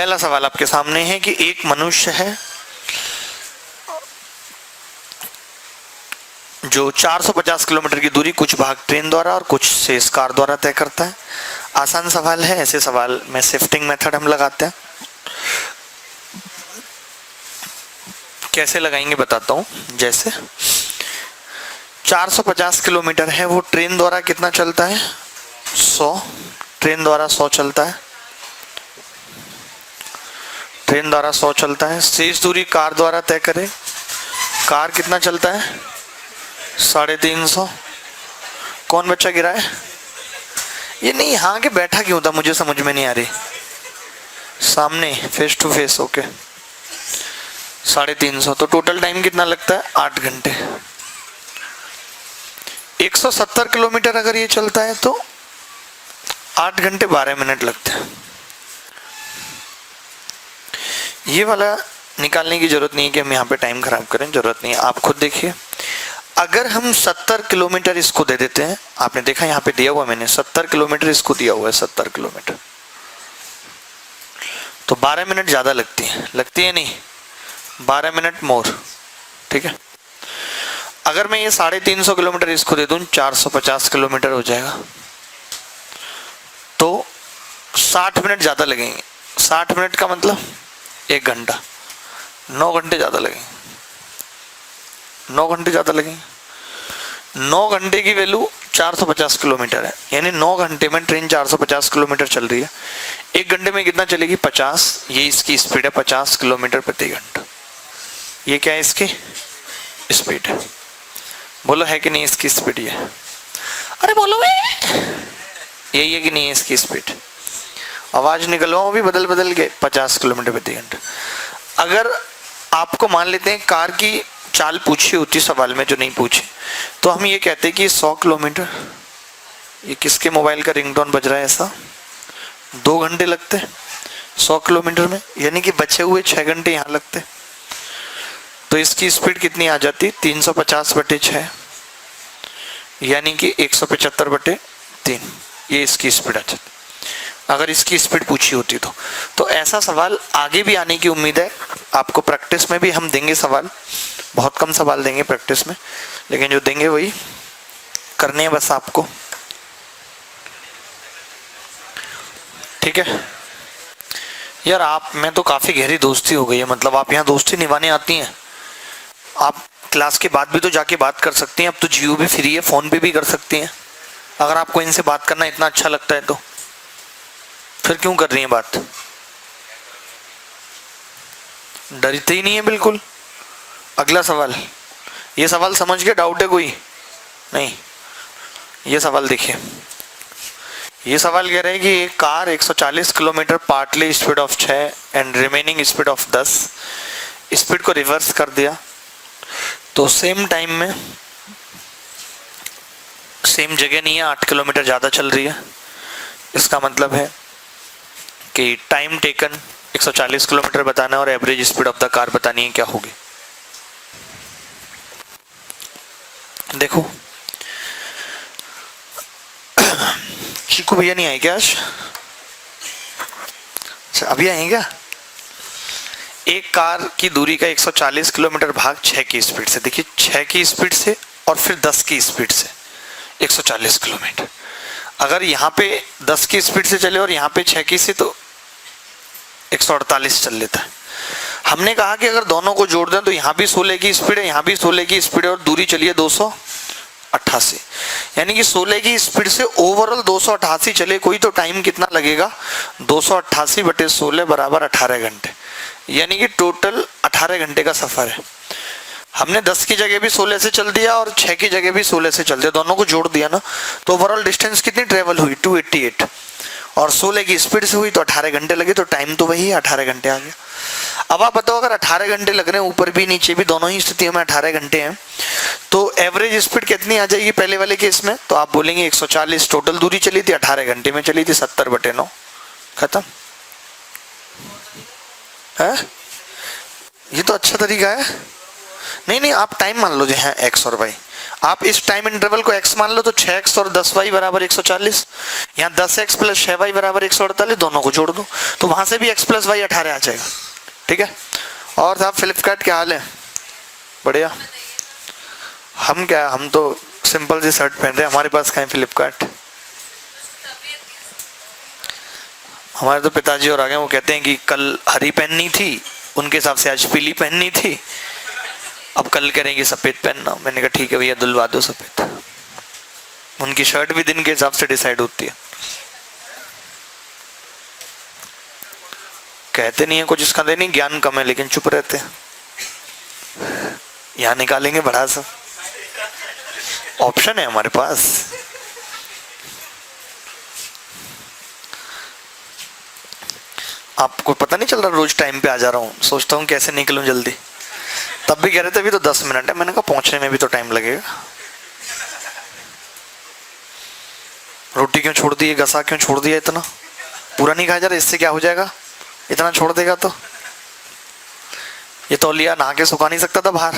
पहला सवाल आपके सामने है कि एक मनुष्य है जो 450 किलोमीटर की दूरी कुछ भाग ट्रेन द्वारा और कुछ शेष कार द्वारा तय करता है। आसान सवाल है, ऐसे सवाल में शिफ्टिंग मेथड हम लगाते हैं। कैसे लगाएंगे बताता हूं। जैसे 450 किलोमीटर है, वो ट्रेन द्वारा कितना चलता है 100, ट्रेन द्वारा 100 चलता है, ट्रेन द्वारा 100 चलता है। शेष दूरी कार द्वारा तय करें, कार कितना चलता है 350। कौन बच्चा गिरा है? ये नहीं, यहाँ के बैठा क्यों था मुझे समझ में नहीं आ रही। सामने फेस टू फेस, ओके। 350, तो टोटल टाइम कितना लगता है 8 घंटे। 170 किलोमीटर अगर ये चलता है तो 8 घंटे 12 मिनट लगते हैं। ये वाला निकालने की जरूरत नहीं है कि हम यहाँ पे टाइम खराब करें, जरूरत नहीं है। आप खुद देखिए, अगर हम 70 किलोमीटर इसको दे देते हैं, आपने देखा यहाँ पे दिया हुआ मैंने 70 किलोमीटर इसको दिया हुआ है, 70 किलोमीटर, तो 12 मिनट ज्यादा लगती है नहीं, 12 मिनट मोर, ठीक है। अगर मैं ये 350 किलोमीटर इसको दे दूं, 450 किलोमीटर हो जाएगा, तो 60 मिनट ज्यादा लगेंगे। 60 मिनट का मतलब 1 घंटा, 9 घंटे ज्यादा लगेंगे, 9 घंटे ज्यादा लगेंगे। 9 घंटे की वैल्यू 450 किलोमीटर है, यानी 9 घंटे में ट्रेन 450 किलोमीटर चल रही है। 1 घंटे में कितना चलेगी 50, ये इसकी स्पीड है 50 किलोमीटर प्रति घंटा। ये क्या है इसकी स्पीड है, बोलो है कि नहीं इसकी स्पीड? ये अरे बोलो यही है कि नहीं है इसकी स्पीड? आवाज निकलवाओ भी बदल बदल के, 50 किलोमीटर प्रति घंटा। अगर आपको मान लेते हैं कार की चाल पूछी होती सवाल में, जो नहीं पूछी, तो हम ये कहते हैं कि 100 किलोमीटर, ये किसके मोबाइल का रिंगटोन बज रहा है ऐसा, 2 घंटे लगते 100 किलोमीटर में, यानी कि बचे हुए 6 घंटे यहाँ लगते। तो इसकी स्पीड कितनी आ जाती 350/6, यानी कि 175/3, ये इसकी स्पीड आ जाती अगर इसकी स्पीड पूछी होती तो ऐसा सवाल आगे भी आने की उम्मीद है। आपको प्रैक्टिस में भी हम देंगे सवाल, बहुत कम सवाल देंगे प्रैक्टिस में, लेकिन जो देंगे वही करने हैं बस आपको, ठीक है यार। आप में तो काफी गहरी दोस्ती हो गई है, मतलब आप यहाँ दोस्ती निभाने आती हैं। आप क्लास के बाद भी तो जाके बात कर सकती हैं, अब तो जियो भी फ्री है, फोन पे भी कर सकती हैं। अगर आपको इनसे बात करना इतना अच्छा लगता है तो फिर क्यों कर रही हैं बात? डरते ही नहीं है बिल्कुल। अगला सवाल, ये सवाल समझ के डाउट है कोई? नहीं, ये सवाल देखिए। ये सवाल कह रहा है कि एक car 140 kilometre partly speed of 6 and remaining speed of 10, speed को रिवर्स कर दिया तो सेम टाइम में सेम जगह नहीं है, 8 किलोमीटर ज्यादा चल रही है। इसका मतलब है कि टाइम टेकन 140 किलोमीटर बताना और average speed of the car बतानी है, क्या होगी? देखो चीकू भैया नहीं आए क्या आज? अच्छा अभी आए क्या? एक कार की दूरी का 140 किलोमीटर भाग 6 की स्पीड से, देखिए 6 की स्पीड से और फिर 10 की स्पीड से 140 किलोमीटर। अगर यहाँ पे 10 की स्पीड से चले और यहाँ पे 6 की से, तो 148 चल लेता है। हमने कहा कि अगर दोनों को जोड़ दें तो यहाँ भी 16 की स्पीड है, यहाँ भी 16 की स्पीड है और दूरी चलिए 288, यानी कि 16 की स्पीड से ओवरऑल 288 चले कोई, तो टाइम कितना लगेगा 288/16 बराबर 18 घंटे, यानी कि टोटल 18 घंटे का सफर है। हमने 10 की जगह भी 16 से चल दिया और 6 की जगह भी 16 से चल दिया, दोनों को जोड़ दिया ना, तो ओवरऑल डिस्टेंस कितनी ट्रेवल हुई 288, और 16 की स्पीड से हुई तो 18 घंटे लगे, तो टाइम तो वही 18 घंटे आ गया। अब आप बताओ अगर 18 घंटे लग रहे हैं, ऊपर भी नीचे भी दोनों ही स्थितियों में 18 घंटे हैं, तो एवरेज स्पीड कितनी आ जाएगी पहले वाले केस में? तो आप बोलेंगे 140 टोटल दूरी चली थी, 18 घंटे में चली थी, 70/9 खत्म है। ये तो अच्छा तरीका है। नहीं आप टाइम मान लो जो है एक्स और वाई, आप इस टाइम इंटरवल को x मान लो तो 6x और 10y बराबर 140, यहाँ 10x प्लस 6y बराबर 148, दोनों को जोड़ दो तो वहां से भी x प्लस वाई 18 आ जाएगा। ठीक है। और साहब फ्लिपकार्ट क्या हाल है? बढ़िया। हम क्या, हम तो सिंपल सी शर्ट पहन रहे हैं, हमारे पास कहीं फ्लिपकार्ट। हमारे तो पिताजी और आ गए, वो कहते हैं कि कल हरी पहननी थी, उनके हिसाब से आज पीली पहननी थी, अब कल करेंगे सफेद पहनना। मैंने कहा ठीक है भैया धुलवा दो सफेद। उनकी शर्ट भी दिन के हिसाब से डिसाइड होती है। कहते नहीं है कुछ, इसका नहीं ज्ञान कम है लेकिन चुप रहते हैं। यहां निकालेंगे बड़ा सा ऑप्शन है हमारे पास। आपको पता नहीं चल रहा, रोज टाइम पे आ जा रहा हूँ, सोचता हूँ कैसे निकलूं जल्दी। तब भी कह रहे थे अभी तो 10 मिनट है, मैंने कहा पहुंचने में भी तो टाइम लगेगा। रोटी क्यों छोड़ दी, गसा क्यों छोड़ दिया इतना? पूरा नहीं खाया जा रहा, इससे क्या हो जाएगा? इतना छोड़ देगा तो ये तौलिया नहा के सुखा नहीं सकता था बाहर।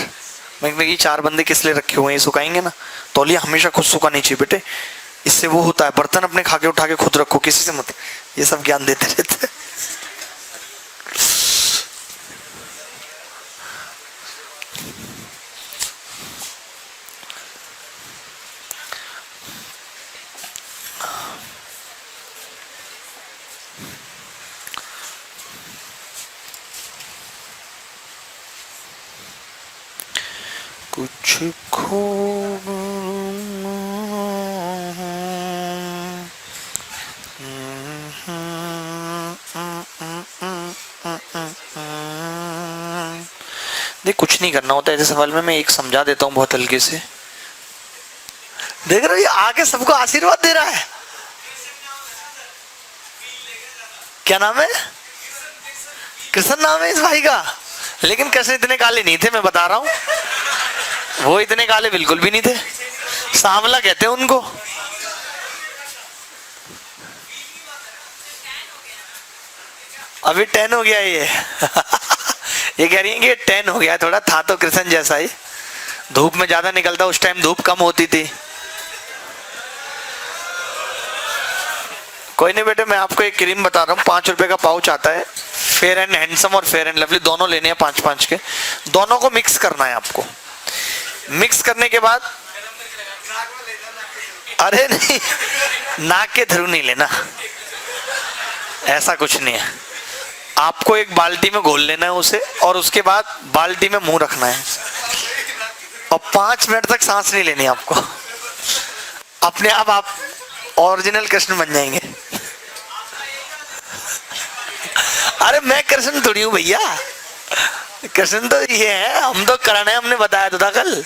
मैं कि 4 बंदे किस लिए रखे हुए हैं, ये सुखाएंगे ना। तौलिया हमेशा खुद सुखानी चाहिए बेटे, इससे वो होता है बर्तन अपने खा के उठा के खुद रखो, किसी से मत। ये सब ज्ञान देते रहते। कुछ खो देख, कुछ नहीं करना होता ऐसे सवाल में। मैं एक समझा देता हूँ बहुत हल्के से। देख रहे हो ये आके सबको आशीर्वाद दे रहा है। क्या नाम है? कृष्ण नाम है इस भाई का। लेकिन कृष्ण इतने काले नहीं थे, मैं बता रहा हूं। वो इतने काले बिल्कुल भी नहीं थे, सांवला कहते हैं उनको। अभी 10 हो गया ये। ये कह रही है कि 10 हो गया, थोड़ा था तो कृष्ण जैसा ही। धूप में ज्यादा निकलता, उस टाइम धूप कम होती थी। कोई नहीं बेटे, मैं आपको एक क्रीम बता रहा हूँ, 5 रुपए का पाउच आता है। फेयर एंड हैंडसम और फेयर एंड लवली दोनों लेने हैं, 5-5 के। दोनों को मिक्स करना है आपको। मिक्स करने के बाद, अरे नहीं, नाक के थ्रू नहीं लेना, ऐसा कुछ नहीं है। आपको एक बाल्टी में घोल लेना है उसे, और उसके बाद बाल्टी में मुंह रखना है और 5 मिनट तक सांस नहीं लेनी आपको। अपने आप ओरिजिनल कृष्ण बन जाएंगे। अरे मैं कृष्ण थोड़ी हूं भैया, कृष्ण तो ये है, हम तो करण है, हमने बताया तो था कल।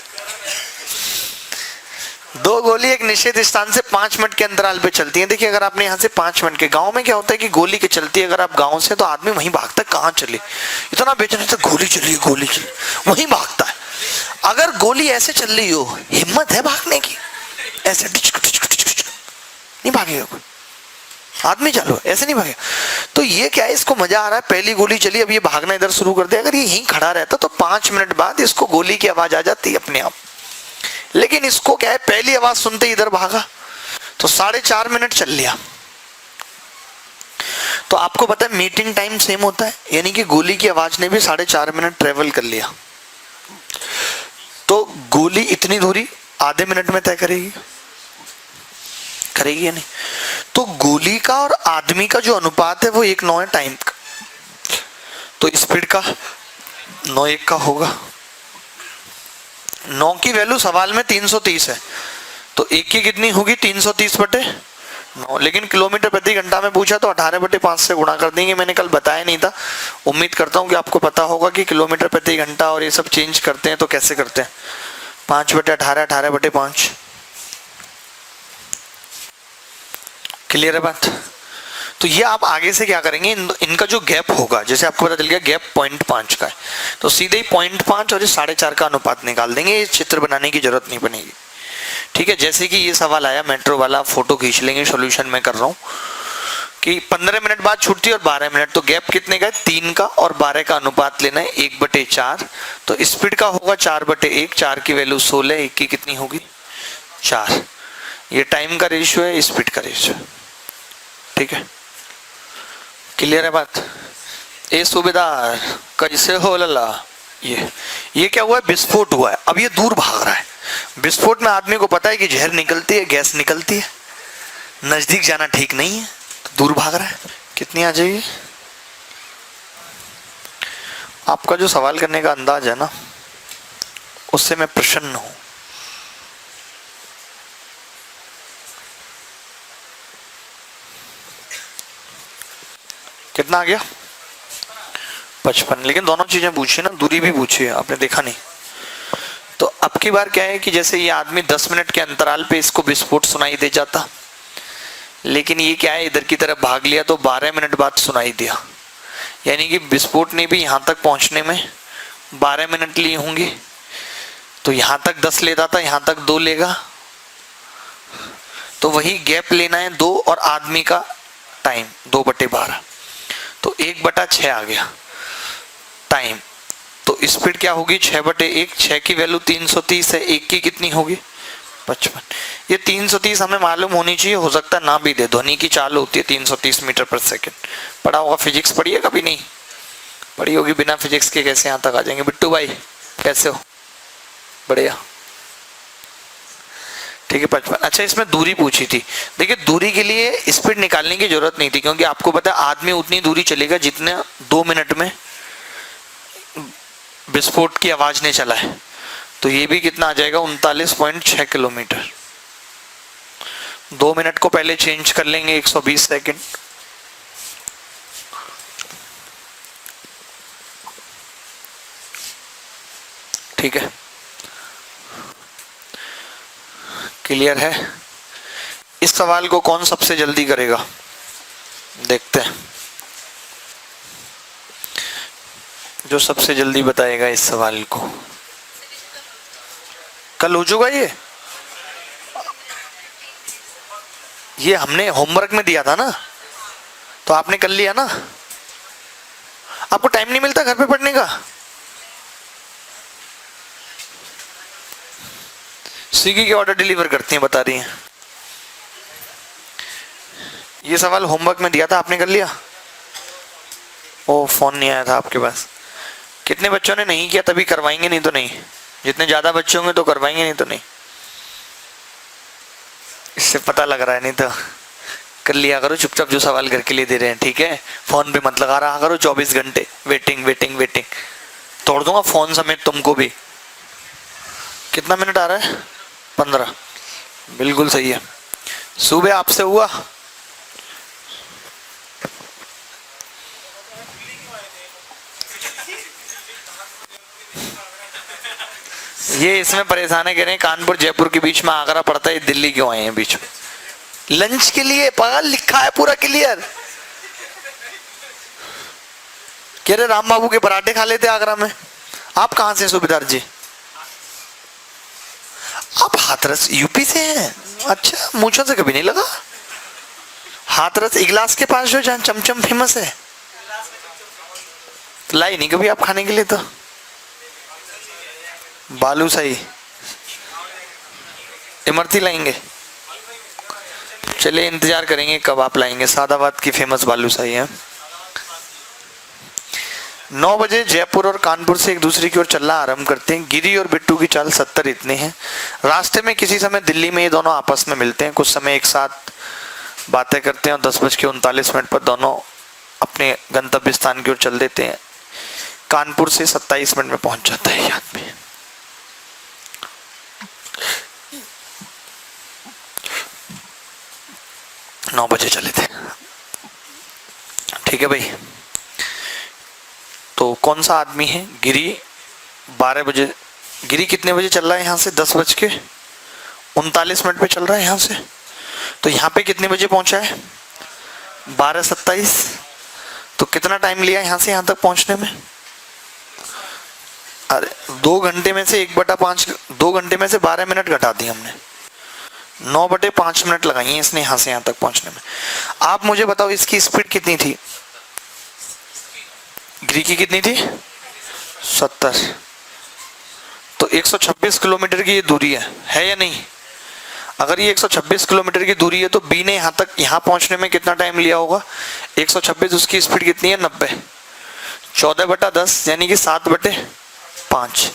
2 गोली एक निश्चित स्थान से 5 मिनट के अंतराल पे चलती है। देखिए अगर आपने यहाँ से 5 मिनट के, गांव में क्या होता है कि गोली की चलती है, अगर आप गांव से तो आदमी वहीं भागता है, कहाँ चले, इतना बेचैन से गोली चली वहीं भागता है। अगर गोली ऐसे चल रही हो, हिम्मत है भागने की, ऐसे नहीं भागेगा कोई आदमी, चलो ऐसे नहीं भागेगा। तो ये क्या है, इसको मजा आ रहा है, पहली गोली चली, अब ये भागना इधर शुरू कर दिया। अगर ये यहीं खड़ा रहता तो 5 मिनट बाद इसको गोली की आवाज आ जाती है अपने आप। लेकिन इसको क्या है, पहली आवाज सुनते इधर भागा, तो 4.5 मिनट चल लिया। तो आपको पता है मीटिंग टाइम सेम होता है, यानी कि गोली की आवाज ने भी 4.5 मिनट ट्रेवल कर लिया। तो गोली इतनी दूरी आधे मिनट में तय करेगी या नहीं? तो गोली का और आदमी का जो अनुपात है वो 1:9 है टाइम का। तो स्पीड का 9:1 का होगा। 9 की वैल्यू सवाल में 330 है, तो 1 की कितनी होगी? 330/9। लेकिन किलोमीटर प्रति घंटा में पूछा तो 18/5 से गुणा कर देंगे। मैंने कल बताया नहीं था, उम्मीद करता हूं कि आपको पता होगा कि किलोमीटर प्रति घंटा और ये सब चेंज करते हैं तो कैसे करते हैं। 5/18, 18/5। क्लियर है बात? तो ये आप आगे से क्या करेंगे, इनका जो गैप होगा, जैसे आपको पता चल गया गैप 0.5 का है, तो सीधे ही 0.5 और 4.5 का अनुपात निकाल देंगे। ये चित्र बनाने की जरूरत नहीं बनेगी। ठीक है, जैसे कि ये सवाल आया मेट्रो वाला, फोटो खींच लेंगे, सॉल्यूशन में कर रहा हूं कि 15 मिनट बाद छूटती है और 12 मिनट, तो गैप कितने का है? 3 का, और 12 का अनुपात लेना है 1/4। तो स्पीड का होगा 4/1, 4 की वैल्यू 16, 1 की कितनी होगी? 4। ये टाइम का रेशियो है, स्पीड का रेशियो। ठीक है, क्लियर है बात? ए सूबेदार कैसे हो लला? ये क्या हुआ है? विस्फोट हुआ है। अब ये दूर भाग रहा है। विस्फोट में आदमी को पता है कि जहर निकलती है, गैस निकलती है, नजदीक जाना ठीक नहीं है, तो दूर भाग रहा है। कितनी आ जाएगी? आपका जो सवाल करने का अंदाज है ना, उससे मैं प्रसन्न हूं। कितना आ गया? 55। लेकिन दोनों चीजें पूछी ना, दूरी भी पूछी है, आपने देखा नहीं। तो अब की बार क्या है कि जैसे ये आदमी 10 मिनट के अंतराल पे इसको विस्फोट सुनाई दे जाता, लेकिन ये क्या है, इधर की तरफ भाग लिया तो 12 मिनट बाद सुनाई दिया। यानी कि विस्फोट ने भी यहां तक पहुंचने में 12 मिनट लिए होंगे। तो यहां तक 10 लेता था, यहां तक 2 लेगा, तो वही गैप लेना है 2 और आदमी का टाइम 2/12, तो 1/6 आ गया टाइम। तो स्पीड क्या होगी? 6/1। 6 की वैल्यू 330 है, 1 की कितनी होगी? 55। ये 330 हमें मालूम होनी चाहिए, हो सकता है ना भी दे। ध्वनि की चाल होती है 330 मीटर पर सेकंड। पढ़ा होगा, फिजिक्स पढ़ी है कभी? नहीं पढ़ी होगी। बिना फिजिक्स के कैसे यहाँ तक आ जाएंगे? बिट्टू भाई कैसे हो? बढ़िया, ठीक है 55। अच्छा, इसमें दूरी पूछी थी। देखिए, दूरी के लिए स्पीड निकालने की जरूरत नहीं थी, क्योंकि आपको पता है आदमी उतनी दूरी चलेगा जितने 2 मिनट में विस्फोट की आवाज ने चला है। तो ये भी कितना आ जाएगा? 39.6 किलोमीटर। 2 मिनट को पहले चेंज कर लेंगे 120 सेकंड। ठीक है, क्लियर है? इस सवाल को कौन सबसे जल्दी करेगा? देखते हैं जो सबसे जल्दी बताएगा इस सवाल को। कल हो जाएगा ये हमने होमवर्क में दिया था ना, तो आपने कर लिया ना? आपको टाइम नहीं मिलता घर पे पढ़ने का? स्विगी के ऑर्डर डिलीवर करती हैं, बता रही हैं। ये सवाल होमवर्क में दिया था, आपने कर लिया? ओ, फोन नहीं आया था आपके पास। कितने बच्चों ने नहीं किया? तभी करवाएंगे, नहीं तो नहीं। जितने ज्यादा बच्चे होंगे तो करवाएंगे, नहीं तो नहीं। इससे पता लग रहा है, नहीं तो कर लिया करो चुपचाप जो सवाल घर के लिए दे रहे हैं। ठीक है, फोन पे मत लगा रहा करो 24 घंटे वेटिंग वेटिंग वेटिंग। तोड़ दूंगा फोन समेत तुमको भी। कितना मिनट आ रहा है? 15। बिल्कुल सही है। सुबह आपसे हुआ? ये इसमें परेशान है, कह रहे हैं कानपुर जयपुर के बीच में आगरा पड़ता है, दिल्ली क्यों आए हैं बीच में? लंच के लिए पागल, लिखा है पूरा क्लियर। कह रहे राम बाबू के पराठे खा लेते आगरा में। आप कहां से सूबेदार जी? आप हाथरस यूपी से हैं? अच्छा, मूंछों से कभी नहीं लगा। हाथरस इगलास के पास जो जहाँ चमचम फेमस है, लाई नहीं कभी आप खाने के लिए? तो बालूशाही इमरती लाएंगे? चलिए इंतजार करेंगे कब आप लाएंगे। सादाबाद की फेमस बालूशाही है। 9 बजे जयपुर और कानपुर से एक दूसरे की ओर चलना आरंभ करते हैं। गिरी और बिट्टू की चाल 70 इतने हैं। रास्ते में किसी समय दिल्ली में ये दोनों आपस में मिलते हैं, कुछ समय एक साथ बातें करते हैं और 10:39 पर दोनों अपने गंतव्य स्थान की ओर चल देते हैं। कानपुर से 27 मिनट में पहुंच जाता है ये आदमी। नौ बजे चले थे, ठीक है भाई। तो कौन सा आदमी है? गिरी 12 बजे। गिरी कितने बजे चल रहा है यहाँ से? 10:39 पे चल रहा है यहाँ से। तो यहाँ पे कितने बजे पहुंचा है? 12:27। तो कितना टाइम लिया यहाँ से यहाँ तक पहुंचने में? अरे 2 घंटे में से 1/5, 2 घंटे में से 12 मिनट घटा दिए हमने। 9/5 मिनट लगाई है इसने यहाँ से यहाँ तक पहुंचने में। आप मुझे बताओ इसकी स्पीड कितनी थी, ग्री की कितनी थी 70। तो 126 किलोमीटर की ये दूरी है या नहीं? अगर ये 126 किलोमीटर की दूरी है तो बी ने यहाँ तक यहाँ पहुंचने में कितना टाइम लिया होगा? 126, उसकी स्पीड कितनी है 90, 14/10 यानी कि 7/5,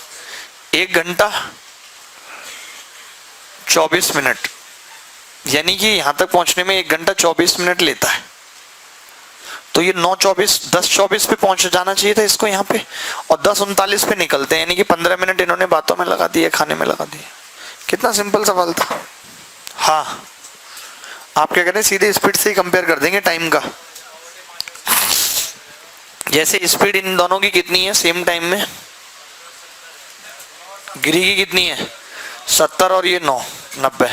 1 घंटा 24 मिनट, यानी कि यहाँ तक पहुंचने में 1 घंटा 24 मिनट लेता है। तो ये 9:24 10:24 पे पहुंच जाना चाहिए था इसको यहाँ पे, और 10:39 पे निकलते हैं, यानी कि 15 मिनट इन्होंने बातों में लगा दिए, खाने में लगा दिए। कितना सिंपल सवाल था। हाँ, आप क्या करें, सीधे स्पीड से ही कंपेयर कर देंगे टाइम का। जैसे स्पीड इन दोनों की कितनी है सेम टाइम में, गिरी की कितनी है 70 और ये 9 90,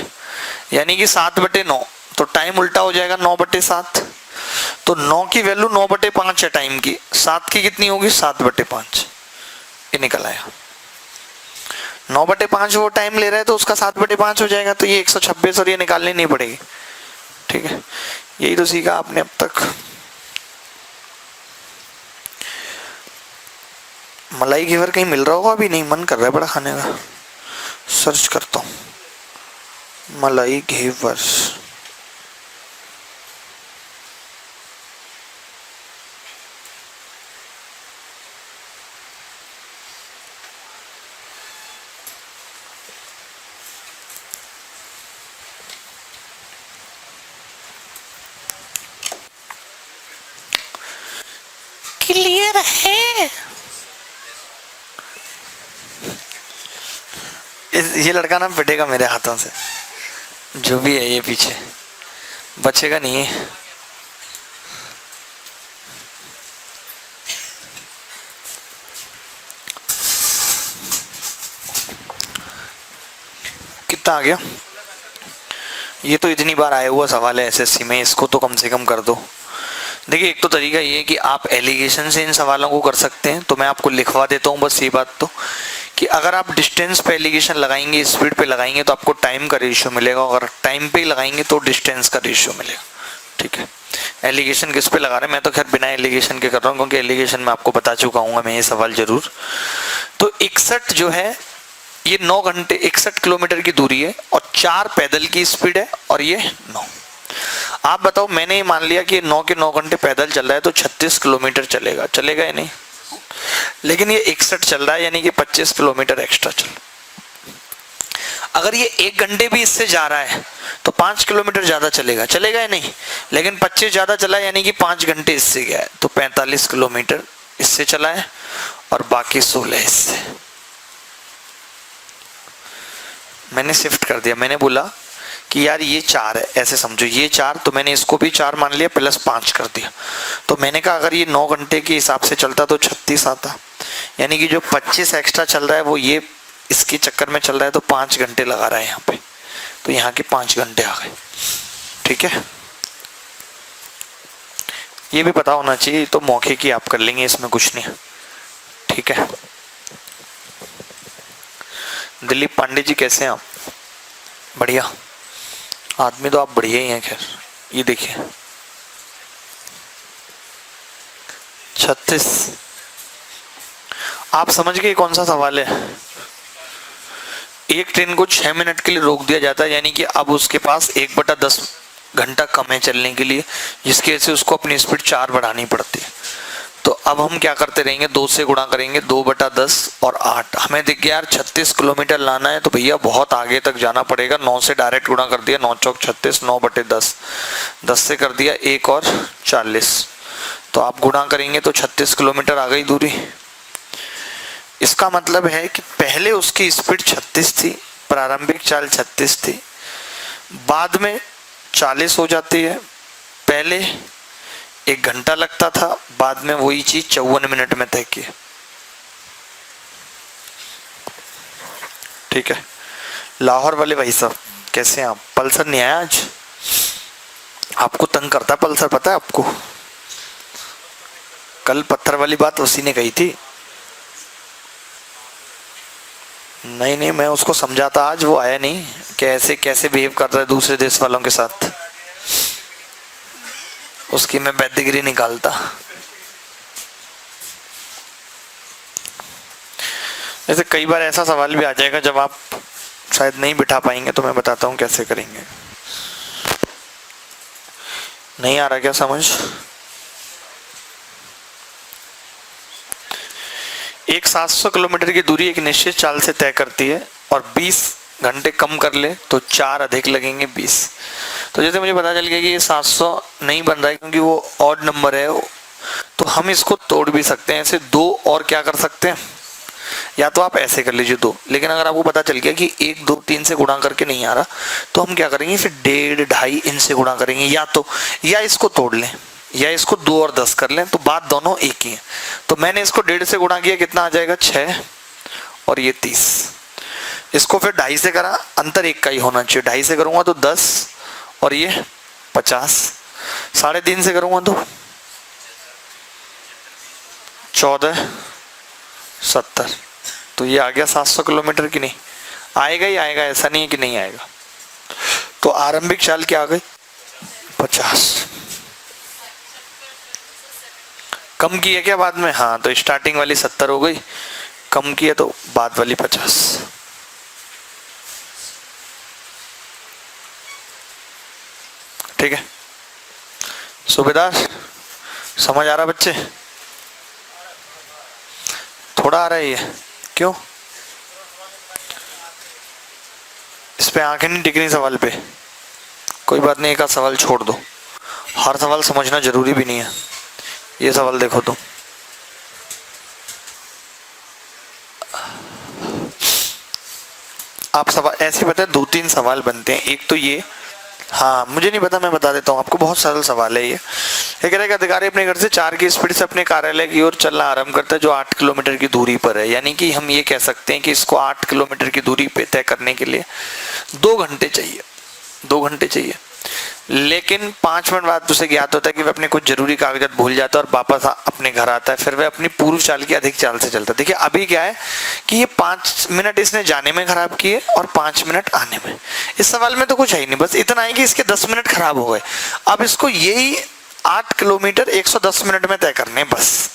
यानी कि 7/9, तो टाइम उल्टा हो जाएगा 9/7। तो 9 की वैल्यू 9/5 है टाइम की, 7 की कितनी होगी 7/5, ये निकल आया। 9/5 वो टाइम ले रहा है तो उसका 7/5 हो जाएगा, तो ये 126 और ये निकालनी नहीं पड़ेगी। ठीक है, यही तो सीखा आपने अब तक। मलाई घेवर कहीं मिल रहा होगा, अभी नहीं, मन कर रहा है बड़ा खाने का, सर्च करता हूँ मलाई घेवर। क्लियर है? ये लड़का ना पिटेगा मेरे हाथों से, जो भी है ये पीछे बचेगा नहीं है। कितना आ गया? ये तो इतनी बार आया हुआ सवाल है एसएससी में, इसको तो कम से कम कर दो। देखिए, एक तो तरीका ये है कि आप एलिगेशन से इन सवालों को कर सकते हैं, तो मैं आपको लिखवा देता हूँ बस ये बात, तो कि अगर आप डिस्टेंस पे एलिगेशन लगाएंगे, स्पीड पे लगाएंगे तो आपको टाइम का रेशियो मिलेगा, अगर टाइम पे लगाएंगे तो डिस्टेंस का रेशियो मिलेगा। ठीक है, एलिगेशन किस पे लगा रहे हैं, मैं तो खैर बिना एलिगेशन के कर रहा हूँ, क्योंकि एलिगेशन में आपको बता चुका हूँ मैं ये सवाल जरूर। तो 61 जो है ये 9 घंटे 61 किलोमीटर की दूरी है, और 4 पैदल की स्पीड है, और ये 9। आप बताओ, मैंने ये मान लिया कि 9 के 9 घंटे पैदल चल रहा है तो 36 किलोमीटर चलेगा, चलेगा या नहीं? लेकिन ये 61 चल रहा है, यानी कि 25 किलोमीटर एक्स्ट्रा चल। अगर ये 1 घंटे भी इससे जा रहा है तो 5 किलोमीटर ज्यादा चलेगा, चलेगा या नहीं? लेकिन 25 ज्यादा चला है, यानी कि 5 घंटे इससे गया है, तो 45 किलोमीटर इससे चला है और बाकी 16 इससे। मैंने शिफ्ट कर दिया, मैंने बोला कि यार ये 4 है, ऐसे समझो ये 4, तो मैंने इसको भी 4 मान लिया, प्लस 5 कर दिया। तो मैंने कहा अगर ये 9 घंटे के हिसाब से चलता तो 36 आता, यानी कि जो 25 एक्स्ट्रा चल रहा है वो ये इसके चक्कर में चल रहा है, तो 5 घंटे लगा रहा है यहाँ पे, तो यहाँ के 5 घंटे आ गए। ठीक है, ये भी पता होना चाहिए, तो मौके की आप कर लेंगे, इसमें कुछ नहीं। ठीक है, दिलीप पांडे जी कैसे हैं आप? बढ़िया, आदमी तो आप बढ़िया ही हैं। खैर, ये देखिए 36, आप समझ गए कौन सा सवाल है? एक ट्रेन को 6 मिनट के लिए रोक दिया जाता है, यानी कि अब उसके पास 1/10 घंटा कम है चलने के लिए, जिसकी वजह से उसको अपनी स्पीड 4 बढ़ानी पड़ती है। तो अब हम क्या करते रहेंगे, 2 से गुणा करेंगे, 2/10 और 8। हमें दिख गया यार 36 किलोमीटर लाना है, तो भैया बहुत आगे तक जाना पड़ेगा। 9 से डायरेक्ट गुणा कर दिया, 9 चौक 36, 9/10, 10 से कर दिया 1 और 40, तो आप गुणा करेंगे तो 36 किलोमीटर आ गई दूरी। इसका मतलब है कि पहले उसकी स्पीड 36 थी, प्रारंभिक चाल 36 थी, बाद में 40 हो जाती है। पहले 1 घंटा लगता था, बाद में वही चीज 54 मिनट में तय की। ठीक है, लाहौर वाले भाई साहब कैसे हैं आप? पल्सर नहीं आया आज? आपको तंग करता है पल्सर, पता है आपको? कल पत्थर वाली बात उसी ने कही थी। नहीं नहीं, मैं उसको समझाता, आज वो आया नहीं कि ऐसे कैसे बिहेव कर रहा है दूसरे देश वालों के साथ, उसकी मैं बेदगिरी निकालता। जैसे कई बार ऐसा सवाल भी आ जाएगा जब आप शायद नहीं बिठा पाएंगे, तो मैं बताता हूँ कैसे करेंगे। नहीं आ रहा क्या समझ? एक 700 किलोमीटर की दूरी एक निश्चित चाल से तय करती है और 20 घंटे कम कर ले तो 4 अधिक लगेंगे 20। तो जैसे मुझे पता चल गया कि ये 700 नहीं बन रहा है क्योंकि वो ऑड नंबर है, तो हम इसको तोड़ भी सकते हैं ऐसे दो, और क्या कर सकते हैं, या तो आप ऐसे कर लीजिए दो। लेकिन अगर आपको पता चल गया कि 1 2 3 से गुणा करके नहीं आ रहा, तो हम क्या करेंगे, फिर 1.5 2.5 इनसे गुणा करेंगे, या इसको तोड़ लें या इसको 2 और 10 कर लें, तो बात दोनों एक ही है। तो मैंने इसको 1.5 से गुणा किया, कितना आ जाएगा 6, और ये 30। इसको फिर 2.5 से करा, अंतर 1 का ही होना चाहिए, 2.5 से करूंगा तो 10 और ये 50, 3.5 से करूंगा तो 14 70। तो ये आ गया 700 किलोमीटर की नहीं आएगा ही आएगा, ऐसा नहीं है कि नहीं आएगा। तो आरंभिक चाल क्या आ गई 50। कम की है क्या बाद में? हाँ, तो स्टार्टिंग वाली 70 हो गई, कम की है तो बाद वाली 50। ठीक है, सूबेदार समझ आ रहा बच्चे? थोड़ा आ रहा है ये, क्यों? इस पे आंखें नहीं टिक रही सवाल पे? कोई बात नहीं, एक आध सवाल छोड़ दो, हर सवाल समझना जरूरी भी नहीं है। ये सवाल देखो तो, आप सवाल ऐसे पता है 2-3 सवाल बनते हैं। एक तो ये, हाँ मुझे नहीं पता, मैं बता देता हूँ आपको, बहुत सरल सवाल है ये। कह रहा है अधिकारी अपने घर से 4 की स्पीड से अपने कार्यालय की ओर चलना आरंभ करता है जो 8 किलोमीटर की दूरी पर है। यानी कि हम ये कह सकते हैं कि इसको 8 किलोमीटर की दूरी पे तय करने के लिए 2 घंटे चाहिए, 2 घंटे चाहिए। लेकिन 5 मिनट बाद उसे ज्ञात होता है कि वह अपने कुछ जरूरी कागजात भूल जाता है और वापस अपने घर आता है, फिर वह अपनी पूर्व चाल की अधिक चाल से चलता है। देखिए अभी क्या है कि ये 5 मिनट इसने जाने में खराब किए और 5 मिनट आने में। इस सवाल में तो कुछ है ही नहीं, बस इतना है कि इसके 10 मिनट खराब हो गए। अब इसको यही 8 किलोमीटर 110 मिनट में तय करने, बस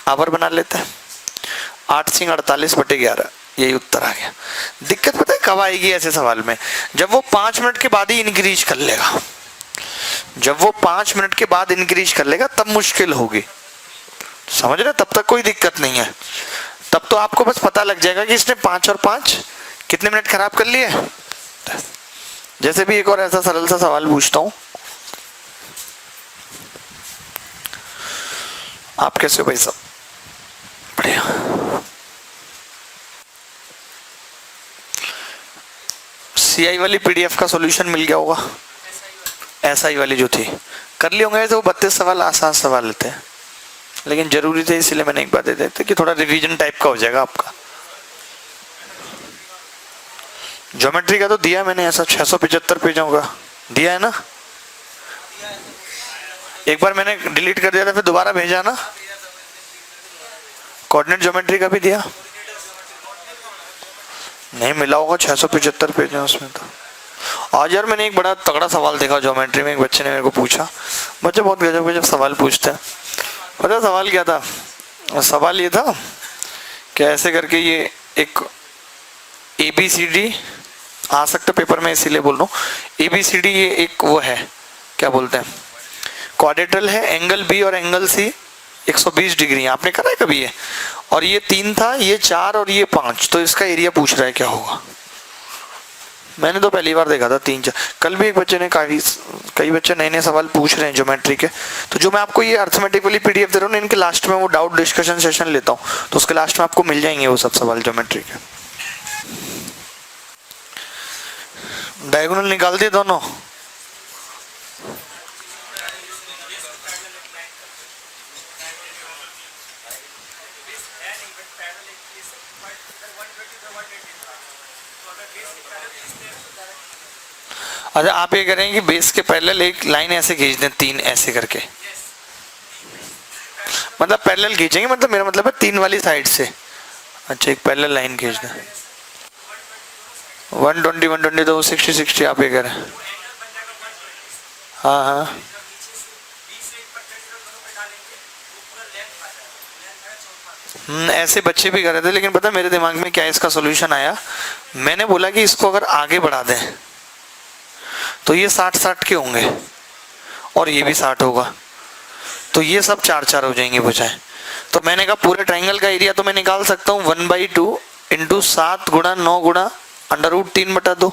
आवर बना लेते हैं। 8 सिंह 48/11, यही उत्तर आ गया। दिक्कत पता है कब आएगी ऐसे सवाल में? जब वो 5 मिनट के बाद ही इंक्रीज कर लेगा, जब वो 5 मिनट के बाद इंक्रीज कर लेगा तब मुश्किल होगी, समझ रहे? तब तक कोई दिक्कत नहीं है, तब तो आपको बस पता लग जाएगा कि इसने 5 और 5 कितने मिनट खराब कर लिए। जैसे भी एक और ऐसा सरल सा सवाल पूछता हूं, आप कैसे हो भाई साहब? बढ़िया। सीआई वाली पीडीएफ का सॉल्यूशन मिल गया होगा, एसआई वाली जो थी कर ली होंगे। तो 32 सवाल आसान सवाल लेते हैं, लेकिन जरूरी थे इसलिए मैंने एक बार दे देते कि थोड़ा रिवीजन टाइप का हो जाएगा आपका। ज्योमेट्री का तो दिया मैंने, ऐसा 675 पेजों का दिया है ना? एक बार मैंने डिलीट कर दिया था, फिर दोबारा भेजा ना। कोऑर्डिनेट ज्योमेट्री का भी दिया, नहीं मिला होगा, 675 पेज है उसमें। तो आज यार मैंने एक बड़ा तगड़ा सवाल देखा ज्योमेट्री में, एक बच्चे ने मेरे को पूछा, बच्चे बहुत गजब गजब सवाल पूछते हैं। पता सवाल क्या था? सवाल ये था कि ऐसे करके ये एक ABCD आ सकता पेपर में, इसीलिए बोल रहा हूँ। ABCD ये एक वो है, क्या बोलते हैं, क्वाड्रेटरल है, एंगल B और एंगल C 120 डिग्री। आपने करा है कभी ये? और ये 3 था, ये 4 और ये 5, तो इसका एरिया पूछ रहा है क्या होगा। मैंने तो पहली बार देखा था 3 4। कल भी एक बच्चे ने कई बच्चे नए नए सवाल पूछ रहे हैं ज्योमेट्री के। तो जो मैं आपको ये अर्थमेटिक वाली पीडीएफ दे रहा हूँ, इनके लास्ट में वो डाउट डिस्कशन सेशन लेता हूँ, तो उसके लास्ट में आपको मिल जाएंगे वो सब सवाल ज्योमेट्री के। डायगोनल निकाल दिए दोनों? अच्छा, आप ये करें कि बेस के पैरेलल एक लाइन ऐसे खींच दें, 3 ऐसे करके, मतलब पैरेलल खींचेंगे, मतलब मेरा मतलब है 3 वाली साइड से अच्छा एक पहले लाइन खींच दे। 120 120 तो 60 60 आप ये कह रहे हैं। हाँ हाँ ऐसे बच्चे भी कर रहे थे, लेकिन पता मेरे दिमाग में क्या इसका सॉल्यूशन आया, मैंने बोला कि इसको अगर आगे बढ़ा दें तो ये 60 60 के होंगे और ये भी 60 होगा, तो ये सब 4 4 हो जाएंगे बजाय। तो मैंने कहा पूरे ट्राइंगल का एरिया तो मैं निकाल सकता हूँ 1/2 इंटू 7 गुणा 9 गुणा √3/2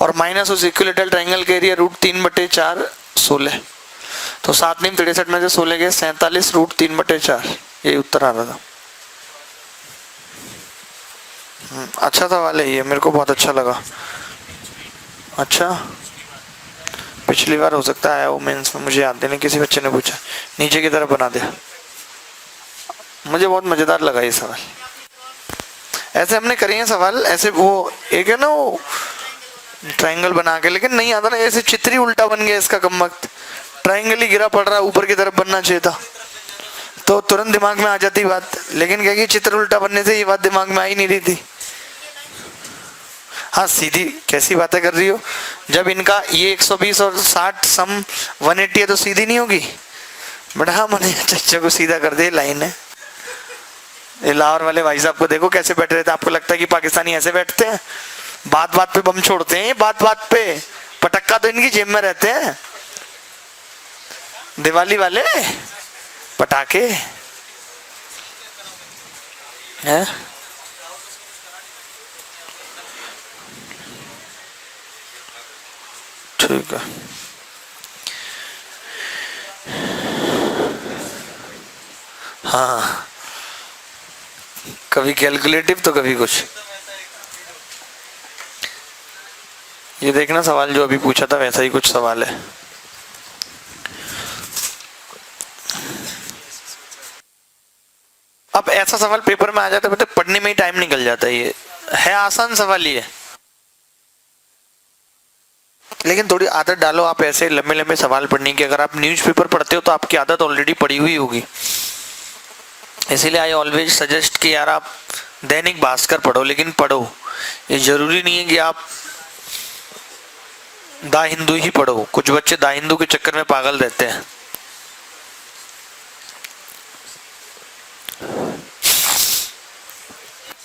और माइनस उस इक्विलेटरल ट्राइंगल का एरिया √3/4 16। तो 7 × 63 में से 16 गए 47 √3/4, यही उत्तर आ रहा था। अच्छा सवाल है ये, मेरे को बहुत अच्छा लगा। अच्छा पिछली बार हो सकता है आया वो मेंस में, मुझे याद नहीं, किसी बच्चे ने पूछा, नीचे की तरफ बना दिया। मुझे बहुत मजेदार लगा ये सवाल। ऐसे हमने करे हैं सवाल, ऐसे वो एक है ना वो ट्रायंगल बना के, लेकिन नहीं आता ना, ऐसे चित्र ही उल्टा बन गया इसका, कम वक्त ट्रायंगल ही गिरा पड़ रहा है, ऊपर की तरफ बनना चाहिए था, तो तुरंत दिमाग में आ जाती बात। लेकिन क्या कि चित्र उल्टा बनने से ये बात दिमाग में आ ही नहीं रही थी। हाँ सीधी कैसी बातें कर रही हो, जब इनका ये 120 और 60 सम 180 है तो सीधी नहीं होगी। बट हाँ मैंने चच्चा को सीधा कर दे, लाइन है। लाहौर वाले भाई साहब को देखो कैसे बैठ रहे थे, आपको लगता है कि पाकिस्तानी ऐसे बैठते हैं, बात बात पे बम छोड़ते हैं, बात बात पे पटक्का तो इनकी जेब में रहते हैं, दिवाली वाले पटाखे हैं। ठीक है हाँ, कभी कैलकुलेटिव तो कभी कुछ। ये देखना सवाल जो अभी पूछा था वैसा ही कुछ सवाल है। अब ऐसा सवाल पेपर में आ जाता है, पढ़ने में ही टाइम निकल जाता है। ये है आसान सवाल ये, लेकिन थोड़ी आदत डालो आप ऐसे लंबे लंबे सवाल पढ़ने की। अगर आप न्यूज़पेपर पढ़ते हो तो आपकी आदत ऑलरेडी पड़ी हुई होगी, इसीलिए आई ऑलवेज सजेस्ट कि यार आप दैनिक भास्कर पढ़ो, लेकिन पढ़ो, ये जरूरी नहीं है कि आप दा हिंदू ही पढ़ो। कुछ बच्चे दा हिंदू के चक्कर में पागल रहते हैं।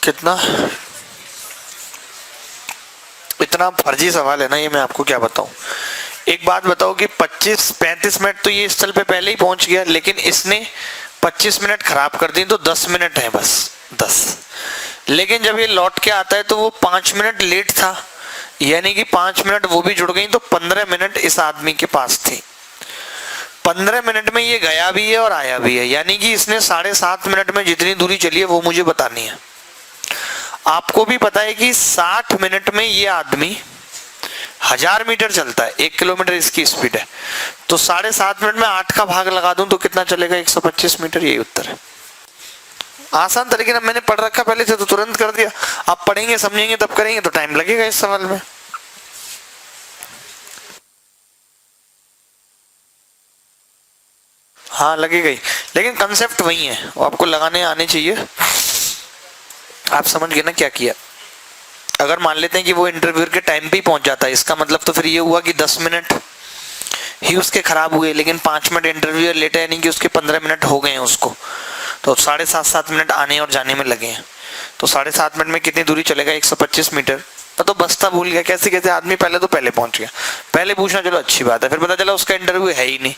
कितना इतना फर्जी सवाल है ना ये, मैं आपको क्या बताऊं। एक बात बताओ कि 25-35 मिनट तो ये स्थल पे पहले ही पहुंच गया, लेकिन इसने 25 मिनट खराब कर दी, तो 10 मिनट है बस 10। लेकिन जब ये लौट के आता है तो वो 5 मिनट लेट था, यानी कि 5 मिनट वो भी जुड़ गई, तो 15 मिनट इस आदमी के पास थी। 15 मिनट में ये गया भी है और आया भी है, यानी कि इसने 7.5 मिनट में जितनी दूरी चली है वो मुझे बतानी है। आपको भी पता है कि 60 मिनट में ये आदमी 1000 मीटर चलता है, 1 किलोमीटर इसकी स्पीड है, तो 7.5 मिनट में 8 का भाग लगा दूं तो कितना चलेगा, 125 मीटर। यही उत्तर है। आसान तरीके से मैंने पढ़ रखा पहले से तो तुरंत कर दिया। आप पढ़ेंगे समझेंगे तब करेंगे तो टाइम लगेगा इस सवाल में। हाँ लगेगा ही, लेकिन कंसेप्ट वही है, वो आपको लगाने आने चाहिए। आप समझ गए ना क्या किया। अगर मान लेते हैं कि वो इंटरव्यूअर के टाइम पे ही पहुंच जाता है, इसका मतलब तो फिर ये हुआ कि 10 मिनट ही उसके खराब हुए, लेकिन 5 मिनट इंटरव्यूअर लेट है, यानी कि उसके 15 मिनट हो गए हैं उसको, तो 7.5 मिनट आने और जाने में लगे हैं। तो 7.5 मिनट में कितनी दूरी चलेगा, 125 मीटर। तो बस्ता भूल गया, कैसे कैसे आदमी पहले तो पहले पहुंच गया। पहले पूछना चलो अच्छी बात है, फिर पता चला उसका इंटरव्यू है ही नहीं,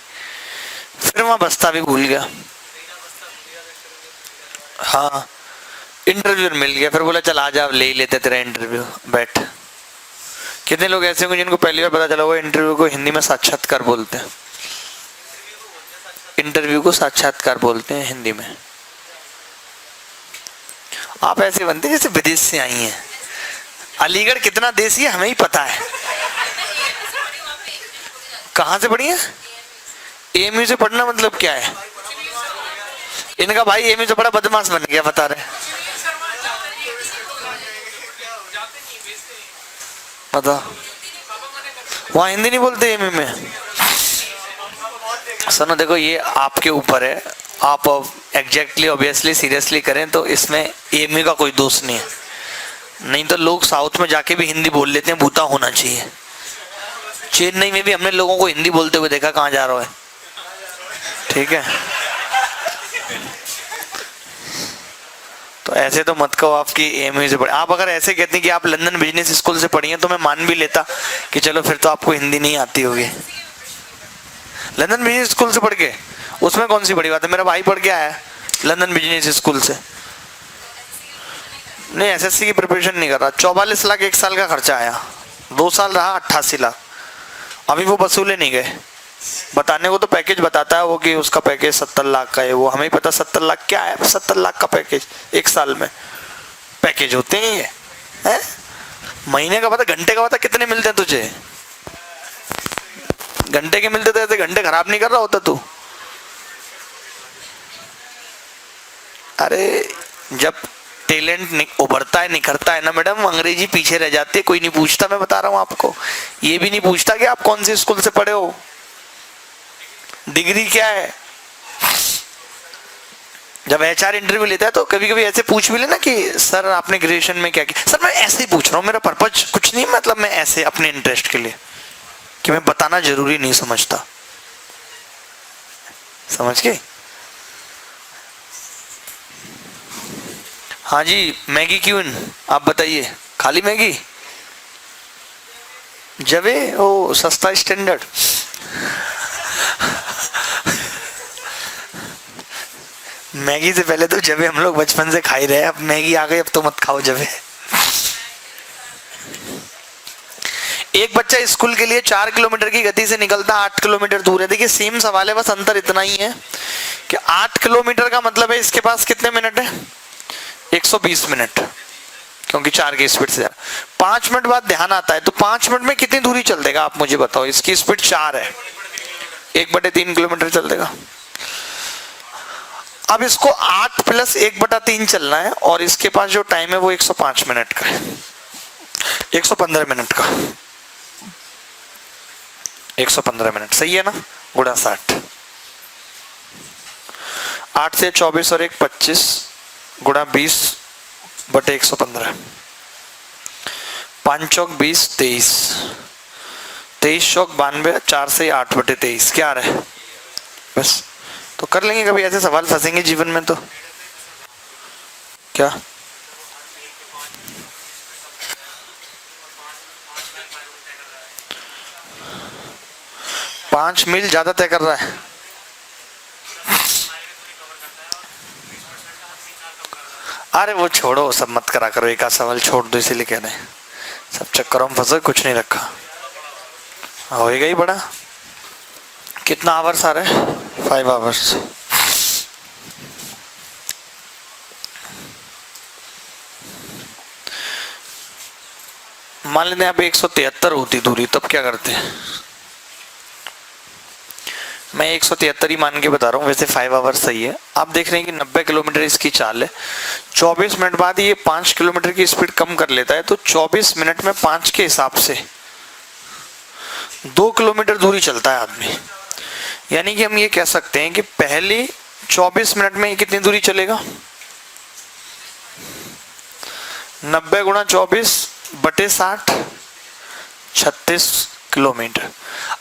फिर वहां बस्ता भी भूल गया। हाँ इंटरव्यूअर मिल गया, फिर बोला चल आ जा ले ही लेते तेरा इंटरव्यू, बैठ। कितने लोग ऐसे होंगे जिनको पहली बार पता चला वो इंटरव्यू को हिंदी में साक्षात्कार बोलते हैं। इंटरव्यू को साक्षात्कार बोलते हैं हिंदी में। आप ऐसे बनते जैसे विदेश से आई हैं। अलीगढ़ कितना देसी है हमें ही पता है। कहां से पढ़ी है? एएमयू से पढ़ना मतलब क्या है? इनका भाई एएमयू से बड़ा बदमाश बन गया, बता रहे। पता वहां हिंदी नहीं बोलते एएमयू में। सुनो देखो ये आपके ऊपर है, आप एग्जैक्टली ऑब्वियसली सीरियसली करें तो इसमें एएमयू का कोई दोष नहीं है, नहीं तो लोग साउथ में जाके भी हिंदी बोल लेते हैं, भूता होना चाहिए। चेन्नई में भी हमने लोगों को हिंदी बोलते हुए देखा, कहाँ जा रहा है, ठीक है। तो ऐसे तो मत कहो आपकी एएमयू से पढ़े। आप अगर ऐसे कहते हैं कि आप लंदन बिजनेस स्कूल से पढ़ी हैं तो मैं मान भी लेता कि चलो फिर तो आपको हिंदी नहीं आती होगी। लंदन बिजनेस स्कूल से पढ़ के उसमें कौन सी बड़ी बात है, मेरा भाई पढ़ के आया है लंदन बिजनेस स्कूल से। नहीं, एसएससी की प्रिपरेशन नहीं कर रहा। 44 लाख एक साल का खर्चा आया, 2 साल रहा 88 लाख। अभी वो वसूले नहीं गए, बताने को तो पैकेज बताता है वो कि उसका पैकेज 70 लाख का है। वो हमें पता 70 लाख क्या है, 70 लाख का पैकेज एक साल में पैकेज होते हैं ये है? महीने का पता, घंटे का पता कितने मिलते हैं तुझे? घंटे के मिलते तो ऐसे घंटे खराब नहीं कर रहा होता तू। अरे जब टैलेंट उभरता है, निखरता है ना मैडम, अंग्रेजी पीछे रह जाती है, कोई नहीं पूछता। मैं बता रहा हूं आपको, ये भी नहीं पूछता कि आप कौन से स्कूल से पढ़े हो, डिग्री क्या है। जब एचआर इंटरव्यू लेता है तो कभी कभी ऐसे पूछ भी लेना कि सर आपने ग्रेजुएशन में क्या किया। सर मैं ऐसे ही पूछ रहा हूँ, मेरा पर्पज कुछ नहीं, मतलब मैं ऐसे अपने इंटरेस्ट के लिए, कि मैं बताना जरूरी नहीं समझता, समझ के। हाँ जी, मैगी क्यों, आप बताइए, खाली मैगी जवे ओ सस्ता स्टैंडर्ड। मैगी से पहले तो जबे हम लोग बचपन से खा ही रहे हैं, अब मैगी आ गई, अब तो मत खाओ जबे। एक बच्चा स्कूल के लिए 4 किलोमीटर की गति से निकलता 8 किलोमीटर दूर है। देखिए सेम सवाल है, बस अंतर इतना ही है कि 8 किलोमीटर का मतलब है इसके पास कितने मिनट है, 120 मिनट, क्योंकि 4 की स्पीड से 5 मिनट बाद ध्यान आता है तो 5 मिनट में कितनी दूरी चल देगा आप मुझे बताओ। इसकी स्पीड 4 है, 1/3 किलोमीटर चल देगा। अब इसको 8 + 1/3 चलना है और इसके पास जो टाइम है वो 105 मिनट का है, 115 मिनट का, 115 मिनट सही है ना, गुणा 60। 8 से 24 और 1 25 गुणा 20/115, 5 चौक 20, 23, 23 चौक 92, 4 से 8/23 क्या आ रहा है, बस। तो कर लेंगे, कभी ऐसे सवाल फंसेंगे जीवन में तो क्या। पांच मील ज्यादा तय कर रहा है। अरे वो छोड़ो, सब मत करा करो, एक आध सवाल छोड़ दो, इसीलिए कह रहे हैं, सब चक्करों में फंसो, कुछ नहीं रखा होएगा ही बड़ा। कितना आवर्स आ रहा है, 5 आवर्स। मान लेते हैं आप 173 होती दूरी, तब क्या करते हैं। मैं 173 ही मान के बता रहा हूँ, वैसे 5 आवर्स सही है। आप देख रहे हैं कि 90 किलोमीटर इसकी चाल है, 24 मिनट बाद ये 5 किलोमीटर की स्पीड कम कर लेता है, तो 24 मिनट में 5 के हिसाब से 2 किलोमीटर दूरी चलता है आदमी। यानी कि हम ये कह सकते हैं कि पहले 24 मिनट में कितनी दूरी चलेगा, 90 × 24/60, 36 किलोमीटर।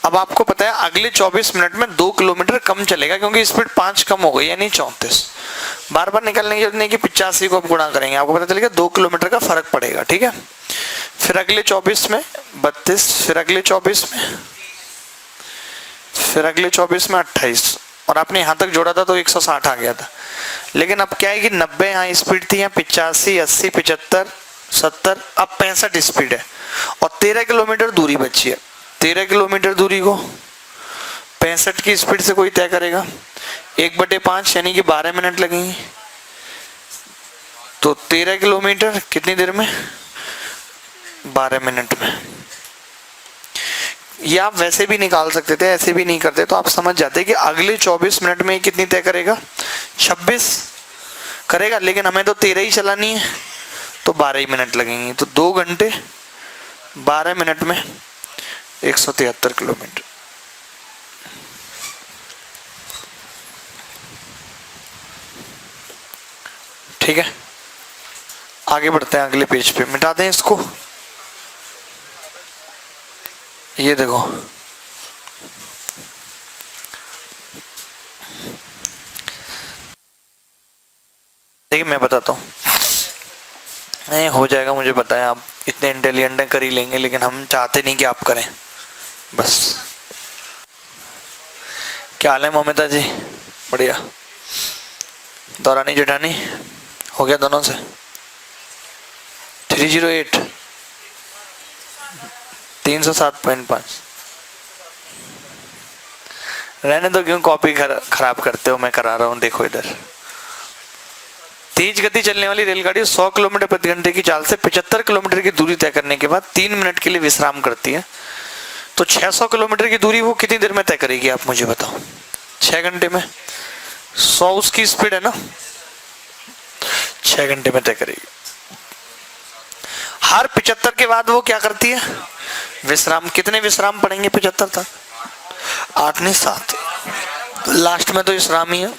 अब आपको पता है अगले 24 मिनट में 2 किलोमीटर कम चलेगा, क्योंकि स्पीड 5 कम हो गई, यानी 34। बार बार निकलने की जरूरत नहीं कि 85 को आप गुणा करेंगे, आपको पता चलेगा 2 किलोमीटर का फर्क पड़ेगा, ठीक है। फिर अगले 24 में 32, फिर अगले 24 में, फिर अगले 24 में 28, और आपने यहां तक जोड़ा था तो 160 आ गया था। लेकिन अब क्या है कि 90 यहाँ स्पीड थी, यहाँ 85, 80, 75, 70, अब 65 स्पीड है और 13 किलोमीटर दूरी बची है। 13 किलोमीटर दूरी को 65 की स्पीड से कोई तय करेगा, 1/5 यानी कि 12 मिनट लगेंगे। तो 13 किलोमीटर कितनी देर में, 12 मिनट में। ये आप वैसे भी निकाल सकते थे, ऐसे भी नहीं करते तो आप समझ जाते कि अगले 24 मिनट में कितनी तय करेगा, 26 करेगा। लेकिन हमें तो 13 ही चलानी है तो 12 ही मिनट लगेंगे, तो 2 घंटे 12 मिनट में 173 किलोमीटर। ठीक है। आगे बढ़ते हैं अगले पेज पे, मिटा दें इसको। ये देखो, देखिए मैं बताता हूँ, नहीं हो जाएगा, मुझे पता है आप इतने इंटेलिजेंट हैं, कर ही लेंगे, लेकिन हम चाहते नहीं कि आप करें बस। क्या हाल है ममिता जी? बढ़िया। दौरानी जेठानी हो गया दोनों से? 308 307.5। रहने दो, क्यों कॉपी खराब करते हो, मैं करा रहा हूँ। देखो इधर, तेज गति चलने वाली रेलगाड़ी 100 किलोमीटर प्रति घंटे की चाल से 75 किलोमीटर की दूरी तय करने के बाद 3 मिनट के लिए विश्राम करती है। तो 600 किलोमीटर की दूरी वो कितनी देर में तय करेगी, आप मुझे बताओ। 6 घंटे में। 100 उसकी स्पीड है ना, 6 घंटे में तय करेगी। हर 75 के बाद वो क्या करती है? विश्राम। कितने विश्राम पड़ेंगे 75 तक? 8 नहीं 7, लास्ट में तो विश्राम ही है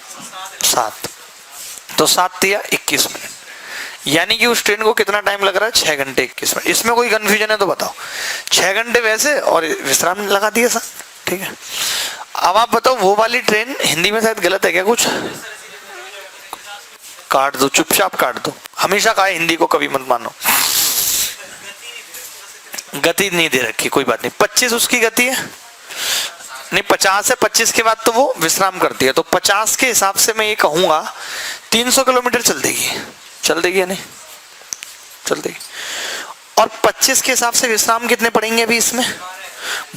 7, तो 7 दिया 21 मिनट। यानी कि उस ट्रेन को कितना टाइम लग रहा है? 6 घंटे 21 मिनट। इसमें कोई कंफ्यूजन है तो बताओ। 6 घंटे वैसे और विश्राम लगा दिया सर, ठीक है। अब आप बताओ, वो वाली ट्रेन, हिंदी में शायद गलत है क्या कुछ? काट दो, चुपचाप काट दो। हमेशा कहा हिंदी को कभी मत मानो। गति नहीं दे रखी, कोई बात नहीं। 25 उसकी गति है, नहीं 50 है, 25 के बाद तो वो विश्राम करती है। तो 50 के हिसाब से मैं ये कहूंगा 300 किलोमीटर चल देगी। चल देगी या नहीं? चल देगी। और 25 के हिसाब से विश्राम कितने पड़ेंगे अभी इसमें?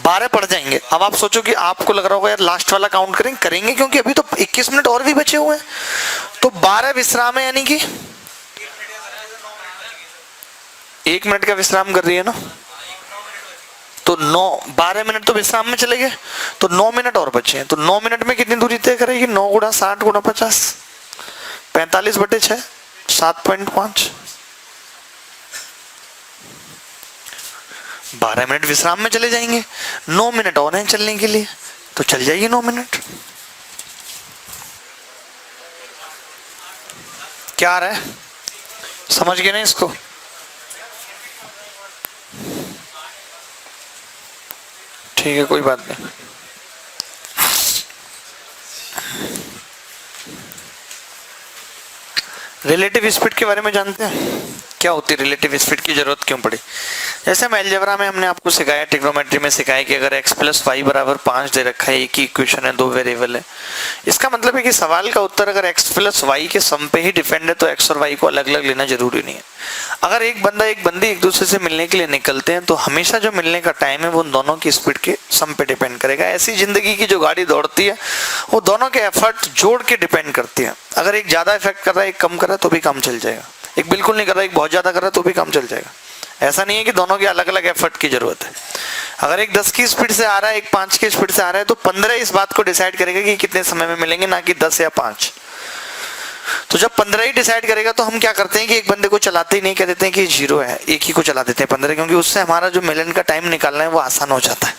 12 पड़ जाएंगे। अब आप सोचो कि आपको लग रहा होगा यार लास्ट वाला काउंट करेंगे, क्योंकि अभी तो 21 मिनट और भी बचे हुए हैं। तो 12 विश्राम है, यानी कि 1 मिनट का विश्राम कर रही है ना, तो 12 मिनट तो विश्राम में चले गए, तो 9 मिनट और बचे हैं। तो 9 मिनट में कितनी दूरी तय करेगी? 9 गुणा 60 गुणा 50, 45/6, 7.5। 12 मिनट विश्राम में चले जाएंगे, 9 मिनट और हैं चलने के लिए, तो चल जाइए 9 मिनट। क्या आ रहा है, समझ गए ना इसको? ठीक है, कोई बात नहीं। रिलेटिव स्पीड के बारे में जानते हैं? क्या होती है रिलेटिव स्पीड, की जरूरत क्यों पड़ी? जैसे हम अलजेब्रा में हमने आपको सिखाया, ट्रिग्नोमेट्री में सिखाया कि अगर x + y = 5 दे रखा है, एक ही इक्वेशन है, 2 वेरिएबल है, इसका मतलब है कि सवाल का उत्तर अगर x + y के सम पे ही डिपेंड है, तो x और y को अलग अलग लेना जरूरी नहीं है। अगर एक बंदा एक बंदी एक दूसरे से मिलने के लिए निकलते हैं, तो हमेशा जो मिलने का टाइम है वो दोनों की स्पीड के सम पे डिपेंड करेगा। ऐसी जिंदगी की जो गाड़ी दौड़ती है वो दोनों के एफर्ट जोड़ के डिपेंड करती है। अगर एक ज्यादा इफेक्ट कर रहा है, एक कम कर रहा है, तो भी काम चल जाएगा। एक बिल्कुल नहीं कर रहा, एक बहुत ज्यादा कर रहा है, तो भी काम चल जाएगा। ऐसा नहीं है कि दोनों के अलग अलग एफर्ट की जरूरत है। अगर एक 10 की स्पीड से आ रहा है, एक 5 की स्पीड से आ रहा है, तो 15 इस बात को डिसाइड करेगा कि कितने समय में मिलेंगे, ना कि 10 या 5। तो जब 15 ही डिसाइड करेगा, तो हम क्या करते हैं कि एक बंदे को चलाते ही नहीं, कह देते हैं कि 0 है, एक ही को चला देते हैं 15, क्योंकि उससे हमारा जो मिलन का टाइम निकालना है वो आसान हो जाता है।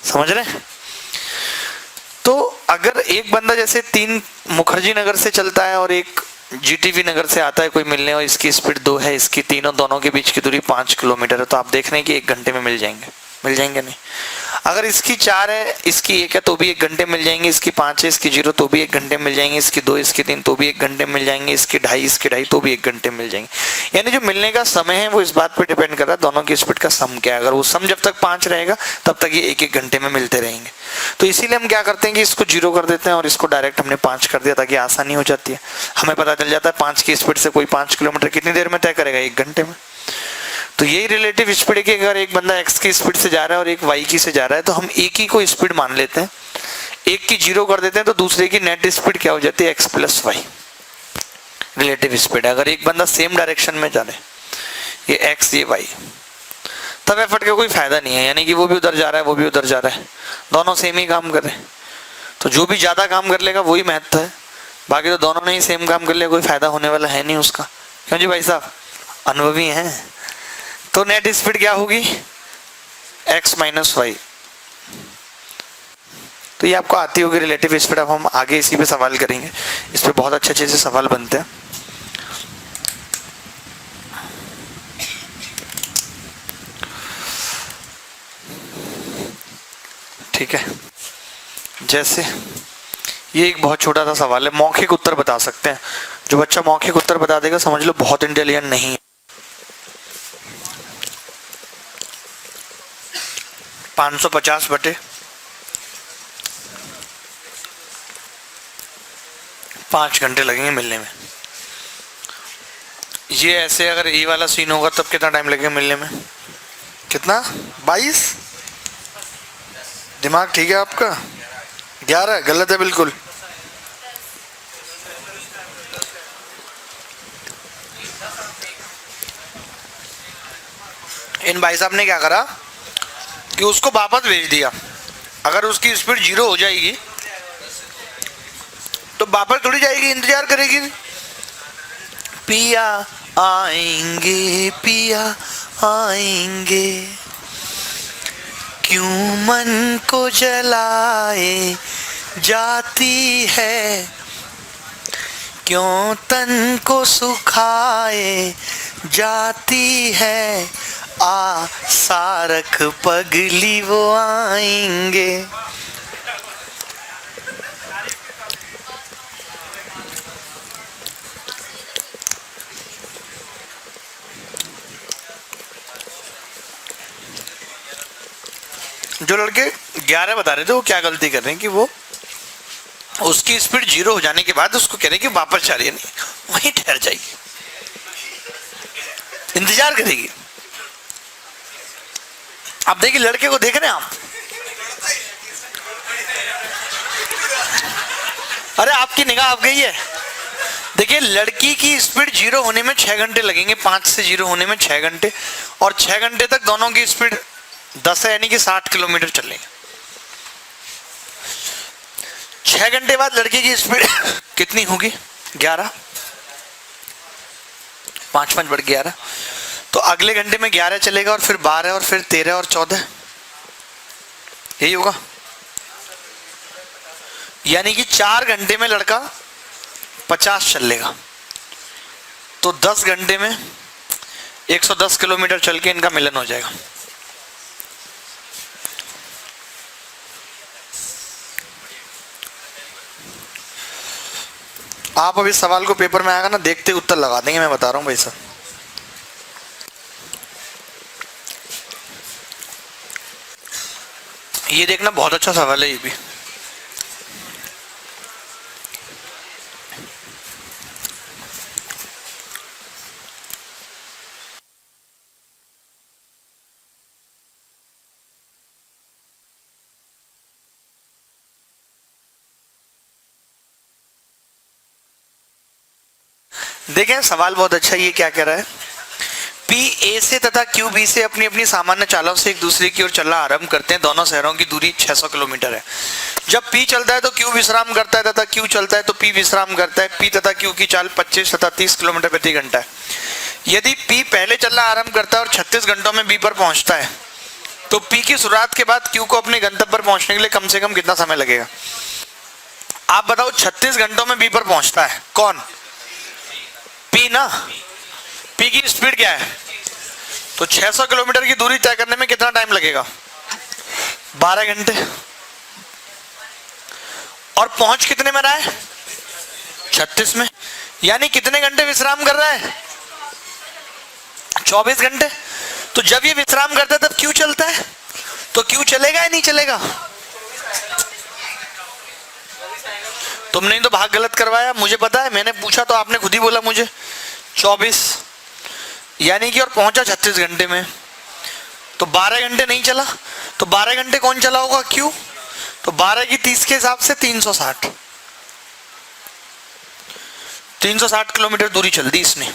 समझ रहे हैं? तो अगर एक बंदा जैसे 3 मुखर्जी नगर से चलता है और एक जीटीवी नगर से आता है कोई मिलने, और इसकी स्पीड 2 है, इसकी 3, और दोनों के बीच की दूरी 5 किलोमीटर है, तो आप देख रहे हैं कि 1 घंटे में मिल जाएंगे नहीं। अगर इसकी 4 है, इसकी 1 है, तो भी 1 घंटे मिल जाएंगे, इसकी 5 है, इसकी 0, तो भी 1 घंटे मिल जाएंगे, इसकी 2, इसकी 3, तो भी 1 घंटे मिल जाएंगे, इसकी 2.5, इसकी 2.5, तो भी 1 घंटे मिल जाएंगे। यानी जो मिलने का समय है वो इस बात पे डिपेंड कर रहा है दोनों की स्पीड का सम क्या है। अगर वो सम जब तक 5 रहेगा, तब तक ये 1-1 घंटे में मिलते रहेंगे। तो इसीलिए हम क्या करते हैं कि इसको 0 कर देते हैं और इसको डायरेक्ट हमने 5 कर दिया, ताकि आसानी हो जाती है। हमें पता चल जाता है 5 की स्पीड से कोई 5 किलोमीटर कितनी देर में तय करेगा? 1 घंटे में। तो यही रिलेटिव स्पीड है कि अगर एक बंदा x की स्पीड से जा रहा है और एक y की से जा रहा है, तो हम एक ही को स्पीड मान लेते हैं, एक की 0 कर देते हैं, तो दूसरे की नेट स्पीड क्या हो जाती है? x + y रिलेटिव स्पीड है। अगर एक बंदा सेम डायरेक्शन में जा रहा है, ये x ये y, तब एफर्ट का कोई फायदा नहीं है। यानी कि वो भी उधर जा रहा है, वो भी उधर जा रहा है, दोनों सेम ही काम कर रहे हैं, तो जो भी ज्यादा काम कर लेगा वही महत्व है। बाकी तो दोनों ने ही सेम काम कर लिया, कोई फायदा होने वाला है नहीं उसका। क्यों जी भाई साहब, अनुभवी हैं। तो नेट स्पीड क्या होगी? x - y। तो ये आपको आती होगी रिलेटिव स्पीड। अब हम आगे इसी पे सवाल करेंगे, इस पे बहुत अच्छे अच्छे से सवाल बनते हैं। ठीक है। जैसे ये एक बहुत छोटा सा सवाल है, मौखिक उत्तर बता सकते हैं। जो बच्चा मौखिक उत्तर बता देगा समझ लो बहुत इंटेलिजेंट नहीं है। 550 बटे 5 घंटे लगेंगे मिलने में। ये ऐसे अगर ये वाला सीन होगा तब कितना टाइम लगेगा मिलने में? कितना? 22? दिमाग ठीक है आपका? 11? गलत है बिल्कुल। इन भाई साहब ने क्या करा कि उसको वापस भेज दिया। अगर उसकी स्पीड 0 हो जाएगी तो वापस थोड़ी जाएगी, इंतजार करेगी। पिया आएंगे पिया आएंगे, क्यों मन को जलाए जाती है, क्यों तन को सुखाए जाती है, आ सारख पगली वो आएंगे। जो लड़के 11 बता रहे थे वो क्या गलती कर रहे हैं कि वो उसकी स्पीड 0 हो जाने के बाद उसको कह रहे हैं कि वापस जा रही है, नहीं वहीं ठहर जाएगी, इंतजार करेगी। आप देखिए लड़के को देख रहे हैं आप, अरे आपकी निगाह आप गई है। देखिए लड़की की स्पीड 0 होने में 6 घंटे लगेंगे, 5 से 0 होने में 6 घंटे, और 6 घंटे तक दोनों की स्पीड 10 है, यानी कि 60 किलोमीटर चलेंगे। 6 घंटे बाद लड़की की स्पीड कितनी होगी? 11। 5 5 बढ़ 11, तो अगले घंटे में 11 चलेगा और फिर 12 और फिर 13 और 14, यही होगा। यानी कि 4 घंटे में लड़का 50 चल लेगा, तो 10 घंटे में 110 किलोमीटर चल के इनका मिलन हो जाएगा। आप अभी सवाल को पेपर में आएगा ना, देखते उत्तर लगा देंगे, मैं बता रहा हूं भाई साहब। ये देखना बहुत अच्छा सवाल है ये भी। देखें सवाल बहुत अच्छा, ये क्या कह रहा है? पी ए से तथा क्यू बी से अपनी अपनी सामान्य चालों से एक दूसरे की ओर चलना आरंभ करते हैं। दोनों शहरों की दूरी 600 किलोमीटर है। जब पी चलता है तो क्यू विश्राम करता है तथा क्यू चलता है तो पी विश्राम करता है। पी तथा क्यू की चाल 25 तथा 30 किलोमीटर प्रति घंटा है। यदि पी पहले चलना आरंभ करता है और 36 घंटों में बी पर पहुंचता है तो पी की शुरुआत के बाद क्यू को अपने गंतव्य पर पहुंचने के लिए कम से कम कितना समय लगेगा? आप बताओ। 36 घंटों में बी पर पहुंचता है कौन? पी ना। पी की स्पीड क्या है? तो 600 किलोमीटर की दूरी तय करने में कितना टाइम लगेगा? 12 घंटे। और पहुंच कितने में रहा है? 36 में। यानी कितने घंटे विश्राम कर रहा है? 24 घंटे। तो जब ये विश्राम करता है तब क्यू चलता है, तो क्यू चलेगा या नहीं चलेगा? तुमने तो भाग गलत करवाया, मुझे पता है, मैंने पूछा तो आपने खुद ही बोला मुझे 24, यानी कि और पहुंचा 36 घंटे में, तो 12 घंटे नहीं चला। तो 12 घंटे कौन चला होगा? क्यू। तो 12 की 30 के हिसाब से 360 किलोमीटर दूरी चल दी इसने।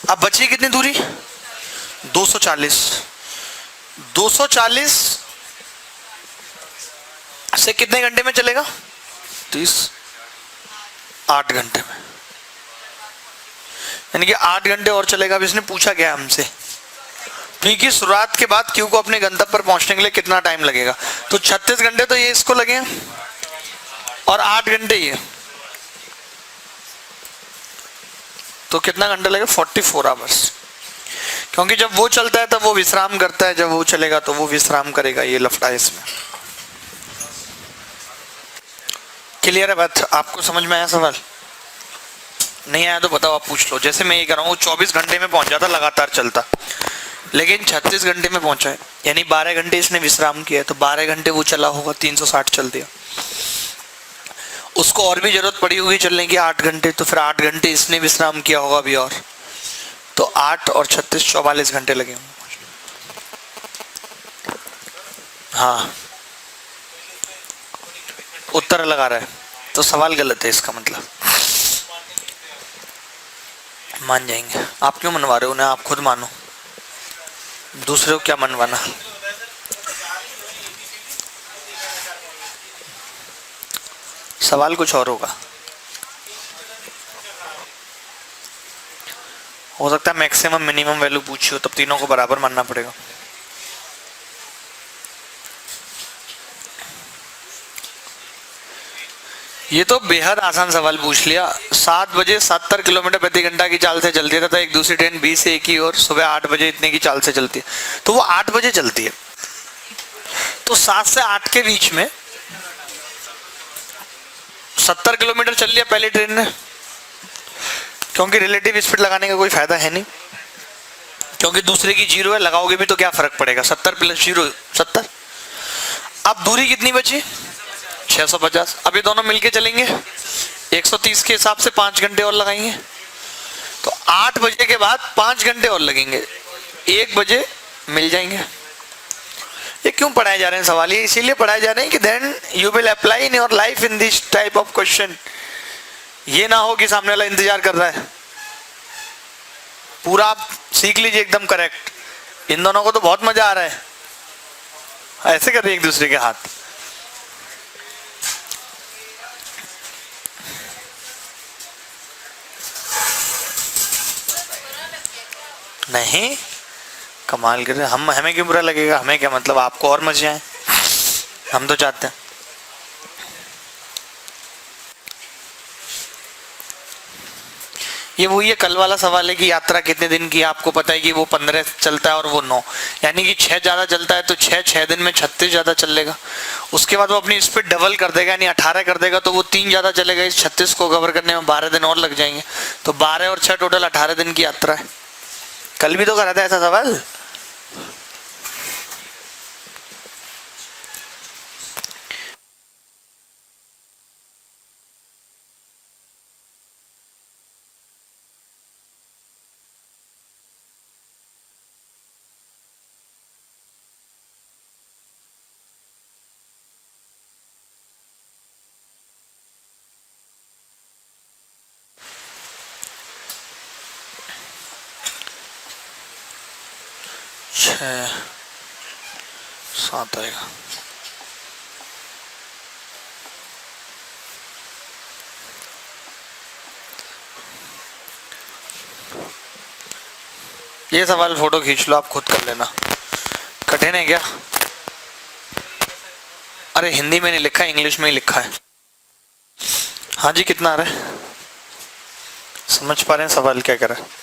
अब बची कितनी दूरी? 240। 240 से कितने घंटे में चलेगा? 30। 8 घंटे में, यानी कि 8 घंटे और चलेगा। अब इसने पूछा क्या हमसे? पी की शुरुआत के बाद क्यू को अपने गंतव्य पर पहुंचने के लिए कितना टाइम लगेगा? तो 36 घंटे तो ये इसको लगे और 8 घंटे ये, तो कितना घंटा लगेगा? 44 आवर्स। क्योंकि जब वो चलता है तब वो विश्राम करता है, जब वो चलेगा तो वो विश्राम करेगा। ये लफड़ा है इसमें। क्लियर है बात? आपको समझ में आया सवाल? नहीं आया तो बताओ, आप पूछ लो। जैसे मैं ये कह रहा हूँ 24 घंटे में पहुंचा था लगातार चलता, लेकिन 36 घंटे में पहुंचा है, यानी 12 घंटे इसने विश्राम किया, तो 12 घंटे वो चला होगा, 360 चल दिया। उसको और भी जरूरत पड़ी होगी चलने की 8 घंटे, तो फिर 8 घंटे इसने विश्राम किया होगा अभी और, तो 8 और 36 44 घंटे लगे होंगे। हाँ, उत्तर लगा रहा है तो सवाल गलत है, इसका मतलब मान जाएंगे। आप क्यों मनवा रहे हो उन्हें? आप खुद मानो, दूसरे को क्या मनवाना। सवाल कुछ और होगा, हो सकता है मैक्सिमम मिनिमम वैल्यू पूछी हो, तब तीनों को बराबर मानना पड़ेगा। ये तो बेहद आसान सवाल पूछ लिया। 7 बजे 70 किलोमीटर प्रति घंटा की चाल से चलती है तथा एक दूसरी ट्रेन 20 से 1 की और सुबह 8 बजे इतने की चाल से चलती है, तो वो 8 बजे चलती है। तो 7 से 8 के बीच में 70 किलोमीटर चल लिया पहली ट्रेन ने, क्योंकि रिलेटिव स्पीड लगाने का कोई फायदा है नहीं, क्योंकि दूसरे की 0 है, लगाओगे भी तो क्या फर्क पड़ेगा, 70 प्लस 0 70। अब दूरी कितनी बची? 650। अब ये दोनों मिलके चलेंगे 130 के हिसाब से 5 घंटे और लगाएंगे, तो 8 बजे के बाद 5 घंटे और लगेंगे, 1 बजे मिल जाएंगे। ये क्यों पढ़ाए जा रहे हैं सवाल? ये इसीलिए पढ़ाए जा रहे हैं कि then you will apply in your life in this type of question. ये ना हो कि सामने वाला इंतजार कर रहा है, पूरा आप सीख लीजिए एकदम करेक्ट। इन दोनों को तो बहुत मजा आ रहा है, ऐसे कर रही एक दूसरे के हाथ। नहीं, कमाल कर रहे हैं हम, हमें क्यों बुरा लगेगा? हमें क्या मतलब, आपको और मजे आए, हम तो चाहते हैं। ये वही है कल वाला सवाल है कि यात्रा कितने दिन की, आपको पता है कि वो 15 चलता है और वो 9, यानी कि 6 ज्यादा चलता है, तो 6 दिन में 36 ज्यादा चलेगा। उसके बाद वो अपनी स्पीड डबल कर देगा, यानी 18 कर देगा, तो वो 3 ज्यादा चलेगा। इस 36 को कवर करने में 12 दिन और लग जाएंगे, तो 12 और 6 टोटल 18 दिन की यात्रा है। कल भी तो करा था ऐसा सवाल। छः 7 आएगा। ये सवाल फोटो खींच लो, आप खुद कर लेना। कठिन है क्या? अरे हिंदी में नहीं लिखा, इंग्लिश में ही लिखा है। हाँ जी, कितना आ रहा है? समझ पा रहे हैं सवाल क्या कर रहा है?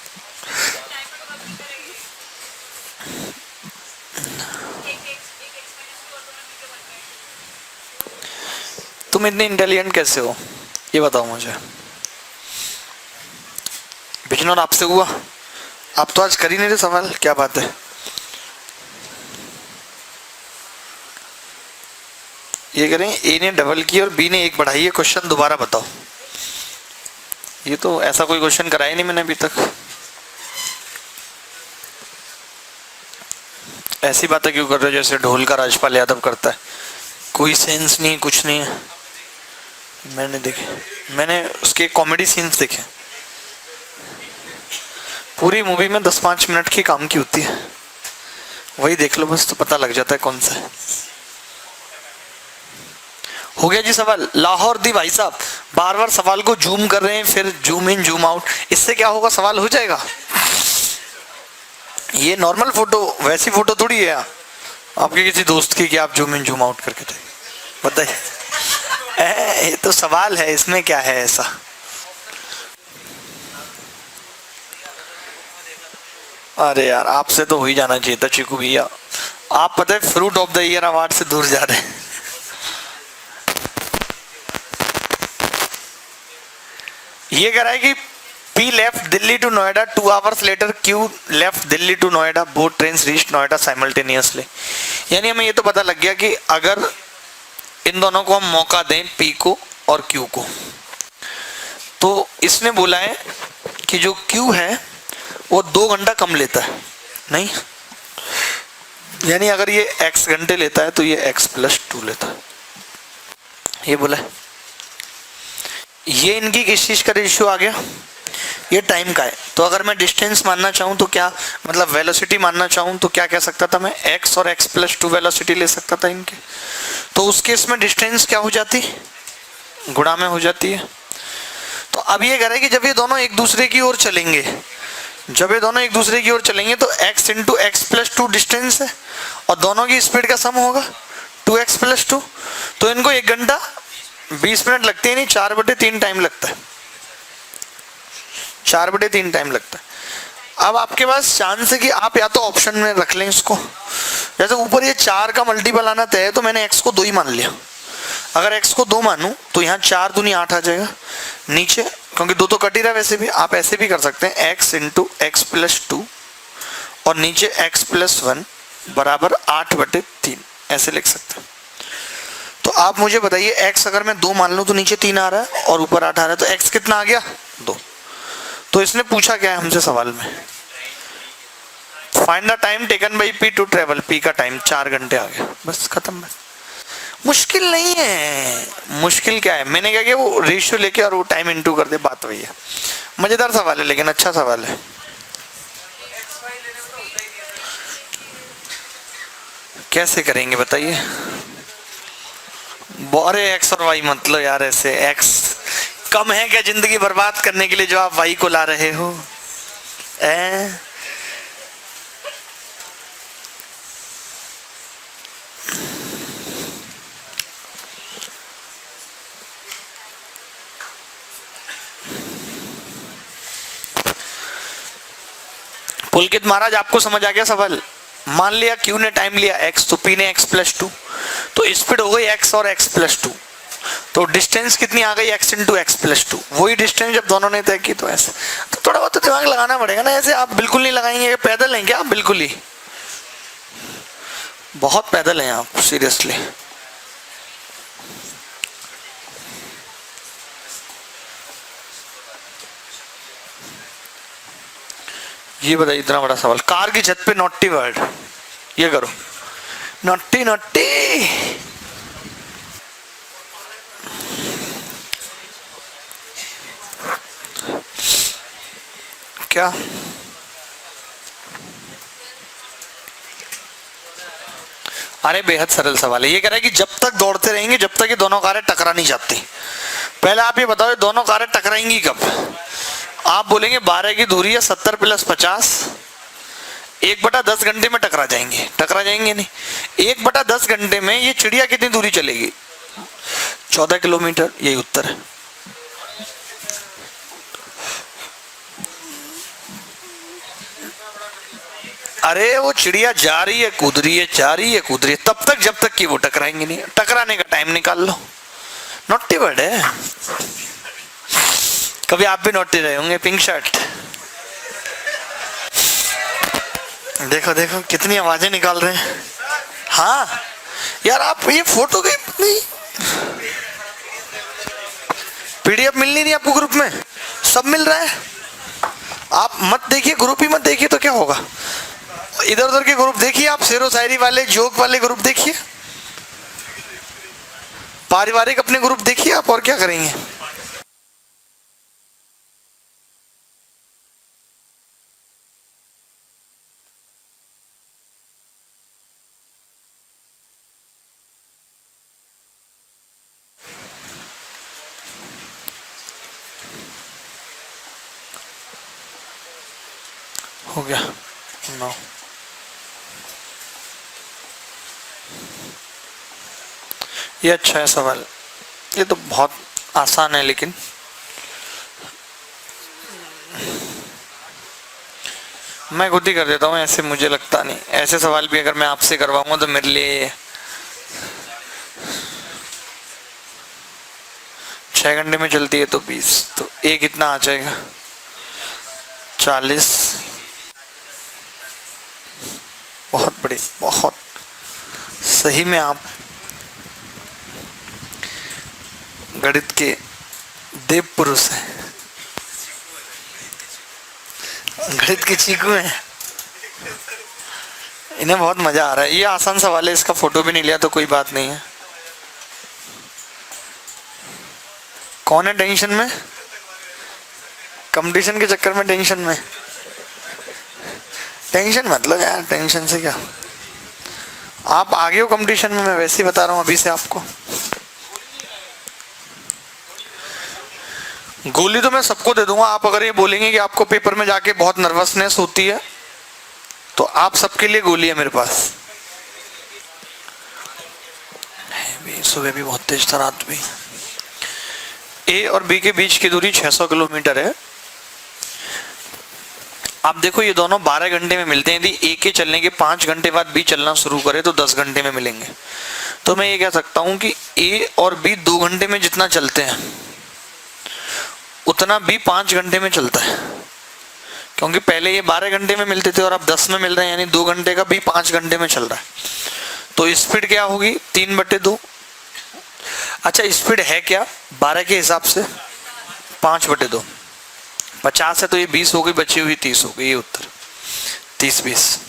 तुम इतने इंटेलिजेंट कैसे हो, ये बताओ मुझे। बिजनौर आपसे हुआ? आप तो आज कर ही नहीं रहे सवाल, क्या बात है? ये करें, ए ने डबल की और बी ने 1 बढ़ाई है, क्वेश्चन दोबारा बताओ। ये तो ऐसा कोई क्वेश्चन कराया नहीं मैंने अभी तक। ऐसी बातें क्यों कर रहे हो जैसे ढोल का राजपाल यादव करता है? कोई सेंस नहीं, कुछ नहीं है। मैंने देखे, मैंने उसके कॉमेडी सीन्स देखे। पूरी मूवी में 10-5 मिनट की काम की होती है, वही देख लो बस, तो पता लग जाता है कौन सा है। हो गया जी सवाल। लाहौर दी भाई साहब बार बार सवाल को जूम कर रहे हैं, फिर जूम इन जूम आउट, इससे क्या होगा? सवाल हो जाएगा। ये नॉर्मल फोटो, वैसी फोटो थोड़ी है आपके किसी दोस्त की कि आप जूम इन जूम आउट करके थे, बताइए। ये तो सवाल है, इसमें क्या है ऐसा? अरे यार, आपसे तो हो ही जाना चाहिए था चीकू भैया। आप पता है fruit of the year award से दूर जा रहे हैं। ये कह रहा है कि P left Delhi to Noida 2 hours later, Q left Delhi to Noida, both trains reached Noida simultaneously। यानी हमें ये तो पता लग गया कि अगर इन दोनों को हम मौका दें, P को और Q को, तो इसने बोला है कि जो Q है वो 2 घंटा कम लेता है, नहीं, यानी अगर ये x घंटे लेता है तो ये x + 2 लेता है, ये बोला है। ये इनकी किस चीज का रेशियो आ गया, ये टाइम का है। तो अगर मैं डिस्टेंस मानना चाहूँ तो क्या, मतलब वेलोसिटी मानना चाहूँ तो क्या कह सकता था मैं, x और x + 2 वेलोसिटी ले सकता था इनके। तो उस केस में डिस्टेंस क्या हो जाती, गुणा में हो जाती है। तो अब ये कह रहे हैं कि जब ये दोनों एक दूसरे की ओर चलेंगे, जब ये दोनों एक दूसरे की ओर चलेंगे तो x × x + 2 डिस्टेंस है और दोनों की स्पीड का सम होगा 2x + 2। तो इनको 1 घंटा 20 मिनट लगते हैं, नहीं 4/3 टाइम लगता है, 4/3 टाइम लगता है। अब आपके पास चांस है कि आप या तो ऑप्शन में रख लें इसको, जैसे ऊपर ये 4 का मल्टीपल आना तय है तो मैंने x को 2 ही मान लिया। अगर x को 2 मानूं तो यहाँ 4 दूनी 8 आ जाएगा नीचे, क्योंकि 2 तो कट ही रहा है। वैसे भी आप ऐसे भी कर सकते हैं, x × x + 2 और नीचे x + 1 बराबर 8/3, ऐसे लिख सकते हैं। तो आप मुझे बताइए x अगर मैं 2 मान लूं तो नीचे 3 आ रहा है और ऊपर 8 आ रहा है, तो x कितना आ गया, 2। तो इसने पूछा क्या है हमसे सवाल में, find the time taken by P to travel, P का टाइम 4 घंटे आ गया, बस खत्म। बस मुश्किल नहीं है, मुश्किल क्या है, मैंने क्या किया वो रेशियो लेके और वो टाइम इनटू कर दे, बात वही है। मजेदार सवाल है लेकिन अच्छा सवाल है। कैसे करेंगे बताइए, अरे x और y मतलब यार ऐसे, x कम है क्या जिंदगी बर्बाद करने के लिए जो आप y को ला रहे हो, पुलकित महाराज आपको समझ आ गया सवाल। मान लिया Q ने टाइम लिया x, तो P ने x + 2, तो स्पीड हो गई x और x + 2, तो डिस्टेंस कितनी आ गई x × x + 2, वही डिस्टेंस जब दोनों ने तय की। तो ऐसे तो थोड़ा बहुत तो दिमाग लगाना पड़ेगा ना, ऐसे आप बिल्कुल नहीं लगाएंगे, पैदल हैं क्या आप, बिल्कुल ही बहुत पैदल हैं आप, सीरियसली। ये बताइए इतना बड़ा सवाल, कार की छत पे नॉटी वर्ड, ये करो नॉटी नॉटी। क्या अरे बेहद सरल सवाल है। ये कह रहा है कि जब तक दौड़ते रहेंगे जब तक ये दोनों कारें टकरा नहीं जाती। पहले आप ये बताओ ये दोनों कारें टकराएंगी कब, आप बोलेंगे 12 की दूरी है 70 + 50, 1/10 घंटे में टकरा जाएंगे, टकरा जाएंगे नहीं। 1/10 घंटे में ये चिड़िया कितनी दूरी चलेगी, 14 किलोमीटर, यही उत्तर है। अरे वो चिड़िया जा रही है कूद रही है, जा रही है कूद रही है, तब तक जब तक कि वो टकराएंगे नहीं। टकराने का टाइम निकाल लो, नॉटी वर्ड है। कभी आप भी नॉटी रहे होंगे, पिंक शर्ट। देखो देखो कितनी आवाजें निकाल रहे हैं। हाँ यार आप ये फोटो की नहीं, PDF मिल नहीं रही आपको ग्रुप में, सब मिल रहा है। आप मत देखिए, ग्रुप ही मत देखिए तो क्या होगा, इधर उधर के ग्रुप देखिए आप, शेरो शायरी वाले जोक वाले ग्रुप देखिए, पारिवारिक अपने ग्रुप देखिए आप, और क्या करेंगे। हो गया 9। ये अच्छा है सवाल, ये तो बहुत आसान है, लेकिन मैं खुद ही कर देता हूँ ऐसे, मुझे लगता नहीं ऐसे सवाल भी अगर मैं आपसे करवाऊंगा तो मेरे लिए 6 6 घंटे में चलती है तो 20, तो ए कितना आ जाएगा 40। बहुत बड़ी, बहुत सही में आप गणित के देव पुरुष हैं, गणित के चीकू हैं। इन्हें बहुत मजा आ रहा है। ये आसान सवाल है, इसका फोटो भी नहीं लिया तो कोई बात नहीं है। कौन है टेंशन में? कंपटीशन के चक्कर में टेंशन में? टेंशन मतलब यार, टेंशन से क्या, आप आगे हो कंपटीशन में, मैं वैसे ही बता रहा हूं अभी से आपको। गोली तो मैं सबको दे दूंगा। आप अगर ये बोलेंगे कि आपको पेपर में जाके बहुत नर्वसनेस होती है तो आप सबके लिए गोली है मेरे पास। सुबह भी बहुत तेज था, रात भी। ए और बी के बीच की दूरी 600 किलोमीटर है। आप देखो ये दोनों 12 घंटे में मिलते हैं। यदि ए के चलने के 5 घंटे बाद बी चलना शुरू करे तो 10 घंटे में मिलेंगे। तो मैं ये कह सकता हूं कि ए और बी 2 घंटे में जितना चलते हैं उतना बी 5 घंटे में चलता है, क्योंकि पहले ये 12 घंटे में मिलते थे और अब 10 में मिल रहे हैं, यानी 2 घंटे का बी 5 घंटे में चल रहा है। तो स्पीड क्या होगी 3/2। अच्छा स्पीड है क्या 12 के हिसाब से 5/2, 50 है तो ये 20 हो गई, बची हुई 30 हो गई। ये उत्तर 30-20।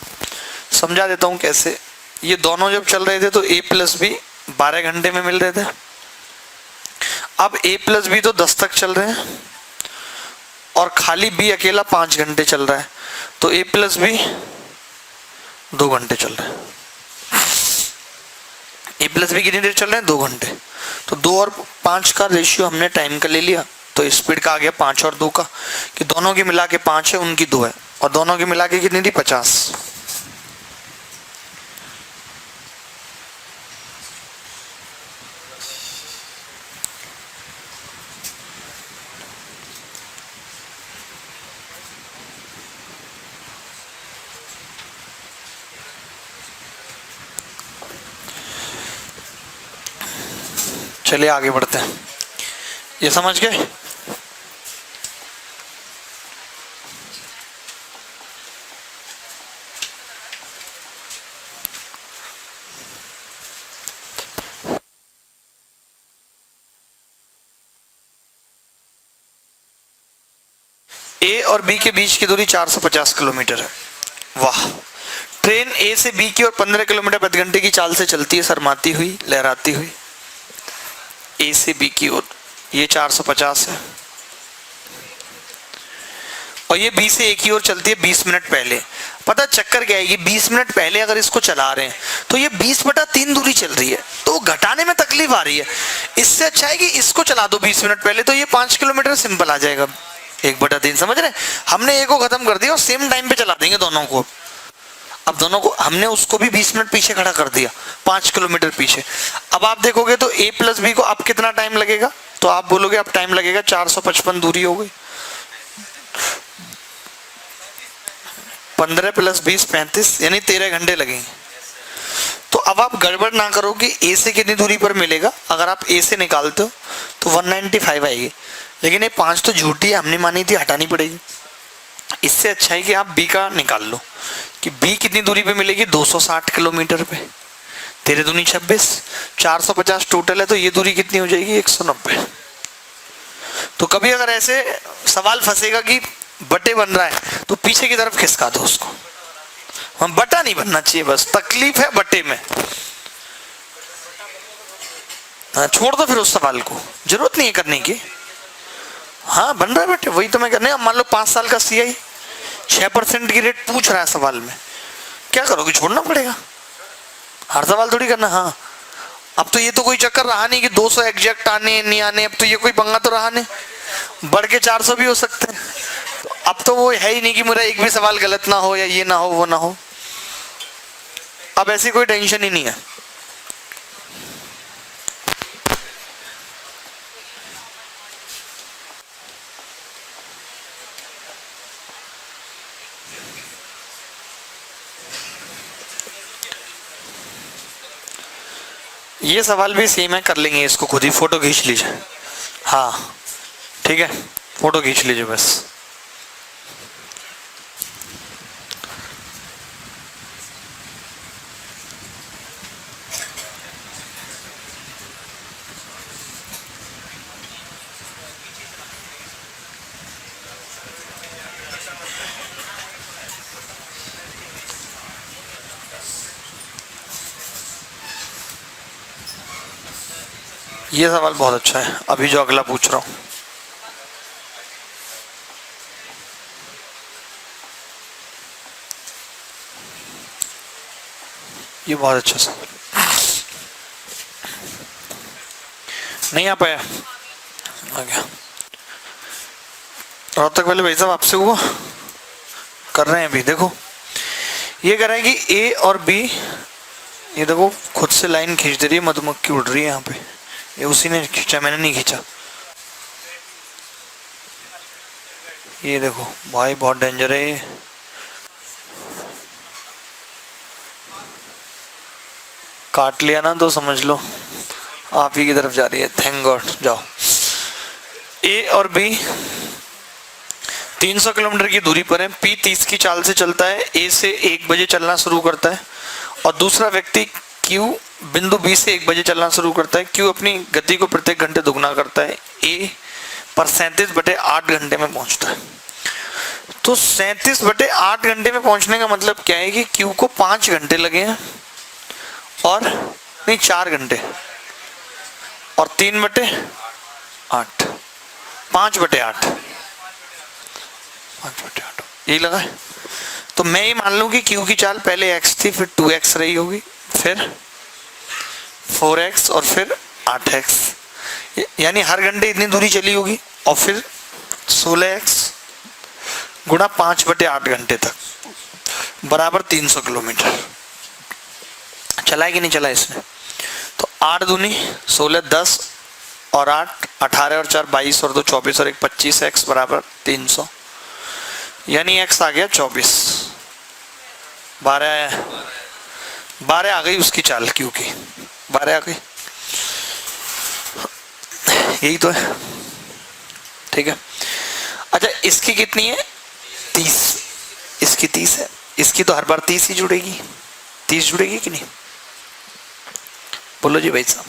समझा देता हूं कैसे। ये दोनों जब चल रहे थे तो ए प्लस बी 12 घंटे में मिल रहे थे। अब ए प्लस बी तो 10 तक चल रहे हैं और खाली बी अकेला 5 घंटे चल रहा है, तो ए प्लस बी 2 घंटे चल रहे हैं। ए प्लस बी कितनी देर चल रहे हैं 2 घंटे। तो 2 और 5 का रेशियो हमने टाइम का ले लिया, तो स्पीड का आ गया 5 और 2 का, कि दोनों की मिला के 5 है, उनकी 2 है, और दोनों की मिला के कितनी थी 50। चलिए आगे बढ़ते हैं। ये समझ गए? ए और बी के बीच की दूरी 450 किलोमीटर है। वाह। ट्रेन ए से बी की ओर 15 किलोमीटर प्रति घंटे की चाल से चलती है, शर्माती हुई, लहराती हुई। ए से बी की ओर ये 450 है, और ये बी से ए की ओर चलती है 20 मिनट पहले। पता चक्कर क्या है, ये 20 मिनट पहले अगर इसको चला रहे हैं तो ये 20/3 दूरी चल रही है, तो घटाने में तकलीफ आ रही है। इससे अच्छा है कि इसको चला दो 20 मिनट पहले, तो ये 5 किलोमीटर सिंपल आ जाएगा 1/3। समझ रहे? हमने ए को खत्म कर दिया और सेम टाइम पे चला देंगे दोनों को। अब दोनों को हमने उसको भी 20 मिनट पीछे खड़ा कर दिया, 5 किलोमीटर पीछे। अब आप देखोगे तो ए प्लस बी को अब कितना टाइम लगेगा, तो आप बोलोगे अब टाइम लगेगा 455 दूरी हो गई। 15 + 20 35, यानी 13 घंटे लगेंगे। तो अब आप गड़बड़ ना करो कि ए से कितनी दूरी पर मिलेगा। अगर आप ए से निकालते हो तो 195 आएगी, लेकिन ये 5 तो झूठी है, हमने मानी थी, हटानी पड़ेगी। इससे अच्छा है कि आप बी का निकाल लो कि बी कितनी दूरी पे मिलेगी 260 किलोमीटर पे। 13 दूनी 26, 450 टोटल है, तो ये दूरी कितनी हो जाएगी 190। तो कभी अगर ऐसे सवाल फंसेगा कि बटे बन रहा है तो पीछे की तरफ खिसका दो उसको। हम बटा नहीं बनना चाहिए, बस तकलीफ है बटे में। छोड़ दो फिर उस सवाल को, जरूरत नहीं है करने की। हाँ बन रहा है बेटे, वही तो मैं करने। मान लो 5 साल का CI 6% की रेट पूछ रहा है सवाल में, क्या करोगे? छोड़ना पड़ेगा, हर सवाल थोड़ी करना। हाँ अब तो ये तो कोई चक्कर रहा नहीं कि 200 एग्जैक्ट आने नहीं आने, अब तो ये कोई पंगा तो रहा नहीं। बढ़ के 400 भी हो सकते हैं। तो अब तो वो है ही नहीं कि मेरा एक भी सवाल गलत ना हो, या ये ना हो वो ना हो। अब ऐसी कोई टेंशन ही नहीं है। ये सवाल भी सेम है, कर लेंगे इसको खुद ही, फोटो खींच लीजिए। हाँ ठीक है, फोटो खींच लीजिए बस। ये सवाल बहुत अच्छा है, अभी जो अगला पूछ रहा हूं। ये बहुत अच्छा सवाल, नहीं आ पाया, आ गया। और तक पहले भाई साहब आपसे हुआ, कर रहे हैं अभी। देखो ये कह रहे हैं कि ए और बी, ये देखो खुद से लाइन खींच दे रही है, मधुमक्खी उड़ रही है यहाँ पे, ये उसी ने खींचा, मैंने नहीं खींचा। ये देखो भाई बहुत डेंजर है ये। काट लिया ना तो समझ लो आप ही की तरफ जा रही है, थैंक गॉड। जाओ, ए और बी 300 किलोमीटर की दूरी पर है। पी 30 की चाल से चलता है, ए से 1 बजे चलना शुरू करता है, और दूसरा व्यक्ति क्यू बिंदु बी से 1 बजे चलना शुरू करता है। क्यू अपनी गति को प्रत्येक घंटे दुगना करता है, ए पर 37/8 घंटे में पहुंचता है। तो 37/8 घंटे में पहुंचने का मतलब क्या है कि क्यू को 5 घंटे लगे हैं, और नहीं 4 घंटे, और 3/8, 5/8, 5/8 यही लगा है। तो मैं ये मान लूं कि क्यू की चाल पहले x थी, फिर 2x रही होगी, फिर 4x और फिर 8x, यानी हर घंटे इतनी दूरी चली होगी, और फिर 16x गुणा 5/8 घंटे तक बराबर 300 किलोमीटर चला है कि नहीं चला इसने। तो 8 दूनी 16, 10 और 8 18 और 4 22 और 2 24 और 1 25, x बराबर 300, यानी x आ गया 24। 12 आया, 12 आ गई उसकी चाल, क्यों की 12 आ गई, यही तो है। ठीक है, अच्छा इसकी कितनी है 30, इसकी 30 है, इसकी तो हर बार 30 ही जुड़ेगी, 30 जुड़ेगी कि नहीं, बोलो जी भाई साहब।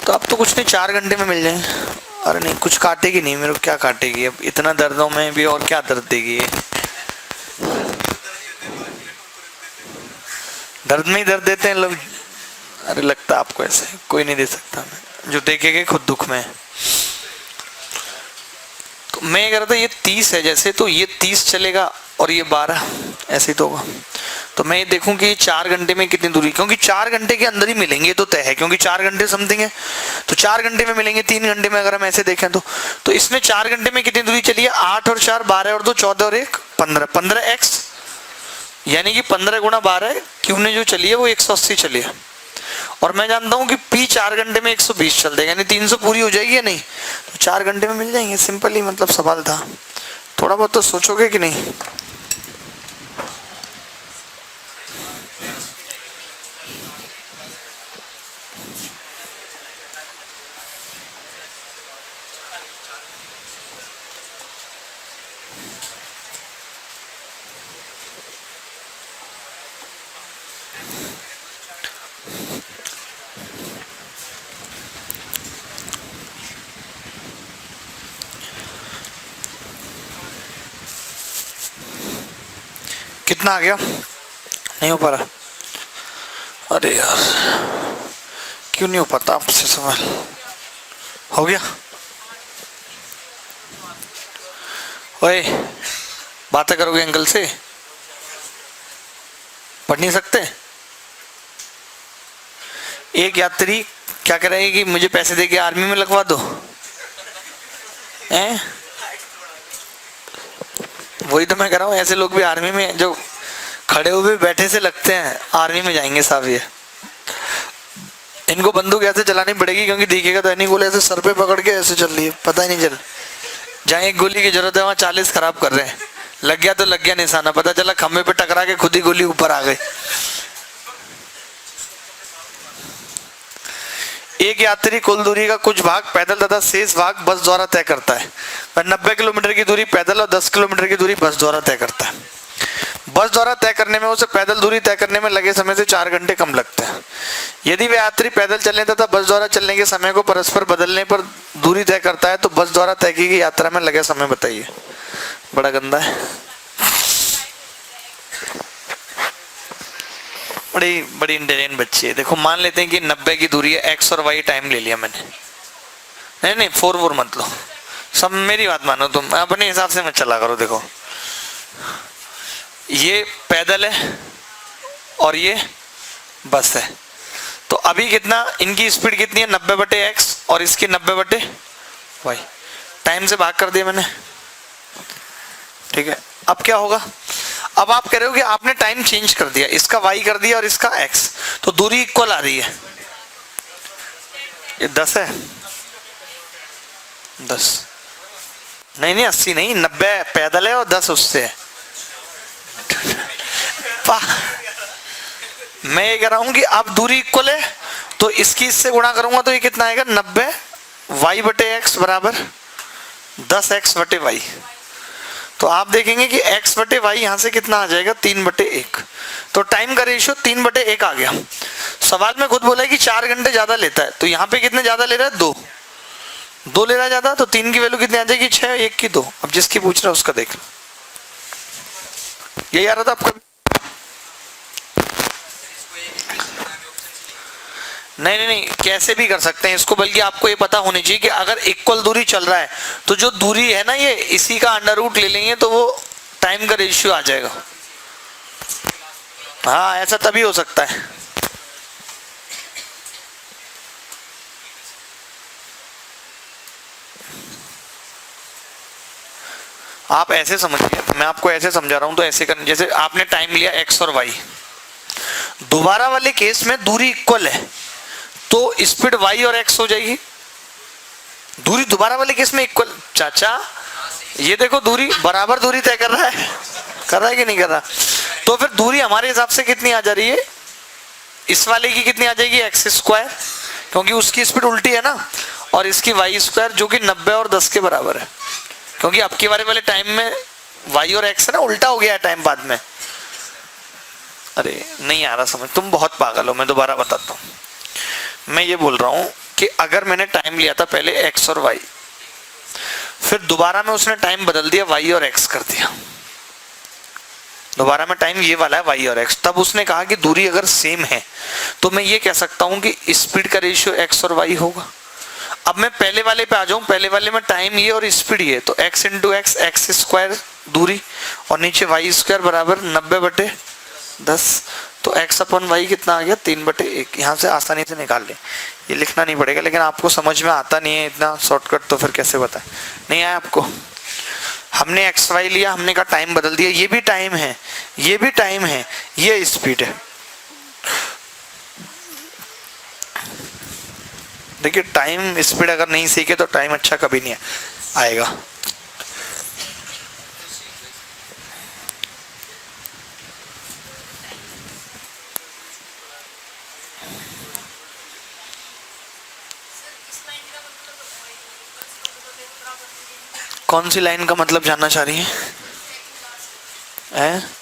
तो अब तो कुछ नहीं, 4 घंटे में मिल जाए। अरे नहीं, कुछ काटेगी नहीं मेरे को, क्या काटेगी अब, इतना दर्दों में भी और क्या दर्द देगी ये, दर्द में ही दर्द देते हैं लोग। अरे लगता आपको ऐसे, कोई नहीं दे सकता, मैं जो देखेगा खुद दुख में। तो मैं कह रहा था ये 30 है जैसे, तो ये 30 चलेगा और ये 12, ऐसे ही तो होगा। तो मैं ये देखूं कि 4 घंटे में कितनी दूरी, क्योंकि 4 घंटे के अंदर ही मिलेंगे तो तय है, क्योंकि 4 घंटे समथिंग है, तो 4 घंटे में मिलेंगे। 3 घंटे में अगर हम ऐसे देखें तो इसने 4 घंटे में कितनी दूरी चली है, 8 और 4 12 और 2 14 और 1 15, 15x, यानी कि 15 गुणा 12 क्यू ने जो चली है वो 180 चली है। और मैं जानता हूं कि पी 4 घंटे में 120 चल देगा, यानी 300 पूरी हो जाएगी या नहीं, तो 4 घंटे में मिल जाएंगे। सिंपल ही मतलब सवाल था, थोड़ा बहुत तो सोचोगे कि नहीं। कितना आ गया, नहीं हो पा रहा, अरे यार क्यों नहीं हो पाता आपसे सवाल, हो गया। ओए बातें करोगे अंकल से, पढ़ नहीं सकते। एक यात्री क्या करेगी कि मुझे पैसे देके आर्मी में लगवा दो, हैं? वही तो मैं कह रहा हूँ, ऐसे लोग भी आर्मी में जो खड़े हुए बैठे से लगते हैं आर्मी में जाएंगे साहब। ये इनको बंदूक ऐसे चलानी पड़ेगी, क्योंकि दिखेगा तो नहीं, गोले ऐसे सर पे पकड़ के ऐसे चल रही है, पता ही नहीं चल, जहाँ एक गोली की जरूरत है वहां 40 खराब कर रहे हैं। लग गया तो लग गया निशाना, पता चला खंबे पे टकरा के खुद ही गोली ऊपर आ गई। एक यात्री कुल दूरी का कुछ भाग पैदल तथा शेष भाग बस द्वारा तय करता है। 90 किलोमीटर की दूरी पैदल और 10 किलोमीटर की दूरी बस द्वारा तय करता है। बस द्वारा तय करने में उसे पैदल दूरी तय करने में लगे समय से 4 घंटे कम लगते हैं। यदि वह यात्री पैदल चलने तथा बस द्वारा चलने के समय को परस्पर बदलने पर दूरी तय करता है तो बस द्वारा तय की गई यात्रा में लगे समय बताइए। बड़ा गंदा है, बड़ी बड़ी इंटेलिजेंट बच्ची है। देखो मान लेते हैं कि 90 की दूरी है, x और y टाइम ले लिया मैंने। नहीं 4 मत लो, सब मेरी बात मानो, तुम अपने हिसाब से मत चला करो। देखो ये पैदल है और ये बस है, तो अभी कितना इनकी स्पीड कितनी है 90/x और इसकी 90/y। टाइम से भाग कर दिया मैंने, ठीक है। अब क्या होगा, अब आप कह रहे हो कि आपने टाइम चेंज कर दिया, इसका y कर दिया और इसका x, तो दूरी इक्वल आ रही है। ये 10 है, 10 नहीं 80 नहीं, 90 पैदल है और 10 उससे है। मैं ये कह रहा हूं कि अब दूरी इक्वल है तो इसकी इससे गुणा करूंगा तो ये कितना आएगा 90 y/x बराबर 10x/y। तो आप देखेंगे कि x/y यहां से कितना आ जाएगा 3/1। तो टाइम का रेशियो 3/1 आ गया। सवाल में खुद बोला है कि 4 घंटे ज्यादा लेता है, तो यहाँ पे कितने ज्यादा ले रहा है 2 ले रहा है ज्यादा, तो 3 की वैल्यू कितनी आ जाएगी 6, 1 की 2। अब जिसकी पूछ रहा है उसका देख लो, यही आ रहा था आपका। नहीं कैसे भी कर सकते हैं इसको, बल्कि आपको ये पता होनी चाहिए कि अगर इक्वल दूरी चल रहा है तो जो दूरी है ना ये इसी का अंडर रूट ले लेंगे तो वो टाइम का रेशियो आ जाएगा। हाँ ऐसा तभी हो सकता है। आप ऐसे समझिए, मैं आपको ऐसे समझा रहा हूं तो ऐसे करना, जैसे आपने टाइम लिया x और y, दोबारा वाले केस में दूरी इक्वल है तो स्पीड y और x हो जाएगी। दूरी दोबारा वाले केस में इक्वल, चाचा ये देखो दूरी बराबर दूरी तय कर रहा है कि नहीं कर रहा, तो फिर दूरी हमारे हिसाब से कितनी आ जा रही है, इस वाले की कितनी आ जाएगी x², क्योंकि उसकी स्पीड उल्टी है ना, और इसकी y² जो कि 90 और 10 के बराबर है, क्योंकि अब के बारे वाले टाइम में y और x है ना, उल्टा हो गया है टाइम बाद में। अरे नहीं आ रहा समझ, तुम बहुत पागल हो। मैं दोबारा बताता हूँ, मैं ये बोल रहा हूं कि अगर मैंने टाइम लिया था पहले x और y, फिर दोबारा में उसने टाइम बदल दिया y और x कर दिया, दोबारा में टाइम ये वाला है y और x, तब उसने कहा कि दूरी अगर सेम है तो मैं ये कह सकता हूं कि स्पीड का रेशियो x और y होगा। अब मैं पहले वाले पे आ जाऊं, पहले वाले में टाइम ये और स्पीड ये, तो x × x x² दूरी और नीचे y² बराबर 90/10, तो x/y कितना आ गया 3/1। यहाँ से आसानी से निकाल ले, ये लिखना नहीं पड़ेगा, लेकिन आपको समझ में आता नहीं है इतना शॉर्टकट, तो फिर कैसे बताएं। नहीं आया आपको, हमने xy लिया, हमने कहा टाइम बदल दिया, ये भी टाइम है, ये भी टाइम है, ये स्पीड है। देखिए टाइम स्पीड अगर नहीं सीखे तो टाइम अच्छा कभी नहीं आएगा। कौन सी लाइन का मतलब जानना चाह रही है?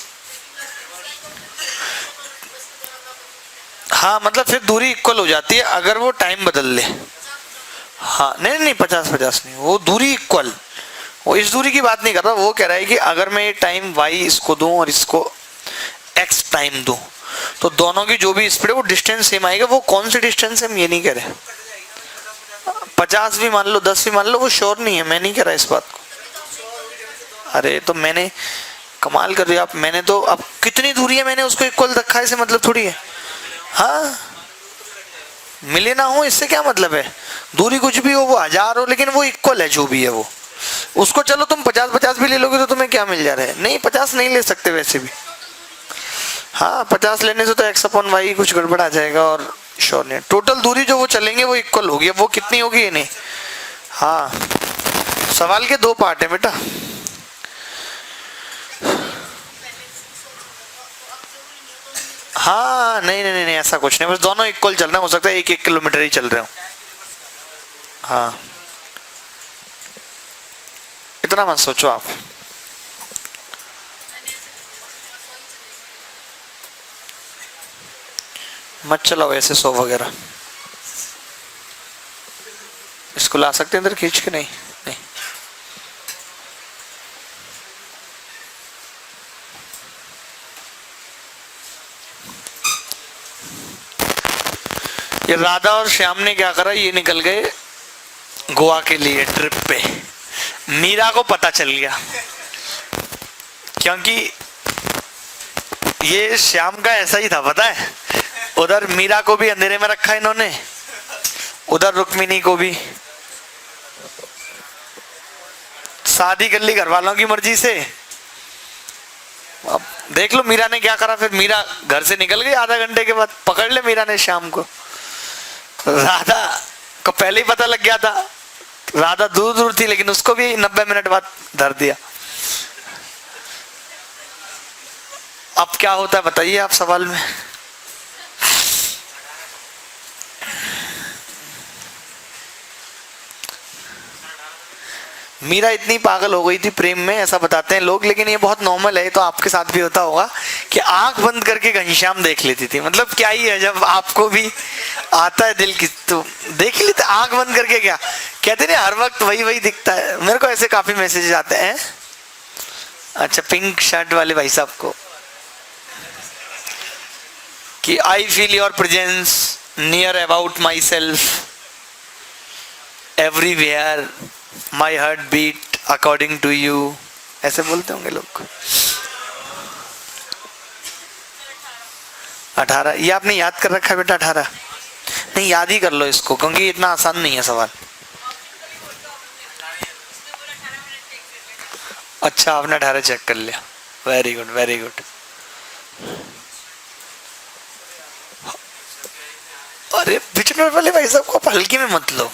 हाँ मतलब फिर दूरी इक्वल हो जाती है अगर वो टाइम बदल ले। हाँ नहीं 50-50 नहीं, वो दूरी इक्वल, वो इस दूरी की बात नहीं कर रहा, वो कह रहा है कि अगर मैं ये टाइम y इसको दूं और इसको x टाइम दूं तो दोनों की जो भी स्पीड है वो डिस्टेंस सेम आएगा। वो कौन सी डिस्टेंस है हम ये नहीं कह रहे, 50 भी मान लो 10 भी मान लो, वो श्योर नहीं है, मैं नहीं कह रहा इस बात को। अरे तो मैंने कमाल कर दिया आप, मैंने तो अब कितनी दूरी है मैंने उसको इक्वल रखा है, इसे मतलब थोड़ी है। हाँ मिले ना हो इससे क्या मतलब है, दूरी कुछ भी हो, वो 1000 हो, लेकिन वो इक्वल है जो भी है वो, उसको चलो तुम 50-50 भी ले लोगे तो तुम्हें क्या मिल जा रहा है। नहीं 50 नहीं ले सकते वैसे भी। हाँ 50 लेने से तो x/y कुछ गड़बड़ आ जाएगा और श्योर नहीं, टोटल दूरी जो वो चलेंगे वो इक्वल होगी। अब वो कितनी होगी ये नहीं। हाँ सवाल के 2 पार्ट है बेटा। हाँ नहीं ऐसा कुछ नहीं, बस दोनों इक्वल चल रहे हैं, हो सकता है 1-1 किलोमीटर ही चल रहे हो। हाँ, इतना मत सोचो आप। मत चलाओ ऐसे 100 वगैरह। इसको ला सकते हैं इधर खींच के? नहीं नहीं। ये राधा और श्याम ने क्या करा, ये निकल गए गोवा के लिए ट्रिप पे। मीरा को पता चल गया, क्योंकि ये श्याम का ऐसा ही था, पता है। उधर मीरा को भी अंधेरे में रखा इन्होंने, उधर रुक्मिणी को भी। शादी कर ली घर वालों की मर्जी से। अब देख लो मीरा ने क्या करा। फिर मीरा घर से निकल गई, आधा घंटे के बाद पकड़ ले मीरा ने श्याम को। राधा को पहले ही पता लग गया था, राधा दूर दूर थी, लेकिन उसको भी 90 मिनट बाद धर दिया। अब क्या होता है बताइए आप सवाल में। मीरा इतनी पागल हो गई थी प्रेम में, ऐसा बताते हैं लोग, लेकिन ये बहुत नॉर्मल है, तो आपके साथ भी होता होगा कि आंख बंद करके घनश्याम देख लेती थी। मतलब क्या ही है, जब आपको भी आता है दिल की तो देख लेते आंख बंद करके। क्या कहते नहीं, हर वक्त वही वही दिखता है। मेरे को ऐसे काफी मैसेजेस आते हैं। अच्छा, पिंक शर्ट वाले भाई साहब को कि I feel your presence near about myself everywhere, my heartbeat according to you, ऐसे बोलते होंगे लोग। 18, ये आपने याद कर रखा है बेटा 18? नहीं, याद ही कर लो इसको, क्योंकि इतना आसान नहीं है सवाल। अच्छा, आपने 18 चेक कर लिया, वेरी गुड वेरी गुड। अरे बिजनेस वाले भाई साहब को हल्के में मत लो।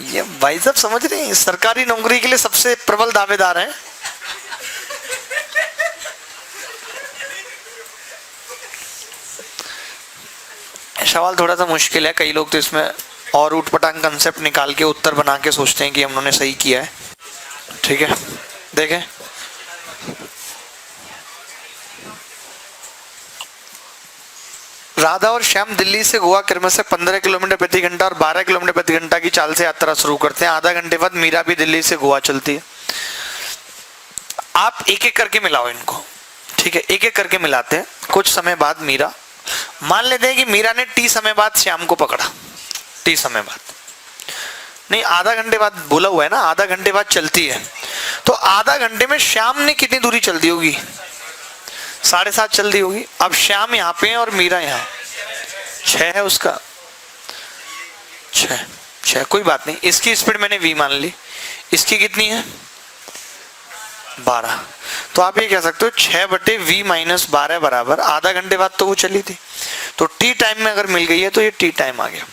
ये भाई साहब समझ रहे हैं, सरकारी नौकरी के लिए सबसे प्रबल दावेदार हैं। सवाल थोड़ा सा मुश्किल है, कई लोग तो इसमें और ऊटपटांग कंसेप्ट निकाल के उत्तर बना के सोचते हैं कि हम लोगों ने सही किया है। ठीक है, देखें राधा और श्याम दिल्ली से गोवा क्रमशः 15 किलोमीटर प्रति घंटा और 12 किलोमीटर प्रति घंटा की चाल से यात्रा शुरू करते हैं। आधा घंटे बाद मीरा भी दिल्ली से गोवा चलती है। आप एक एक करके मिलाओ इनको, ठीक है, एक एक करके मिलाते हैं। कुछ समय बाद मीरा, मान लेते हैं कि मीरा ने टी समय बाद श्याम को पकड़ा, टी समय बाद नहीं, आधा घंटे बाद बोला हुआ है ना, आधा घंटे बाद चलती है। तो आधा घंटे में श्याम ने कितनी दूरी चल दी होगी? 7.5 चल दी होगी। अब श्याम यहाँ पे है और मीरा यहाँ, 6 है उसका, 6, कोई बात नहीं। इसकी स्पीड मैंने v मान ली, इसकी कितनी है 12। तो आप ये कह सकते हो 6/v-12 बराबर आधा घंटे बाद तो वो चली थी। तो टी टाइम में अगर मिल गई है तो ये टी टाइम आ गया।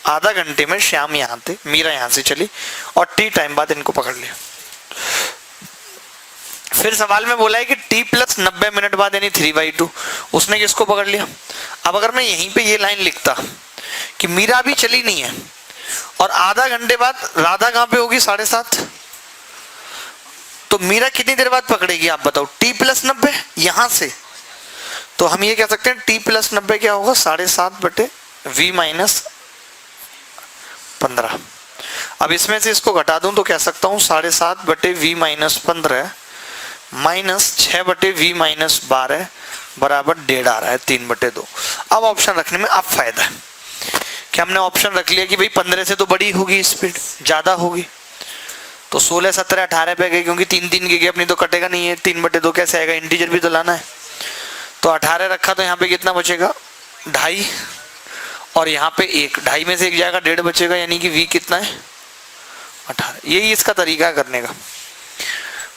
आधा घंटे में श्याम यहाँ थे, मीरा यहाँ से चली और टी टाइम बाद इनको पकड़ लिया। फिर सवाल में बोला है कि t + 90 मिनट बाद यानी 3/2, उसने किसको पकड़ लिया? अब अगर मैं यहीं पे ये लाइन लिखता कि मीरा भी चली नहीं है और आधा घंटे बाद राधा कहाँ पे होगी 7.5, तो मीरा कितनी देर बाद पकड़ेगी आप बताओ? t + 90 यहां से। तो हम ये कह सकते हैं t + 90 क्या होगा? 7/v-15। अब इसमें से इसको घटा दूं तो कह सकता हूं 7/v-15 माइनस 6/v-12 बराबर 1.5 आ रहा है 3/2। अब ऑप्शन रखने में अब फायदा है कि हमने ऑप्शन रख लिया कि भाई 15 से तो बड़ी होगी स्पीड, ज्यादा होगी। तो 16, 17, 18 पे गए, क्योंकि 3 के गैप नहीं तो कटेगा नहीं है। 3/2 कैसे आएगा? इंटीजर भी तो लाना है। तो 18 रखा तो यहाँ पे कितना बचेगा? 2.5 और यहाँ पे 1, 2.5 में से 1 जाएगा, 1.5 बचेगा, यानी कि v कितना है 18। यही इसका तरीका है करने का।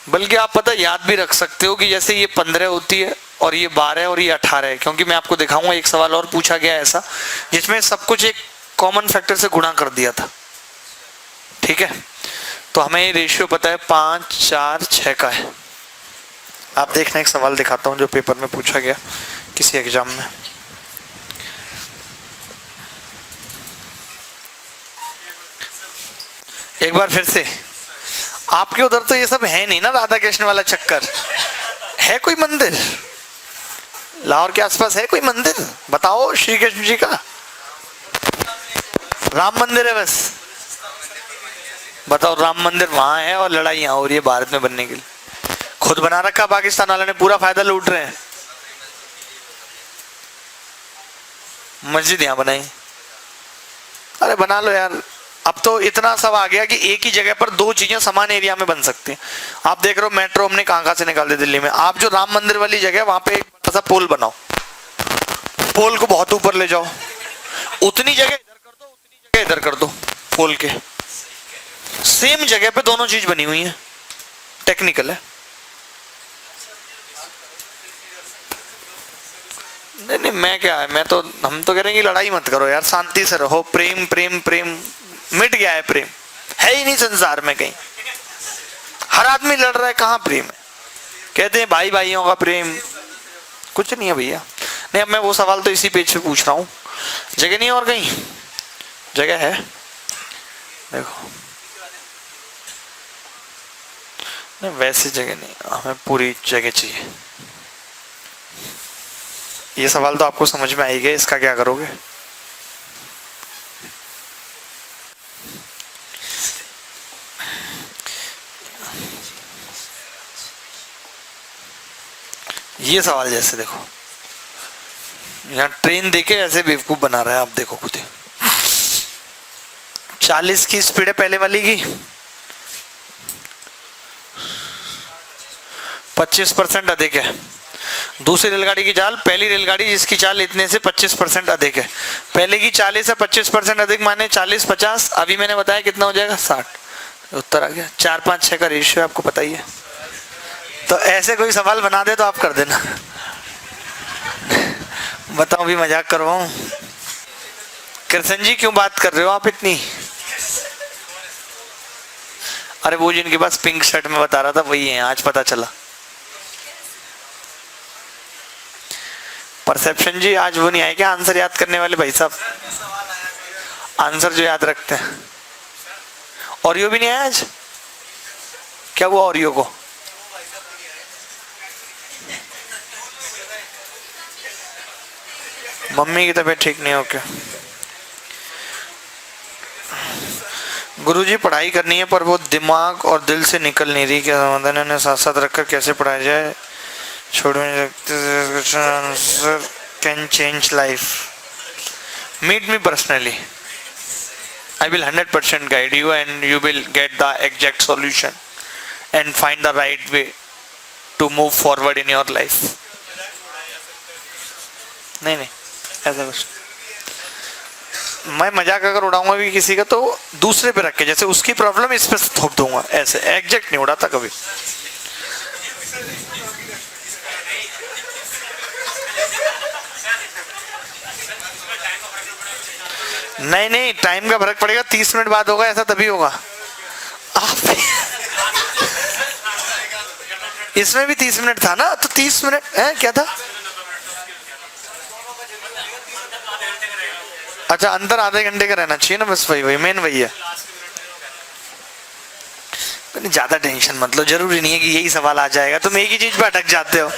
बल्कि आप पता याद भी रख सकते हो कि जैसे ये 15 होती है और ये 12 और ये 18 है, क्योंकि मैं आपको दिखाऊंगा एक सवाल और पूछा गया ऐसा जिसमें सब कुछ एक कॉमन फैक्टर से गुणा कर दिया था। ठीक है, तो हमें ये रेशियो पता है 5, 4, 6 का है। आप देखना एक सवाल दिखाता हूँ जो पेपर में पूछा गया किसी एग्जाम में। एक बार फिर से, आपके उधर तो ये सब है नहीं ना, राधा कृष्ण वाला चक्कर है? कोई मंदिर लाहौर के आसपास है? कोई मंदिर बताओ श्री कृष्ण जी का? राम मंदिर है बस। बताओ, राम मंदिर वहां है और लड़ाइयां हो रही है भारत में बनने के लिए। खुद बना रखा पाकिस्तान वाले ने, पूरा फायदा लूट रहे हैं। मस्जिद यहां बनाई, अरे बना लो यार। अब तो इतना सब आ गया कि एक ही जगह पर दो चीजें समान एरिया में बन सकती हैं। आप देख रहे हो मेट्रो हमने कहां से निकाल दी दिल्ली में। आप जो राम मंदिर वाली जगह वहां पे एक बड़ा सा पोल बनाओ, पोल को बहुत ऊपर ले जाओ, उतनी जगह इधर कर दो, उतनी जगह इधर कर दो, पोल के सेम जगह पे दोनों चीज बनी हुई है। टेक्निकल है। नहीं नहीं, मैं क्या है, मैं तो, हम तो कह रहे हैं कि लड़ाई मत करो यार, शांति से रहो। प्रेम प्रेम प्रेम मिट गया है, प्रेम है ही नहीं संसार में कहीं। हर आदमी लड़ रहा है, कहाँ प्रेम है? कहते हैं भाई भाइयों का प्रेम, कुछ नहीं है भैया। नहीं, अब मैं वो सवाल तो इसी पेज पे पूछ रहा हूँ। जगह नहीं और कहीं? जगह है, देखो। नहीं वैसी जगह नहीं, हमें पूरी जगह चाहिए। ये सवाल तो आपको समझ में आई गया, इसका क्या करोगे? ये सवाल जैसे देखो, यहाँ ट्रेन देखे ऐसे बेवकूफ बना रहा है, आप देखो खुद। 40 की स्पीड है पहले वाली की, 25% अधिक है। दूसरी रेलगाड़ी की चाल, पहली रेलगाड़ी जिसकी चाल इतने से 25% अधिक है। पहले की 40 से 25% अधिक माने 40 50, अभी मैंने बताया कितना हो जाएगा 60। उत्तर आ गया। 4 5 6 का रेशियो आपको पता ही है। तो ऐसे कोई सवाल बना दे तो आप कर देना। बताओ, भी मजाक कर रहा हूं। कृष्ण जी क्यों बात कर रहे हो आप इतनी? अरे वो जिनके पास पिंक शर्ट में बता रहा था वही है, आज पता चला। परसेप्शन जी आज वो नहीं आए क्या आंसर याद करने वाले भाई साहब? आंसर जो याद रखते हैं। ऑरियो भी नहीं आया आज? क्या हुआ ऑरियो को? मम्मी की तबीयत ठीक नहीं हो क्या? गुरुजी पढ़ाई करनी है पर वो दिमाग और दिल से निकल नहीं रही, क्या समाधान है? साथ साथ रखकर कैसे पढ़ाया जाए? छोड़ नहीं सकते, answer can change life. Meet me personally, I will 100% guide you and you will get the exact solution and find the right way to move forward in your life. नहीं नहीं, ऐसा कुछ मैं मजाक अगर उड़ाऊंगा भी किसी का तो दूसरे पे रख के, जैसे उसकी प्रॉब्लम इस पे थोप दूंगा, ऐसे एग्जैक्ट नहीं उड़ाता कभी। नहीं नहीं, टाइम का फर्क पड़ेगा, 30 मिनट बाद होगा ऐसा, तभी होगा। इसमें भी 30 मिनट था ना, तो 30 मिनट है क्या था? अच्छा, अंदर आधे घंटे का रहना चाहिए ना, बस वही वही मेन वही है। ज्यादा टेंशन मत लो, जरूरी नहीं है कि यही सवाल आ जाएगा, तुम एक ही चीज पे अटक जाते हो।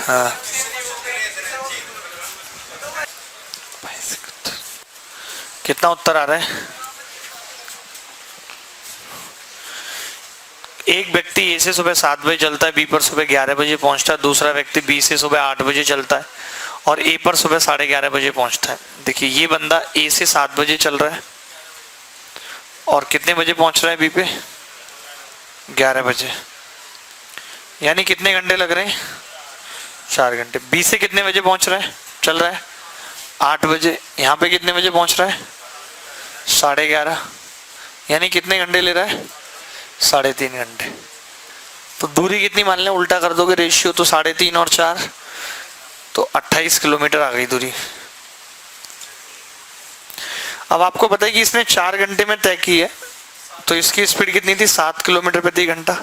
हाँ, कितना उत्तर आ रहा है? एक व्यक्ति ए से सुबह 7 बजे चलता है, बी पर सुबह 11 बजे पहुंचता है। दूसरा व्यक्ति बी से सुबह 8 बजे चलता है और ए पर सुबह 11:30 बजे पहुंचता है। देखिए, ये बंदा ए से 7 बजे चल रहा है और कितने बजे पहुंच रहा है बी पे? 11 बजे। यानी कितने घंटे लग रहे हैं? 4 घंटे। बी से कितने बजे पहुंच रहा है, चल रहा है? 8 बजे। यहाँ पे कितने बजे पहुंच रहा है? 11:30। यानी कितने घंटे ले रहा है? 3.5 घंटे। तो दूरी कितनी मान लें, उल्टा कर दोगे रेशियो तो 3.5 और 4 तो 28 किलोमीटर आ गई दूरी। अब आपको पता है कि इसने 4 घंटे में तय की है तो इसकी स्पीड कितनी थी? 7 किलोमीटर प्रति घंटा।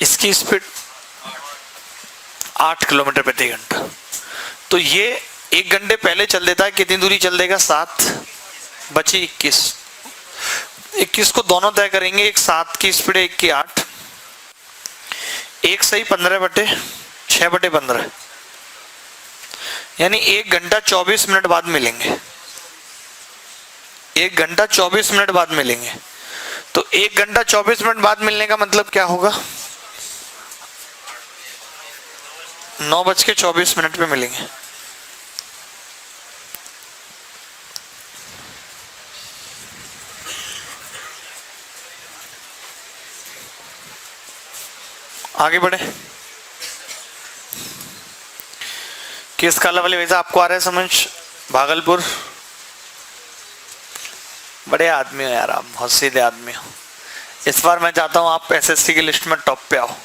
इसकी स्पीड 8 किलोमीटर प्रति घंटा। तो ये 1 घंटे पहले चल देता है, कितनी दूरी चल देगा? 7, बची 21। 21 को दोनों तय करेंगे, एक 7 की स्पीड है, एक की 8। एक सही 15/6/15, यानी 1 घंटा 24 मिनट बाद मिलेंगे। 1 घंटा 24 मिनट बाद मिलेंगे। तो 1 घंटा 24 मिनट बाद मिलने का मतलब क्या होगा? 9:24 पे मिलेंगे। आगे बढ़े। किस काला वाले वैसा आपको आ रहा है समझ? भागलपुर। बड़े आदमी हो यार आप, बहुत सीधे आदमी हो। इस बार मैं चाहता हूं आप एसएससी की लिस्ट में टॉप पे आओ,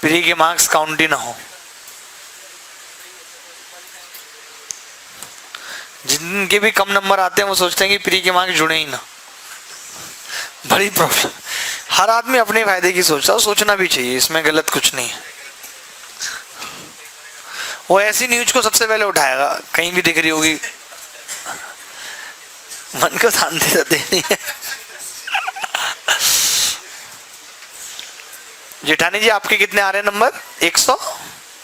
प्री के मार्क्स काउंट ही ना हो। जिनके भी कम नंबर आते हैं वो सोचते हैं कि प्री के मार्क्स जुड़े ही ना। बड़ी प्रॉब्लम। हर आदमी अपने फायदे की सोचता है, सोचना भी चाहिए, इसमें गलत कुछ नहीं है। वो ऐसी न्यूज को सबसे पहले उठाएगा, कहीं भी दिख रही होगी, मन को शांति देते नहीं है। जेठानी जी आपके कितने आ रहे हैं नंबर? 100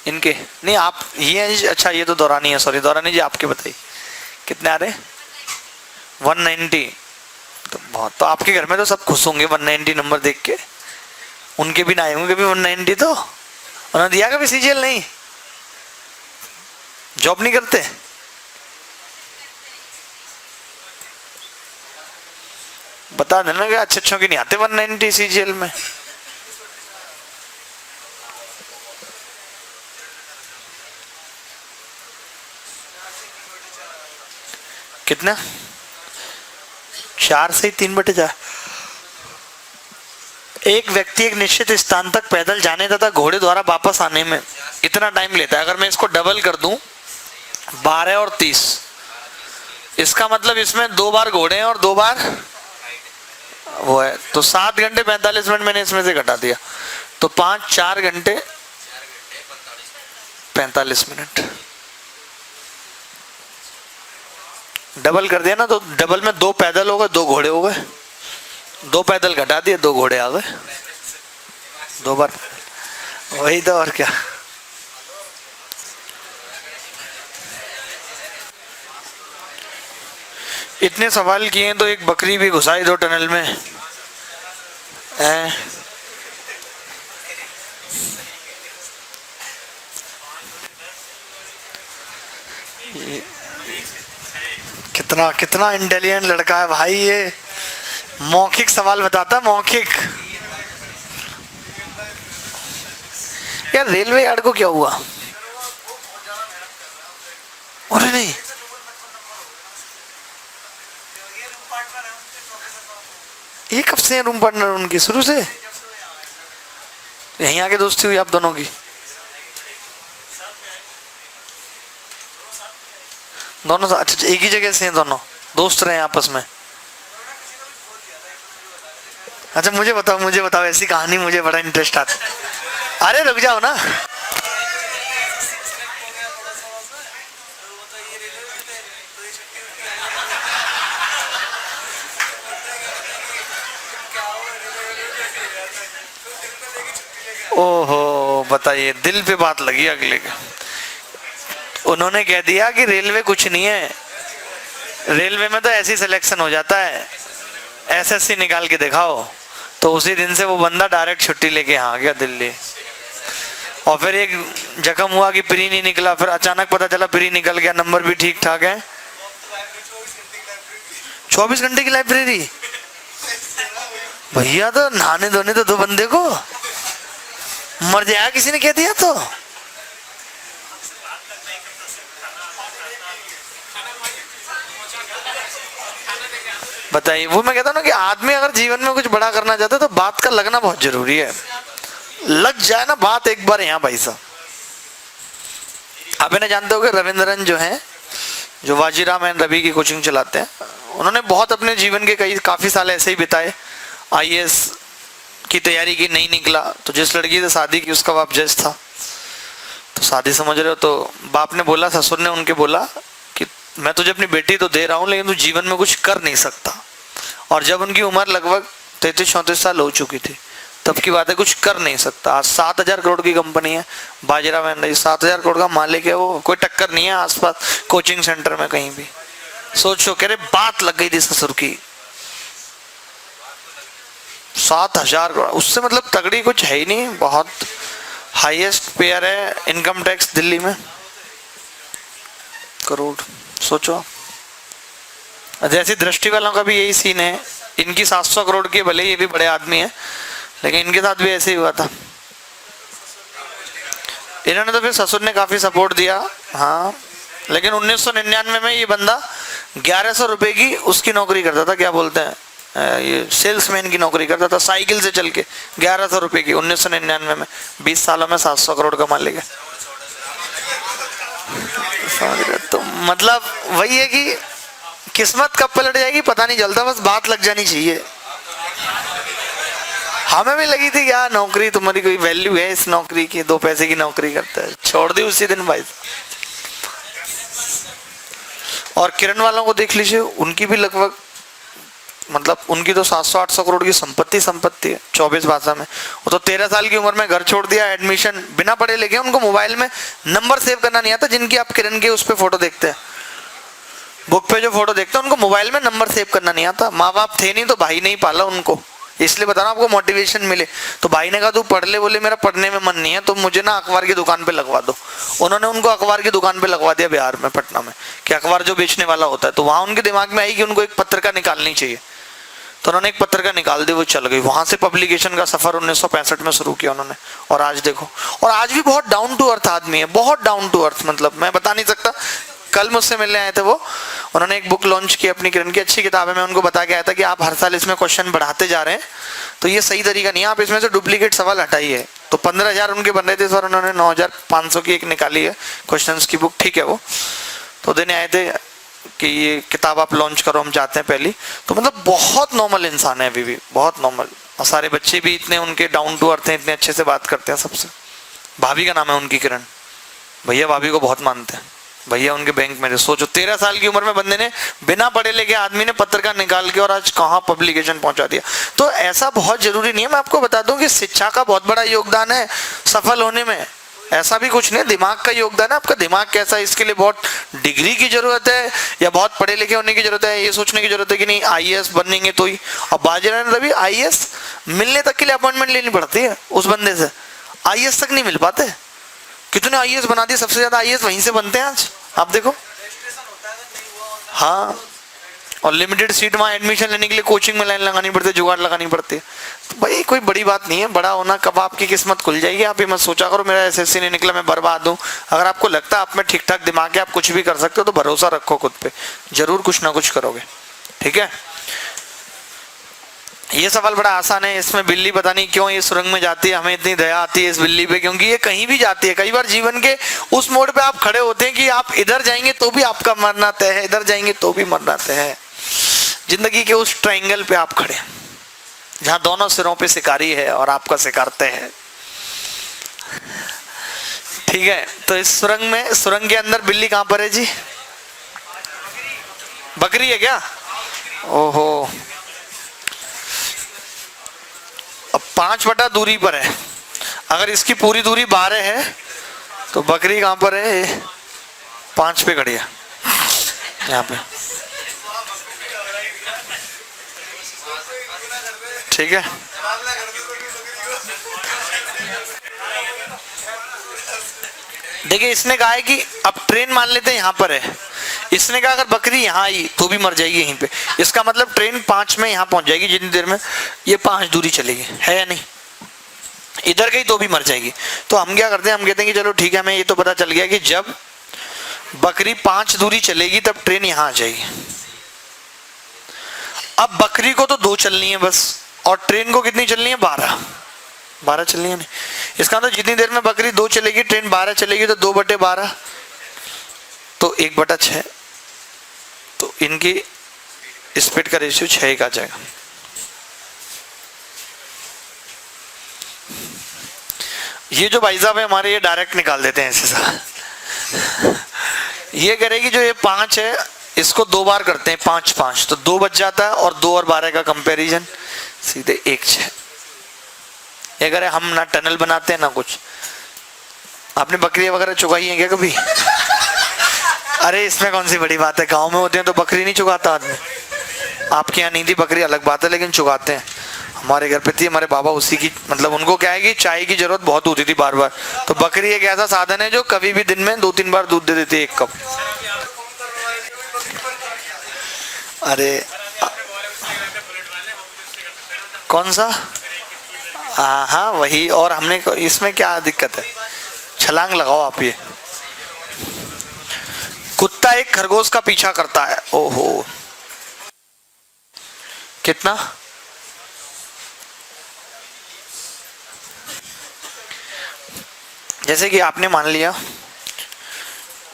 इनके नहीं, आप ये अच्छा ये तो दौरानी है, सॉरी दौरानी जी आपके बताइए कितने आ रहे हैं? 190। तो बहुत, तो आपके घर में तो सब खुश होंगे 190 नंबर देख के। उनके भी ना आए होंगे कभी 190। तो उन्होंने दिया कभी सीजीएल? नहीं, जॉब नहीं करते। बता देना कि अच्छे की नहीं आते 190 सीजीएल में। कितना? 4 से 3/4। एक व्यक्ति एक निश्चित स्थान तक पैदल जाने तथा घोड़े द्वारा वापस आने में इतना टाइम लेता है। अगर मैं इसको डबल कर दूं 12 और 30, इसका मतलब इसमें 2 बार घोड़े हैं और 2 बार वो है, तो 7 घंटे 45 मिनट मैंने इसमें से घटा दिया। तो 5 4 घंटे 45 मिनट। डबल कर दिया ना, तो डबल में 2 पैदल हो गए, 2 घोड़े हो गए। 2 पैदल घटा दिए, 2 घोड़े आ गए। 2 बार वही तो, और क्या। इतने सवाल किए तो एक बकरी भी घुसाई दो टनल में। कितना कितना इंटेलिजेंट लड़का है भाई ये। मौखिक सवाल बताता, मौखिक। यार रेलवे यार्ड को क्या हुआ? अरे नहीं, ये कब से रूम पार्टनर उनकी? शुरू से यहीं आके दोस्ती हुई आप दोनों की? दोनों अच्छा एक ही जगह से हैं, दोनों दोस्त रहे आपस में? अच्छा मुझे बताओ ऐसी कहानी, मुझे बड़ा इंटरेस्ट आता। अरे रुक जाओ ना। ओहो बताइए, दिल पे बात लगी अगले के। उन्होंने कह दिया कि रेलवे कुछ नहीं है, रेलवे में तो ऐसी सिलेक्शन हो जाता है, एसएससी निकाल के दिखाओ। तो उसी दिन से वो बंदा डायरेक्ट छुट्टी लेके यहाँ आ गया दिल्ली। और फिर एक जख्म हुआ कि प्री नहीं निकला, फिर अचानक पता चला प्री निकल गया, नंबर भी ठीक ठाक है। 24 घंटे की लाइब्रेरी भैया, तो नहाने धोने तो 2 बंदे को मर जाएगा किसी ने कह दिया तो। बताइए, वो मैं कहता हूँ ना कि आदमी अगर जीवन में कुछ बड़ा करना चाहता है तो बात का लगना बहुत जरूरी है। लग जाए ना बात एक बार यहाँ भाई साहब। आप इन्हें जानते हो कि रविंद्रन जो है, जो वाजीराम एंड रवि की कोचिंग चलाते हैं, उन्होंने बहुत अपने जीवन के काफ़ी साल ऐसे ही बिताए, आईएएस की तैयारी की, नहीं निकला, तो जिस लड़की से शादी की उसका बाप जज था, तो शादी समझ रहे हो, तो बाप ने बोला, ससुर ने उनके बोला कि मैं तुझे अपनी बेटी तो दे रहा हूँ लेकिन तू जीवन में कुछ कर नहीं सकता। और जब उनकी उम्र लगभग 33-34 साल हो चुकी थी तब की बात है, कुछ कर नहीं सकता। आज 7,000 करोड़ की कंपनी है बाजीराव एंड 7,000 करोड़ का मालिक है वो, कोई टक्कर नहीं है आसपास कोचिंग सेंटर में कहीं भी। सोचो, कह रहे बात लग गई थी ससुर की, 7,000 करोड़, उससे मतलब तगड़ी कुछ है ही नहीं, बहुत हाईएस्ट पेयर है इनकम टैक्स दिल्ली में, करोड़। सोचो, जैसी दृष्टि वालों का भी यही सीन है, इनकी 700 करोड़ की, भले ये भी बड़े आदमी है लेकिन इनके साथ भी ऐसे ही हुआ था। इन्होंने तो फिर ससुर ने काफी सपोर्ट दिया, हाँ, लेकिन 1999 में ये बंदा 1100 रुपए की उसकी नौकरी करता था, क्या बोलते हैं ये, सेल्समैन की नौकरी करता था, साइकिल से चल के 1100 रुपए की 1999 में। 20 सालों में 700 करोड़ का मालिक है। तो मतलब वही है कि किस्मत कब पलट जाएगी पता नहीं चलता, बस बात लग जानी चाहिए। हमें भी लगी थी क्या नौकरी, तुम्हारी कोई वैल्यू है इस नौकरी की, 2 पैसे की नौकरी करता है, छोड़ दी उसी दिन भाई। और किरण वालों को देख लीजिए, उनकी भी लगभग मतलब उनकी तो 700-800 करोड़ की संपत्ति है 24 भाषा में। वो तो 13 साल की उम्र में घर छोड़ दिया, एडमिशन बिना पढ़े लिखे, उनको मोबाइल में नंबर सेव करना नहीं आता, जिनकी आप किरण के उस पर फोटो देखते हैं, बुक पे जो फोटो देखते हैं, उनको मोबाइल में नंबर सेव करना नहीं आता। माँ बाप थे नहीं तो भाई नहीं पाला उनको, इसलिए बता रहा हूँ आपको मोटिवेशन मिले। तो भाई ने कहा तू पढ़ ले, बोले मेरा पढ़ने में मन नहीं है तो मुझे ना अखबार की दुकान पे लगवा दो। उन्होंने उनको अखबार की दुकान पे लगवा दिया बिहार में, पटना में, कि अखबार जो बेचने वाला होता है। तो वहां उनके दिमाग में आई कि उनको एक पत्रिका निकालनी चाहिए, तो उन्होंने एक पत्रिका निकाल दी, वो चल गई। वहां से पब्लिकेशन का सफर 1965 में शुरू किया उन्होंने, और आज देखो, और आज भी बहुत डाउन टू अर्थ आदमी है, बहुत डाउन टू अर्थ, मतलब मैं बता नहीं सकता। कल मुझसे मिलने आए थे वो, उन्होंने एक बुक लॉन्च की अपनी, किरण की अच्छी किताब है। मैं उनको बता के आया था कि आप हर साल इसमें क्वेश्चन बढ़ाते जा रहे हैं तो ये सही तरीका नहीं है, आप इसमें से डुप्लीकेट सवाल हटाइए। तो 15,000 उनके बन रहे थे, इस बार उन्होंने 9,500 की एक निकाली है क्वेश्चंस की बुक, ठीक है वो। तो देने आए थे कि ये किताब आप लॉन्च करो, हम चाहते हैं पहली। तो मतलब बहुत नॉर्मल इंसान है अभी भी, बहुत नॉर्मल, और सारे बच्चे भी इतने उनके डाउन टू अर्थ हैं, इतने अच्छे से बात करते हैं सबसे। भाभी का नाम है उनकी किरण, भैया भाभी को बहुत मानते हैं, भैया उनके बैंक में थे। सोचो 13 साल की उम्र में बंदे ने, बिना पढ़े लिखे आदमी ने पत्रकार निकाल के और आज कहाँ पब्लिकेशन पहुंचा दिया। तो ऐसा बहुत जरूरी नहीं है, मैं आपको बता दूं कि शिक्षा का बहुत बड़ा योगदान है सफल होने में, ऐसा भी कुछ नहीं। दिमाग का योगदान है, आपका दिमाग कैसा है इसके लिए बहुत डिग्री की जरूरत है या बहुत पढ़े लिखे होने की जरूरत है, ये सोचने की जरूरत है कि नहीं आईएएस बनेंगे तो ही। अब बाजीराव रवि आईएएस मिलने तक के लिए अपॉइंटमेंट लेनी पड़ती है उस बंदे से, आईएएस तक नहीं मिल पाते। कितने आईएएस बना दिए, सबसे ज्यादा आईएएस वहीं से बनते हैं आज, आप देखो। हाँ, और लिमिटेड सीट, वहाँ एडमिशन लेने के लिए कोचिंग में लाइन लगानी पड़ती है, जुगाड़ लगानी पड़ती है। तो भाई कोई बड़ी बात नहीं है, बड़ा होना कब आपकी किस्मत खुल जाएगी। आप ये मत सोचा करो मेरा एसएससी नहीं निकला मैं बर्बाद हूँ। अगर आपको लगता है आप में ठीक ठाक दिमाग है, आप कुछ भी कर सकते हो, तो भरोसा रखो खुद पे, जरूर कुछ ना कुछ करोगे, ठीक है। ये सवाल बड़ा आसान है, इसमें बिल्ली पता नहीं क्यों ये सुरंग में जाती है, हमें इतनी दया आती है इस बिल्ली पे, क्योंकि ये कहीं भी जाती है। कई बार जीवन के उस मोड़ पे आप खड़े होते हैं कि आप इधर जाएंगे तो भी आपका मरना तय है, इधर जाएंगे तो भी मरना तय है। जिंदगी के उस ट्रायंगल पे आप खड़े, जहां दोनों सिरों पे शिकारी है और आपका शिकार तय है, ठीक है। तो इस सुरंग में, सुरंग के अंदर बिल्ली कहां पर है जी? बकरी है क्या? ओहो, अब 5 बटा दूरी पर है, अगर इसकी पूरी दूरी 12 है तो बकरी कहां पर है? 5 पे खड़ी है यहाँ पे, ठीक है। देखिए इसने कहा है कि अब ट्रेन मान लेते हैं यहाँ पर है, इसने कहा अगर बकरी यहाँ आई तो भी मर जाएगी यहीं पे। इसका मतलब ट्रेन 5 में यहाँ पहुंच जाएगी, जितनी देर में ये 5 दूरी चलेगी, है या नहीं? इधर गई तो भी मर जाएगी। तो हम क्या करते हैं, हम कहते हैं कि चलो ठीक है, हमें ये तो पता चल गया कि जब बकरी 5 दूरी चलेगी तब ट्रेन यहाँ आ जाएगी। अब बकरी को तो 2 चलनी है बस, और ट्रेन को कितनी चलनी है? 12 चलनी है। नहीं, इसका मतलब जितनी देर में बकरी 2 चलेगी ट्रेन 12 चलेगी, तो 2/12 तो 1/6। तो इनकी स्पीड का रेशियो 6:1 आ जाएगा। ये जो भाई साहब है हमारे, ये डायरेक्ट निकाल देते हैं ऐसे सा। ये करेगी जो ये 5 है, इसको 2 बार करते हैं, 5 5 तो 2 बच जाता है, और 2 और 12 का कंपैरिजन सीधे 1 6। ये करे हम ना टनल बनाते हैं ना कुछ। आपने बकरी वगैरह चुगाई है क्या कभी? अरे इसमें कौन सी बड़ी बात है, गांव में होते हैं तो बकरी नहीं चुगाता आदमी। आपके यहाँ नहीं थी बकरी अलग बात है, लेकिन चुगाते हैं। हमारे घर पे थी, हमारे बाबा उसी की, मतलब उनको क्या है कि चाय की जरूरत बहुत होती थी बार बार, तो बकरी एक ऐसा साधन है जो कभी भी दिन में 2-3 बार दूध दे देती है, 1 कप। अरे कौन सा? हाँ वही। और हमने, इसमें क्या दिक्कत है, छलांग लगाओ आप। ये कुत्ता एक खरगोश का पीछा करता है। ओहो, कितना? जैसे कि आपने मान लिया,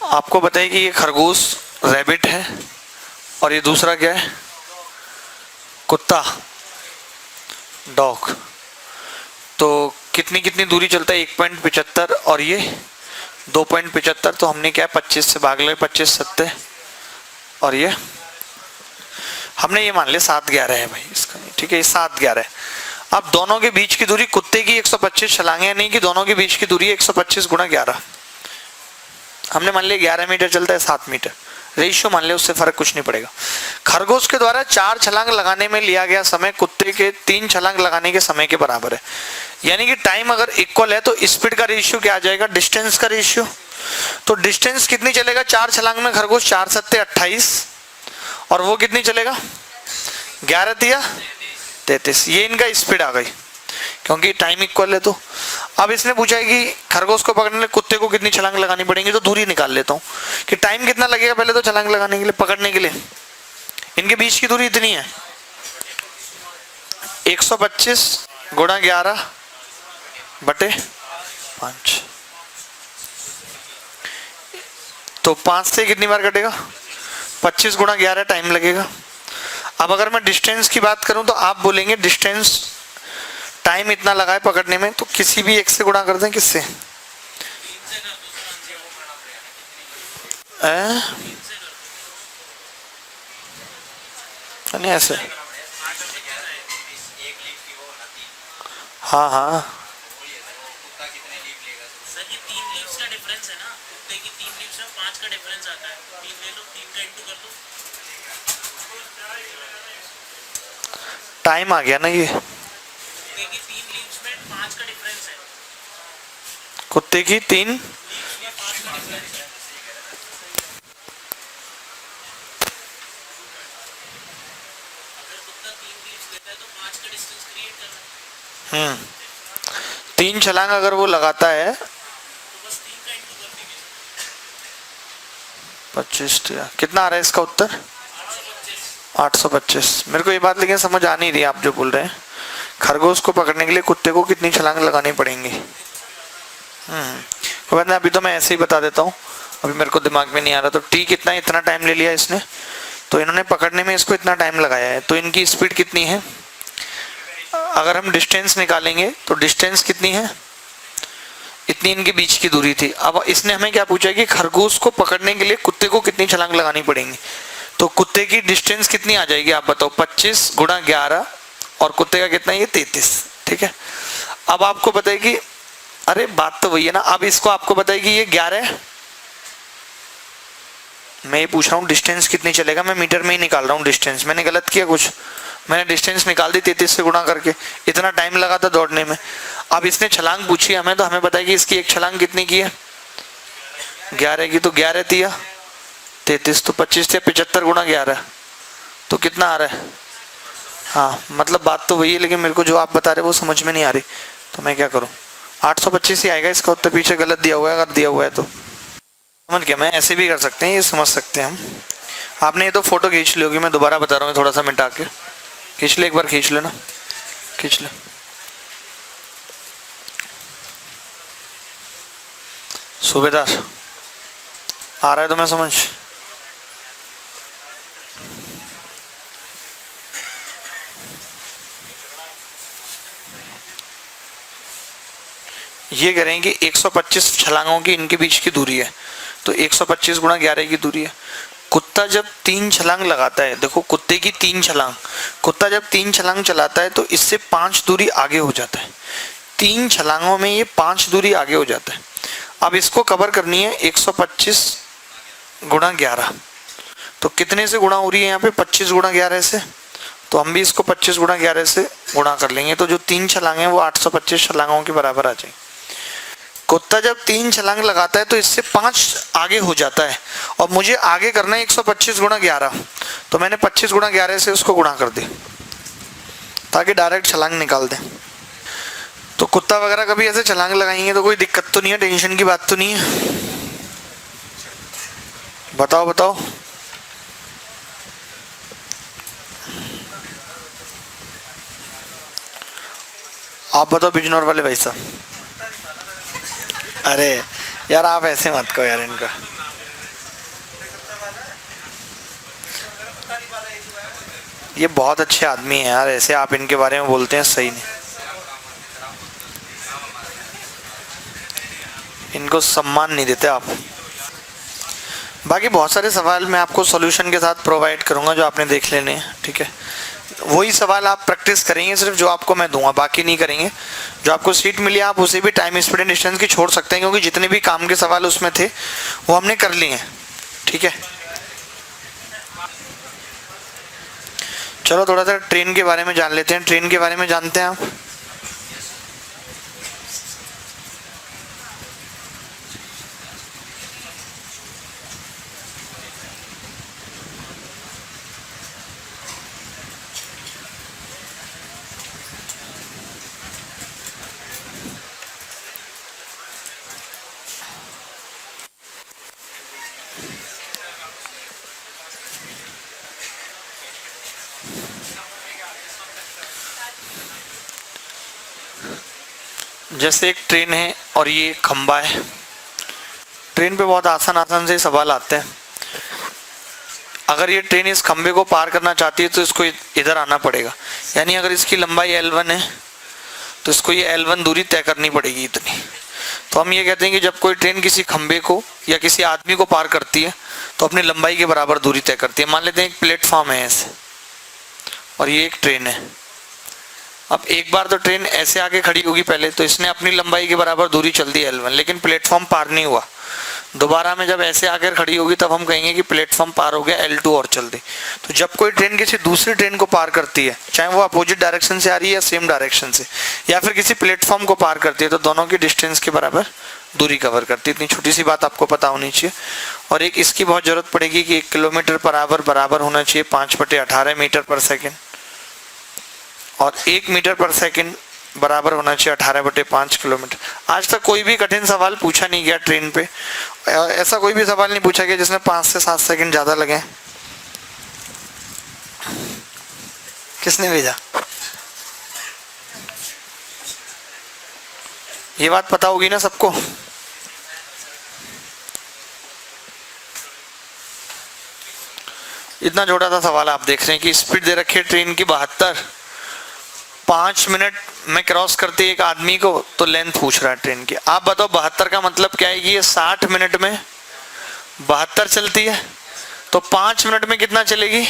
आपको बताइए कि ये खरगोश रैबिट है और ये दूसरा क्या है, कुत्ता, डॉग। तो कितनी कितनी दूरी चलता है, 1.75 और ये 2.75। तो हमने क्या है 25 से भाग लिया, 25 7 और ये हमने ये मान लिया 7-11 है भाई इसका, ठीक है, ये 7-11 है। अब दोनों के बीच की दूरी, कुत्ते की 125 छलांगे, नहीं कि दोनों के बीच की दूरी 125 × 11। हमने मान लिया 11 मीटर चलता है, 7 मीटर रेशियो मान लिया, उससे फर्क कुछ नहीं पड़ेगा। खरगोश के द्वारा 4 छलांग लगाने में लिया गया समय कुत्ते के 3 छलांग लगाने के समय के बराबर है। यानी कि टाइम अगर इक्वल है तो स्पीड का रेशियो क्या आ जाएगा, डिस्टेंस का रेशियो। तो डिस्टेंस कितनी चलेगा 4 छलांग में खरगोश, 4 7 28, और वो कितनी चलेगा 11 तिया 33। ये इनका स्पीड आ गई, क्योंकि टाइम इक्वल है। तो अब इसने पूछा है कि खरगोश को पकड़ने के लिए कुत्ते को कितनी छलांग लगानी पड़ेंगी, तो दूरी निकाल लेता हूँ कि टाइम कितना लगेगा पहले तो छलांग लगाने के लिए, पकड़ने के लिए। इनके बीच की दूरी इतनी है, 125 × 11/5। तो 5 से कितनी बार कटेगा, 25 × 11 टाइम लगेगा। अब अगर मैं डिस्टेंस की बात करूं तो आप बोलेंगे डिस्टेंस, टाइम इतना लगा है पकड़ने में, तो किसी भी एक से गुणा कर दें, किससे? नहीं ऐसे, हाँ हाँ टाइम आ गया ना, ये कुत्ते की 3, हम्म, 3 छलांग अगर वो लगाता है, 25 कितना आ रहा है इसका उत्तर, 825। मेरे को ये बात लेकिन समझ आ नहीं रही आप जो बोल रहे हैं, खरगोश को पकड़ने के लिए कुत्ते को कितनी छलांग लगानी पड़ेंगी। कोई बात नहीं, अभी तो मैं ऐसे ही बता देता हूँ, अभी मेरे को दिमाग में नहीं आ रहा। तो टी कितना, इतना टाइम ले लिया इसने, तो इन्होंने पकड़ने में इसको इतना टाइम लगाया है, तो इनकी स्पीड कितनी है। अगर हम डिस्टेंस निकालेंगे तो डिस्टेंस कितनी है, इतनी इनके बीच की दूरी थी। अब इसने हमें क्या पूछा कि खरगोश को पकड़ने के लिए कुत्ते को कितनी छलांग लगानी पड़ेंगी। तो कुत्ते की डिस्टेंस कितनी आ जाएगी आप बताओ, 25 × 11, और कुत्ते का कितना है, ये 33, ठीक है। अब आपको बताएगी, अरे बात तो वही है ना। अब इसको आपको बताएगी ये 11, मैं ये पूछ रहा हूँ डिस्टेंस कितनी चलेगा, मैं मीटर में ही निकाल रहा हूँ डिस्टेंस। मैंने गलत किया कुछ, मैंने डिस्टेंस निकाल दी 33 से गुणा करके, इतना टाइम लगा था दौड़ने में। अब इसने छलांग पूछी हमें, तो हमें बताएगी इसकी एक छलांग कितनी की है, 11 की। तो 11 तिया 33, तो 25 से 75 × 11, तो कितना आ रहा है। हाँ मतलब बात तो वही है, लेकिन मेरे को जो आप बता रहे वो समझ में नहीं आ रही, तो मैं क्या करूँ। 825 ही आएगा इसका उत्तर, पीछे गलत दिया हुआ है, अगर दिया हुआ है तो समझ गया। मैं ऐसे भी कर सकते हैं, ये समझ सकते हैं हम। आपने ये तो फोटो खींच ली होगी, मैं दोबारा बता रहा हूँ, थोड़ा सा मिटा के खींच ले, एक बार खींच लेना, खींच ले। सूबेदार आ रहा है तो मैं समझ, ये कह रहे हैं कि 125 छलांगों की इनके बीच की दूरी है, तो 125 गुणा 11 की दूरी है। कुत्ता जब 3 छलांग लगाता है, देखो कुत्ते की 3 छलांग, कुत्ता जब 3 छलांग चलाता है तो इससे 5 दूरी आगे हो जाता है। 3 छलांगों में ये 5 दूरी आगे हो जाता है। अब इसको कवर करनी है 125 गुणा 11, तो कितने से गुणा हो रही है यहाँ पे? 25 गुणा 11 से। तो हम भी इसको 25 गुणा 11 से गुणा कर लेंगे, तो जो 3 छलांग है वो 825 छलांगों के बराबर आ जाएगी। कुत्ता जब 3 छलांग लगाता है तो इससे 5 आगे हो जाता है, और मुझे आगे करना है 125 गुणा 11, तो मैंने 25 गुणा 11 से उसको गुणा कर दी ताकि डायरेक्ट छलांग निकाल दें। तो कुत्ता वगैरह कभी ऐसे छलांग लगाएंगे तो कोई दिक्कत तो नहीं है, टेंशन की बात तो नहीं है? बताओ बताओ। आप बताओ बिजनौर वाले भाई साहब। अरे यार आप ऐसे मत कहो यार इनका। ये बहुत अच्छे आदमी हैं यार, ऐसे आप इनके बारे में बोलते हैं सही नहीं। इनको सम्मान नहीं देते आप। बाकी बहुत सारे सवाल मैं आपको सॉल्यूशन के साथ प्रोवाइड करूंगा जो आपने देख लेने हैं, ठीक है? वही सवाल आप प्रैक्टिस करेंगे सिर्फ जो आपको मैं दूंगा, बाकी नहीं करेंगे। जो आपको सीट मिली आप उसे भी टाइम स्पीड एंड डिस्टेंस की छोड़ सकते हैं, क्योंकि जितने भी काम के सवाल उसमें थे वो हमने कर लिए हैं, ठीक है? चलो थोड़ा सा ट्रेन के बारे में जान लेते हैं। ट्रेन के बारे में जानते हैं आप? जैसे एक ट्रेन है और ये खंबा है। ट्रेन पे बहुत आसान आसान से सवाल आते हैं। अगर ये ट्रेन इस खंबे को पार करना चाहती है तो इसको इधर आना पड़ेगा, यानी अगर इसकी लंबाई L1 है तो इसको ये L1 दूरी तय करनी पड़ेगी इतनी। तो हम ये कहते हैं कि जब कोई ट्रेन किसी खंबे को या किसी आदमी को पार करती है तो अपनी लंबाई के बराबर दूरी तय करती है। मान लेते हैं एक प्लेटफॉर्म है ऐसे और ये एक ट्रेन है। अब एक बार तो ट्रेन ऐसे आके खड़ी होगी पहले, तो इसने अपनी लंबाई के बराबर दूरी चल दी L1, लेकिन प्लेटफॉर्म पार नहीं हुआ। दोबारा में जब ऐसे आकर खड़ी होगी तब हम कहेंगे कि प्लेटफॉर्म पार हो गया, L2 और चल दी। तो जब कोई ट्रेन किसी दूसरी ट्रेन को पार करती है, चाहे वो अपोजिट डायरेक्शन से आ रही है या सेम डायरेक्शन से, या फिर किसी प्लेटफॉर्म को पार करती है, तो दोनों की डिस्टेंस के बराबर दूरी कवर करती है। इतनी छोटी सी बात आपको पता होनी चाहिए। और एक इसकी बहुत जरूरत पड़ेगी कि 1 किलोमीटर पर आवर बराबर होना चाहिए 5/18 मीटर पर सेकेंड, और 1 मीटर पर सेकेंड बराबर होना चाहिए 18/5 किलोमीटर। आज तक कोई भी कठिन सवाल पूछा नहीं गया ट्रेन पे, ऐसा कोई भी सवाल नहीं पूछा गया जिसमें 5 से 7 सेकंड ज्यादा लगे। किसने भेजा? ये बात पता होगी ना सबको? इतना छोटा सा सवाल आप देख रहे हैं कि स्पीड दे रखी है ट्रेन की 72, 5 मिनट में क्रॉस करती है एक आदमी को, तो लेंथ पूछ रहा है ट्रेन की। आप बताओ 72 का मतलब क्या है कि ये 60 मिनट में 72 चलती है, तो 5 मिनट में कितना चलेगी?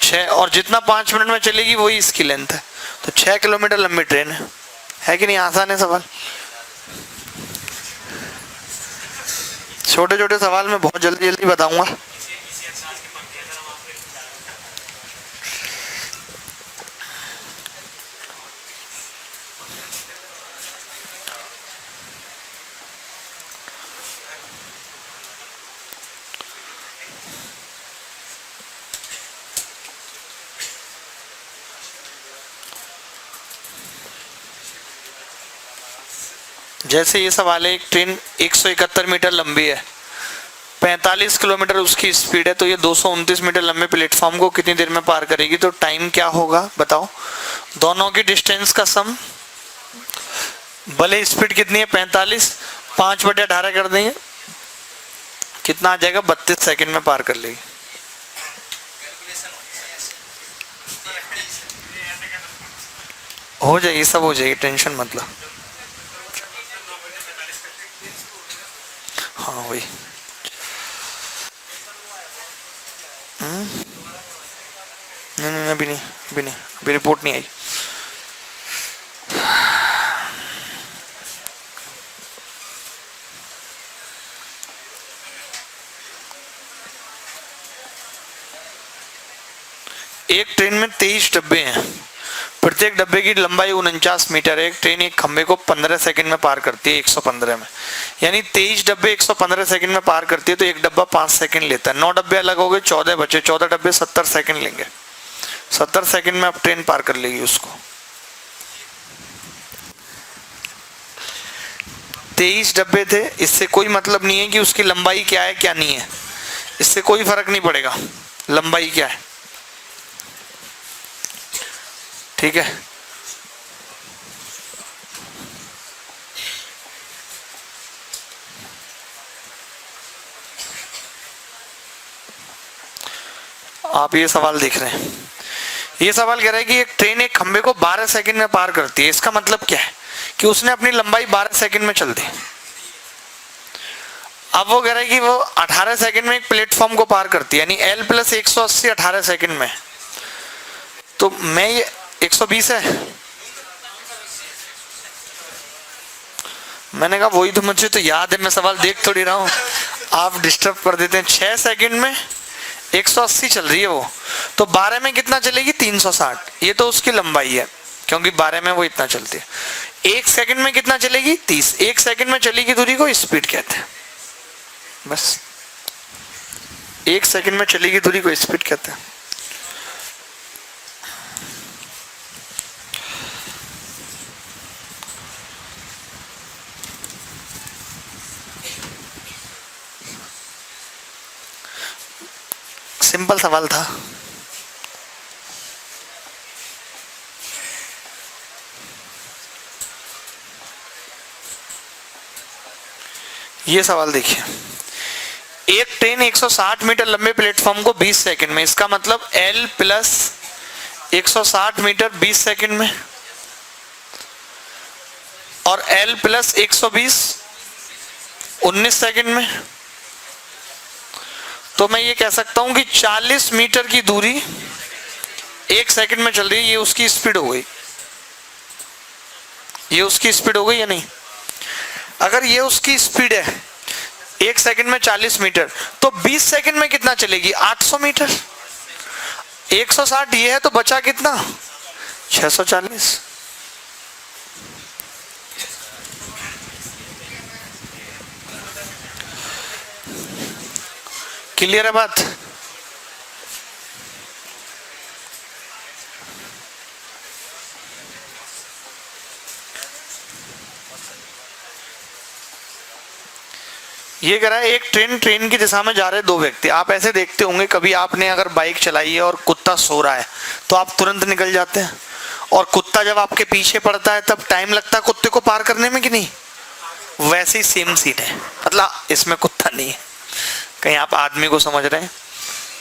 6, और जितना 5 मिनट में चलेगी वही इसकी लेंथ है। तो 6 किलोमीटर लंबी ट्रेन है कि नहीं? आसान है सवाल। छोटे छोटे सवाल मैं बहुत जल्दी जल्दी बताऊंगा। जैसे ये सवाल है, एक ट्रेन 171 मीटर लंबी है, 45 किलोमीटर उसकी स्पीड है, तो ये 229 मीटर लंबे प्लेटफॉर्म को कितनी देर में पार करेगी? तो टाइम क्या होगा बताओ? दोनों की डिस्टेंस का सम, भले स्पीड कितनी है 45, 5/18 कर देंगे, कितना आ जाएगा? 32 सेकंड में पार कर लेगी। हो जाएगी, सब हो जाएगी, टेंशन मत लो। हाँ वही। नहीं नहीं अभी नहीं, अभी नहीं, अभी रिपोर्ट नहीं आई। एक ट्रेन में 23 डब्बे हैं, प्रत्येक डब्बे की लंबाई 49 मीटर है। एक ट्रेन एक खंबे को 15 सेकंड में पार करती है 115 में, यानी 23 डब्बे 115 सेकंड में पार करती है, तो एक डब्बा 5 सेकंड लेता है। 9 डब्बे अलग हो गए, 14 बचे, 14 डब्बे 70 सेकंड लेंगे। 70 सेकंड में अब ट्रेन पार कर लेगी उसको। 23 डब्बे थे, इससे कोई मतलब नहीं है कि उसकी लंबाई क्या है क्या नहीं है, इससे कोई फर्क नहीं पड़ेगा लंबाई क्या है, ठीक है। आप ये सवाल देख रहे हैं, ये सवाल कह रहा है कि एक ट्रेन एक खंबे को 12 सेकंड में पार करती है। इसका मतलब क्या है कि उसने अपनी लंबाई 12 सेकंड में चल दी। अब वो कह रहा है कि वो 18 सेकंड में एक प्लेटफॉर्म को पार करती है, यानी L + 180 18 सेकंड में। तो मैं ये 120 है, मैंने कहा वही तो, मुझे तो याद है, मैं सवाल देख थोड़ी रहा हूं, आप डिस्टर्ब कर देते हैं। 6 सेकंड में 180 चल रही है वो, तो 12 में कितना चलेगी 360, ये तो उसकी लंबाई है क्योंकि 12 में वो इतना चलती है। 1 सेकंड में कितना चलेगी 30, 1 सेकंड में चलेगी दूरी को स्पीड कहते हैं। बस 1 सेकंड में चलेगी दूरी को स्पीड कहते हैं। सिंपल सवाल था। ये सवाल देखिए, एक ट्रेन 160 मीटर लंबे प्लेटफॉर्म को 20 सेकंड में, इसका मतलब L + 160 मीटर 20 सेकंड में, और L + 120 19 सेकंड में। तो मैं ये कह सकता हूं कि 40 मीटर की दूरी 1 सेकंड में चल रही है, ये उसकी स्पीड हो गई। ये उसकी स्पीड हो गई या नहीं? अगर ये उसकी स्पीड है 1 सेकंड में 40 मीटर, तो 20 सेकंड में कितना चलेगी 800 मीटर। 160 ये है, तो बचा कितना 640। क्लियर है बात? ये कह रहा है एक ट्रेन की दिशा में जा रहे 2 व्यक्ति। आप ऐसे देखते होंगे, कभी आपने अगर बाइक चलाई है और कुत्ता सो रहा है तो आप तुरंत निकल जाते हैं, और कुत्ता जब आपके पीछे पड़ता है तब टाइम लगता है कुत्ते को पार करने में कि नहीं? वैसे ही सेम सीन है, मतलब इसमें कुत्ता नहीं है। कहीं आप आदमी को समझ रहे हैं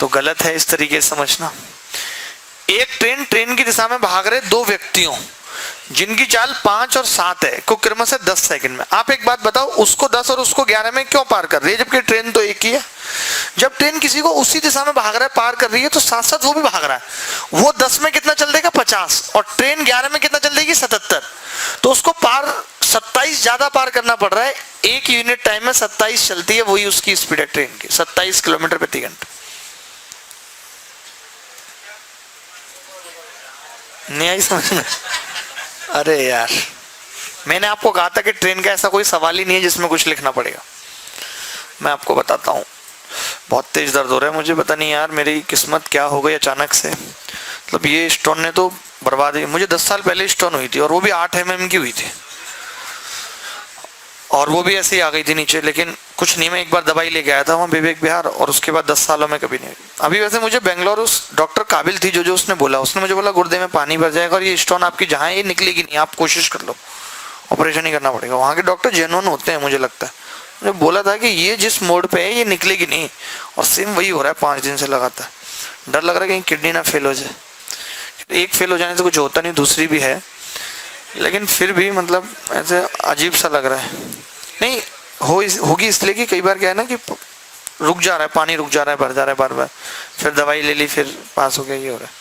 तो गलत है इस तरीके से समझना। एक ट्रेन की दिशा में भाग रहे 2 व्यक्तियों जिनकी चाल 5 और 7 है, को क्रम से 10 सेकंड में। आप एक बात बताओ, उसको 10 और उसको 11 में क्यों पार कर रही है, जबकि ट्रेन तो एक ही है? जब ट्रेन किसी को उसी दिशा में भाग रहा है, पार कर रही है, तो साथ साथ वो भी भाग रहा है। वो 10 में कितना चल देगा 50, और ट्रेन 11 में कितना चल देगी 77, तो उसको पार 27 ज्यादा पार करना पड़ रहा है। 1 यूनिट टाइम में 27 चलती है, वही उसकी स्पीड है ट्रेन की, 27 किलोमीटर प्रति घंटा। नहीं आई समझ में? अरे यार, मैंने आपको कहा था कि ट्रेन का ऐसा कोई सवाल ही नहीं है जिसमें कुछ लिखना पड़ेगा। मैं आपको बताता हूँ, बहुत तेज दर्द हो रहा है मुझे, पता नहीं यार मेरी किस्मत क्या हो गई अचानक से। मतलब ये स्टोन ने तो बर्बाद ही, मुझे 10 साल पहले स्टोन हुई थी, और वो भी 8 mm की हुई थी, और वो भी ऐसे ही आ गई थी नीचे। लेकिन कुछ नहीं, मैं एक बार दवाई लेके आया था वहाँ विवेक विहार, और उसके बाद 10 सालों में कभी नहीं। अभी वैसे मुझे बेंगलोर उस डॉक्टर काबिल थी जो उसने बोला, उसने मुझे बोला गुर्दे में पानी भर जाएगा और ये स्टोन आपकी जहाँ ये निकलेगी नहीं, आप कोशिश कर लो, ऑपरेशन ही करना पड़ेगा। वहाँ के डॉक्टर जेन्युइन होते हैं मुझे लगता है। मुझे बोला था कि ये जिस मोड पे है ये निकलेगी नहीं, और सेम वही हो रहा है 5 दिन से लगातार। डर लग रहा है कहीं किडनी ना फेल हो जाए। एक फेल हो जाने से कुछ होता नहीं, दूसरी भी है, लेकिन फिर भी मतलब ऐसे अजीब सा लग रहा है। नहीं, होगी इसलिए कि कई बार क्या है ना कि रुक जा रहा है, पानी रुक जा रहा है, भर जा रहा है बार बार, फिर दवाई ले ली, फिर पास हो गया, ये हो रहा है।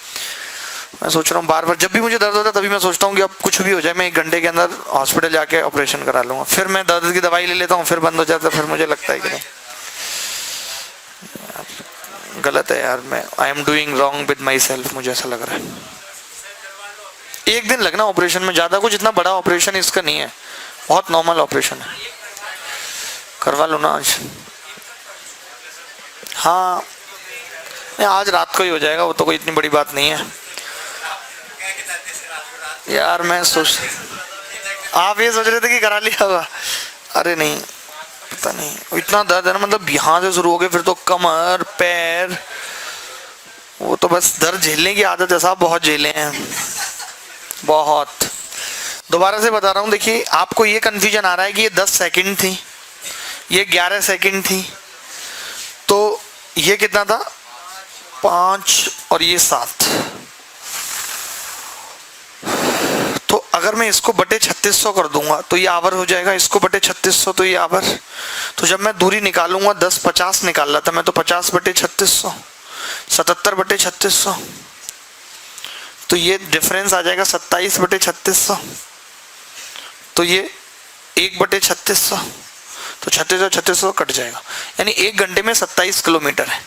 मैं सोच रहा हूँ बार बार जब भी मुझे दर्द होता है तभी मैं सोचता हूँ कि अब कुछ भी हो जाए मैं 1 घंटे के अंदर हॉस्पिटल जाके ऑपरेशन करा लूँगा। फिर मैं दर्द की दवाई ले लेता हूँ, फिर बंद हो जाता है, फिर मुझे लगता है कि नहीं गलत है यार, मैं I am doing wrong with my self, मुझे ऐसा लग रहा है। 1 दिन लगना ऑपरेशन में, ज़्यादा कुछ इतना बड़ा ऑपरेशन इसका नहीं है, बहुत नॉर्मल ऑपरेशन है, करवा लो ना आज। हाँ आज रात को ही हो जाएगा, वो तो कोई इतनी बड़ी बात नहीं है यार। मैं सोच, आप ये सोच रहे थे कि करा लिया होगा, अरे नहीं, पता नहीं इतना दर्द है ना, मतलब यहाँ से शुरू हो गए फिर तो कमर पैर, वो तो बस दर्द झेलने की आदत है साहब, बहुत झेले हैं बहुत। दोबारा से बता रहा हूँ, देखिए आपको ये कंफ्यूजन आ रहा है कि ये 10 सेकंड थी, ये 11 सेकंड थी, तो ये कितना था 5 और ये 7, तो अगर मैं इसको बटे 3600 कर दूंगा तो ये आवर हो जाएगा, इसको बटे 3600 तो ये आवर। तो जब मैं दूरी निकालूंगा 10-50 निकाल रहा था मैं, तो 50 बटे 3600, 77 बटे 3600, तो ये डिफरेंस आ जाएगा 27 बटे 3600, तो ये 1 बटे 3600, तो 3600 कट जाएगा, यानी 1 घंटे में 27 किलोमीटर है।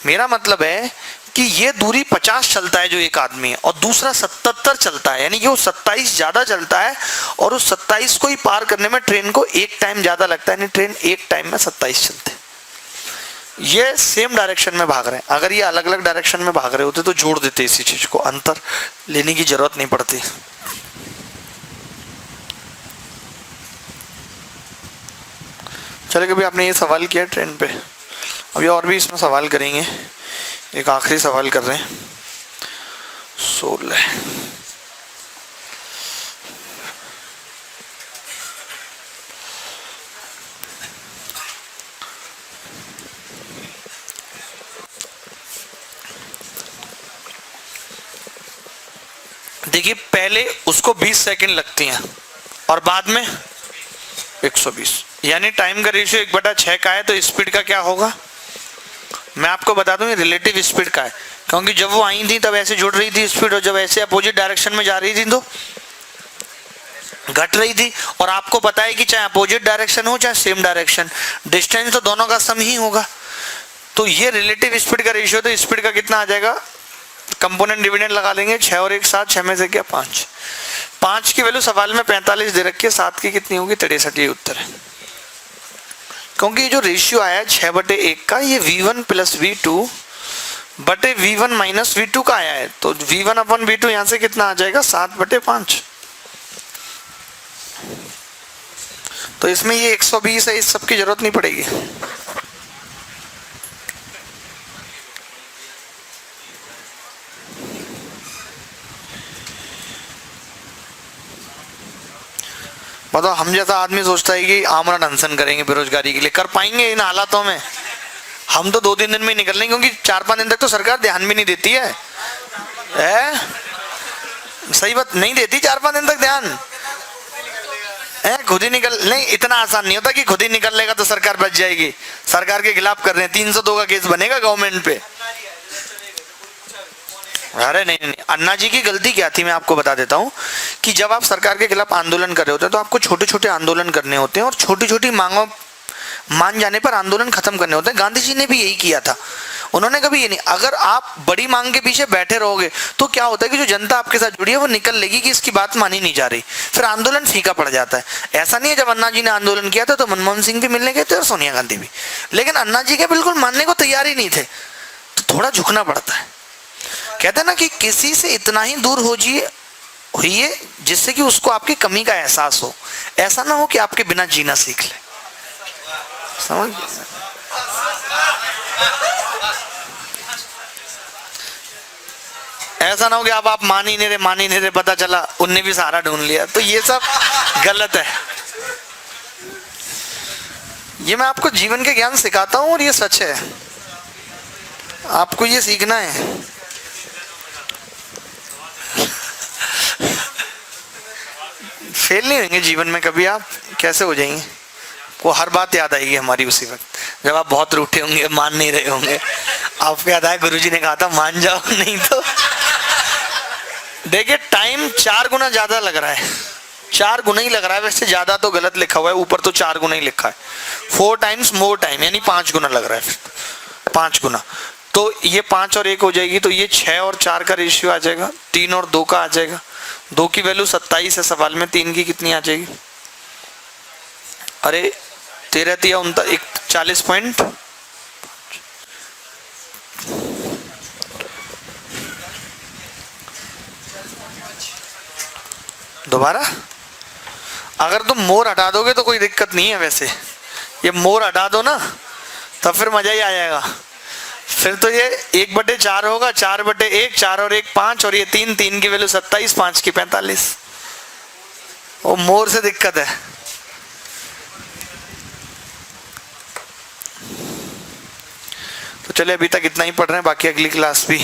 मेरा मतलब है कि ये दूरी 50 चलता है जो एक आदमी है, और दूसरा 77 चलता है, यानी कि वो 27 ज्यादा चलता है, और उस 27 को ही पार करने में ट्रेन को 1 टाइम ज्यादा लगता है, यानी ट्रेन 1 टाइम में 27 चलते हैं। ये सेम डायरेक्शन में भाग रहे हैं, अगर ये अलग अलग डायरेक्शन में भाग रहे होते तो जोड़ देते इसी चीज को, अंतर लेने की जरूरत नहीं पड़ती। चले, कभी आपने ये सवाल किया ट्रेन पे? अभी और भी इसमें सवाल करेंगे, एक आखिरी सवाल कर रहे हैं 16। देखिए पहले उसको 20 सेकंड लगती हैं और बाद में 120, यानी टाइम का रेशियो 1/6 का है, तो स्पीड का क्या होगा मैं आपको बता दूं, ये रिलेटिव स्पीड का है, क्योंकि जब वो आई थी तब ऐसे जुड़ रही थी स्पीड, और जब ऐसे अपोजिट डायरेक्शन में जा रही थी तो घट रही थी। और आपको पता है कि चाहे अपोजिट डायरेक्शन हो चाहे सेम डायरेक्शन, डिस्टेंस तो दोनों का सम ही होगा। तो ये रिलेटिव स्पीड का रेशियो, तो स्पीड का कितना आ जाएगा, कंपोनेंट डिविडेंड लगा लेंगे, 6 और 1 7, 6 में से क्या 5, 5 की वैल्यू सवाल में 45 दे रखी है, 7 की कितनी होगी 63, ये उत्तर है। क्योंकि ये जो रेशियो आया 6/1 का, ये V1 प्लस V2 बटे V1 माइनस V2 का आया है, तो V1 अपन V2 यहां से कितना आ जाएगा 7/5, तो इसमें ये 120 है, इस सब की जरूरत नहीं पड़ेगी। मतलब हम जैसा आदमी सोचता है कि आमरण अनशन करेंगे बेरोजगारी के लिए, कर पाएंगे इन हालातों में? हम तो 2-3 दिन में निकल लेंगे, क्योंकि 4-5 दिन तक तो सरकार ध्यान भी नहीं देती है, सही बात नहीं देती 4-5 दिन तक ध्यान है, खुद ही निकल, नहीं इतना आसान नहीं होता कि खुद ही निकल लेगा तो सरकार बच जाएगी। सरकार के खिलाफ कर रहे हैं, 302 का केस बनेगा गवर्नमेंट पे। अरे नहीं नहीं, अन्ना जी की गलती क्या थी मैं आपको बता देता हूँ, कि जब आप सरकार के खिलाफ आंदोलन कर रहे होते हैं तो आपको छोटे छोटे आंदोलन करने होते हैं, और छोटी छोटी मांगों मान जाने पर आंदोलन खत्म करने होते हैं। गांधी जी ने भी यही किया था, उन्होंने कभी ये नहीं, अगर आप बड़ी मांग के पीछे बैठे रहोगे तो क्या होता है कि जो जनता आपके साथ जुड़ी है वो निकल लेगी कि इसकी बात मानी नहीं जा रही, फिर आंदोलन फीका पड़ जाता है। ऐसा नहीं है, जब अन्ना जी ने आंदोलन किया था तो मनमोहन सिंह भी मिलने गए थे और सोनिया गांधी भी, लेकिन अन्ना जी के बिल्कुल मानने को तैयार ही नहीं थे, तो थोड़ा झुकना पड़ता है। कहते हैं ना कि किसी से इतना ही दूर होइए जिससे कि उसको आपकी कमी का एहसास हो, ऐसा ना हो कि आपके बिना जीना सीख ले, समझ? ऐसा ना हो कि आप मान ही नहीं रहे, पता चला उनने भी सहारा ढूंढ लिया, तो ये सब गलत है। ये मैं आपको जीवन के ज्ञान सिखाता हूं और ये सच है, आपको ये सीखना है। फेल नहीं होंगे जीवन में कभी, आप कैसे हो जाएंगे? आपको हर बात याद आएगी हमारी उसी वक्त, जब आप बहुत रूठे होंगे, मान नहीं रहे होंगे। आपको याद आया गुरुजी ने कहा था मान जाओ, नहीं तो देखिए टाइम 4 गुना ज्यादा लग रहा है, 4 गुना ही लग रहा है। वैसे ज्यादा तो गलत लिखा हुआ है, ऊपर तो 4 गुना ही लिखा है। 4 टाइम्स मोर टाइम, यानी 5 गुना लग रहा है, 5 गुना। तो ये 5 और 1 हो जाएगी, तो ये 6 और 4 का रेशियो आ जाएगा, 3 और 2 का आ जाएगा। 2 की वैल्यू 27 है सवाल में, 3 की कितनी आ जाएगी? अरे 13 3 40 पॉइंट, दोबारा अगर तुम मोर हटा दोगे तो कोई दिक्कत नहीं है। वैसे ये मोर हटा दो ना, तब फिर मजा ही आ जाएगा। फिर तो ये 1/4 होगा, 4/1, 4 और 1 5, और ये 3, 3 की वैल्यू 27, 5 की 45। वो मोर से दिक्कत है। तो चलिए अभी तक इतना ही पढ़ रहे हैं, बाकी अगली क्लास भी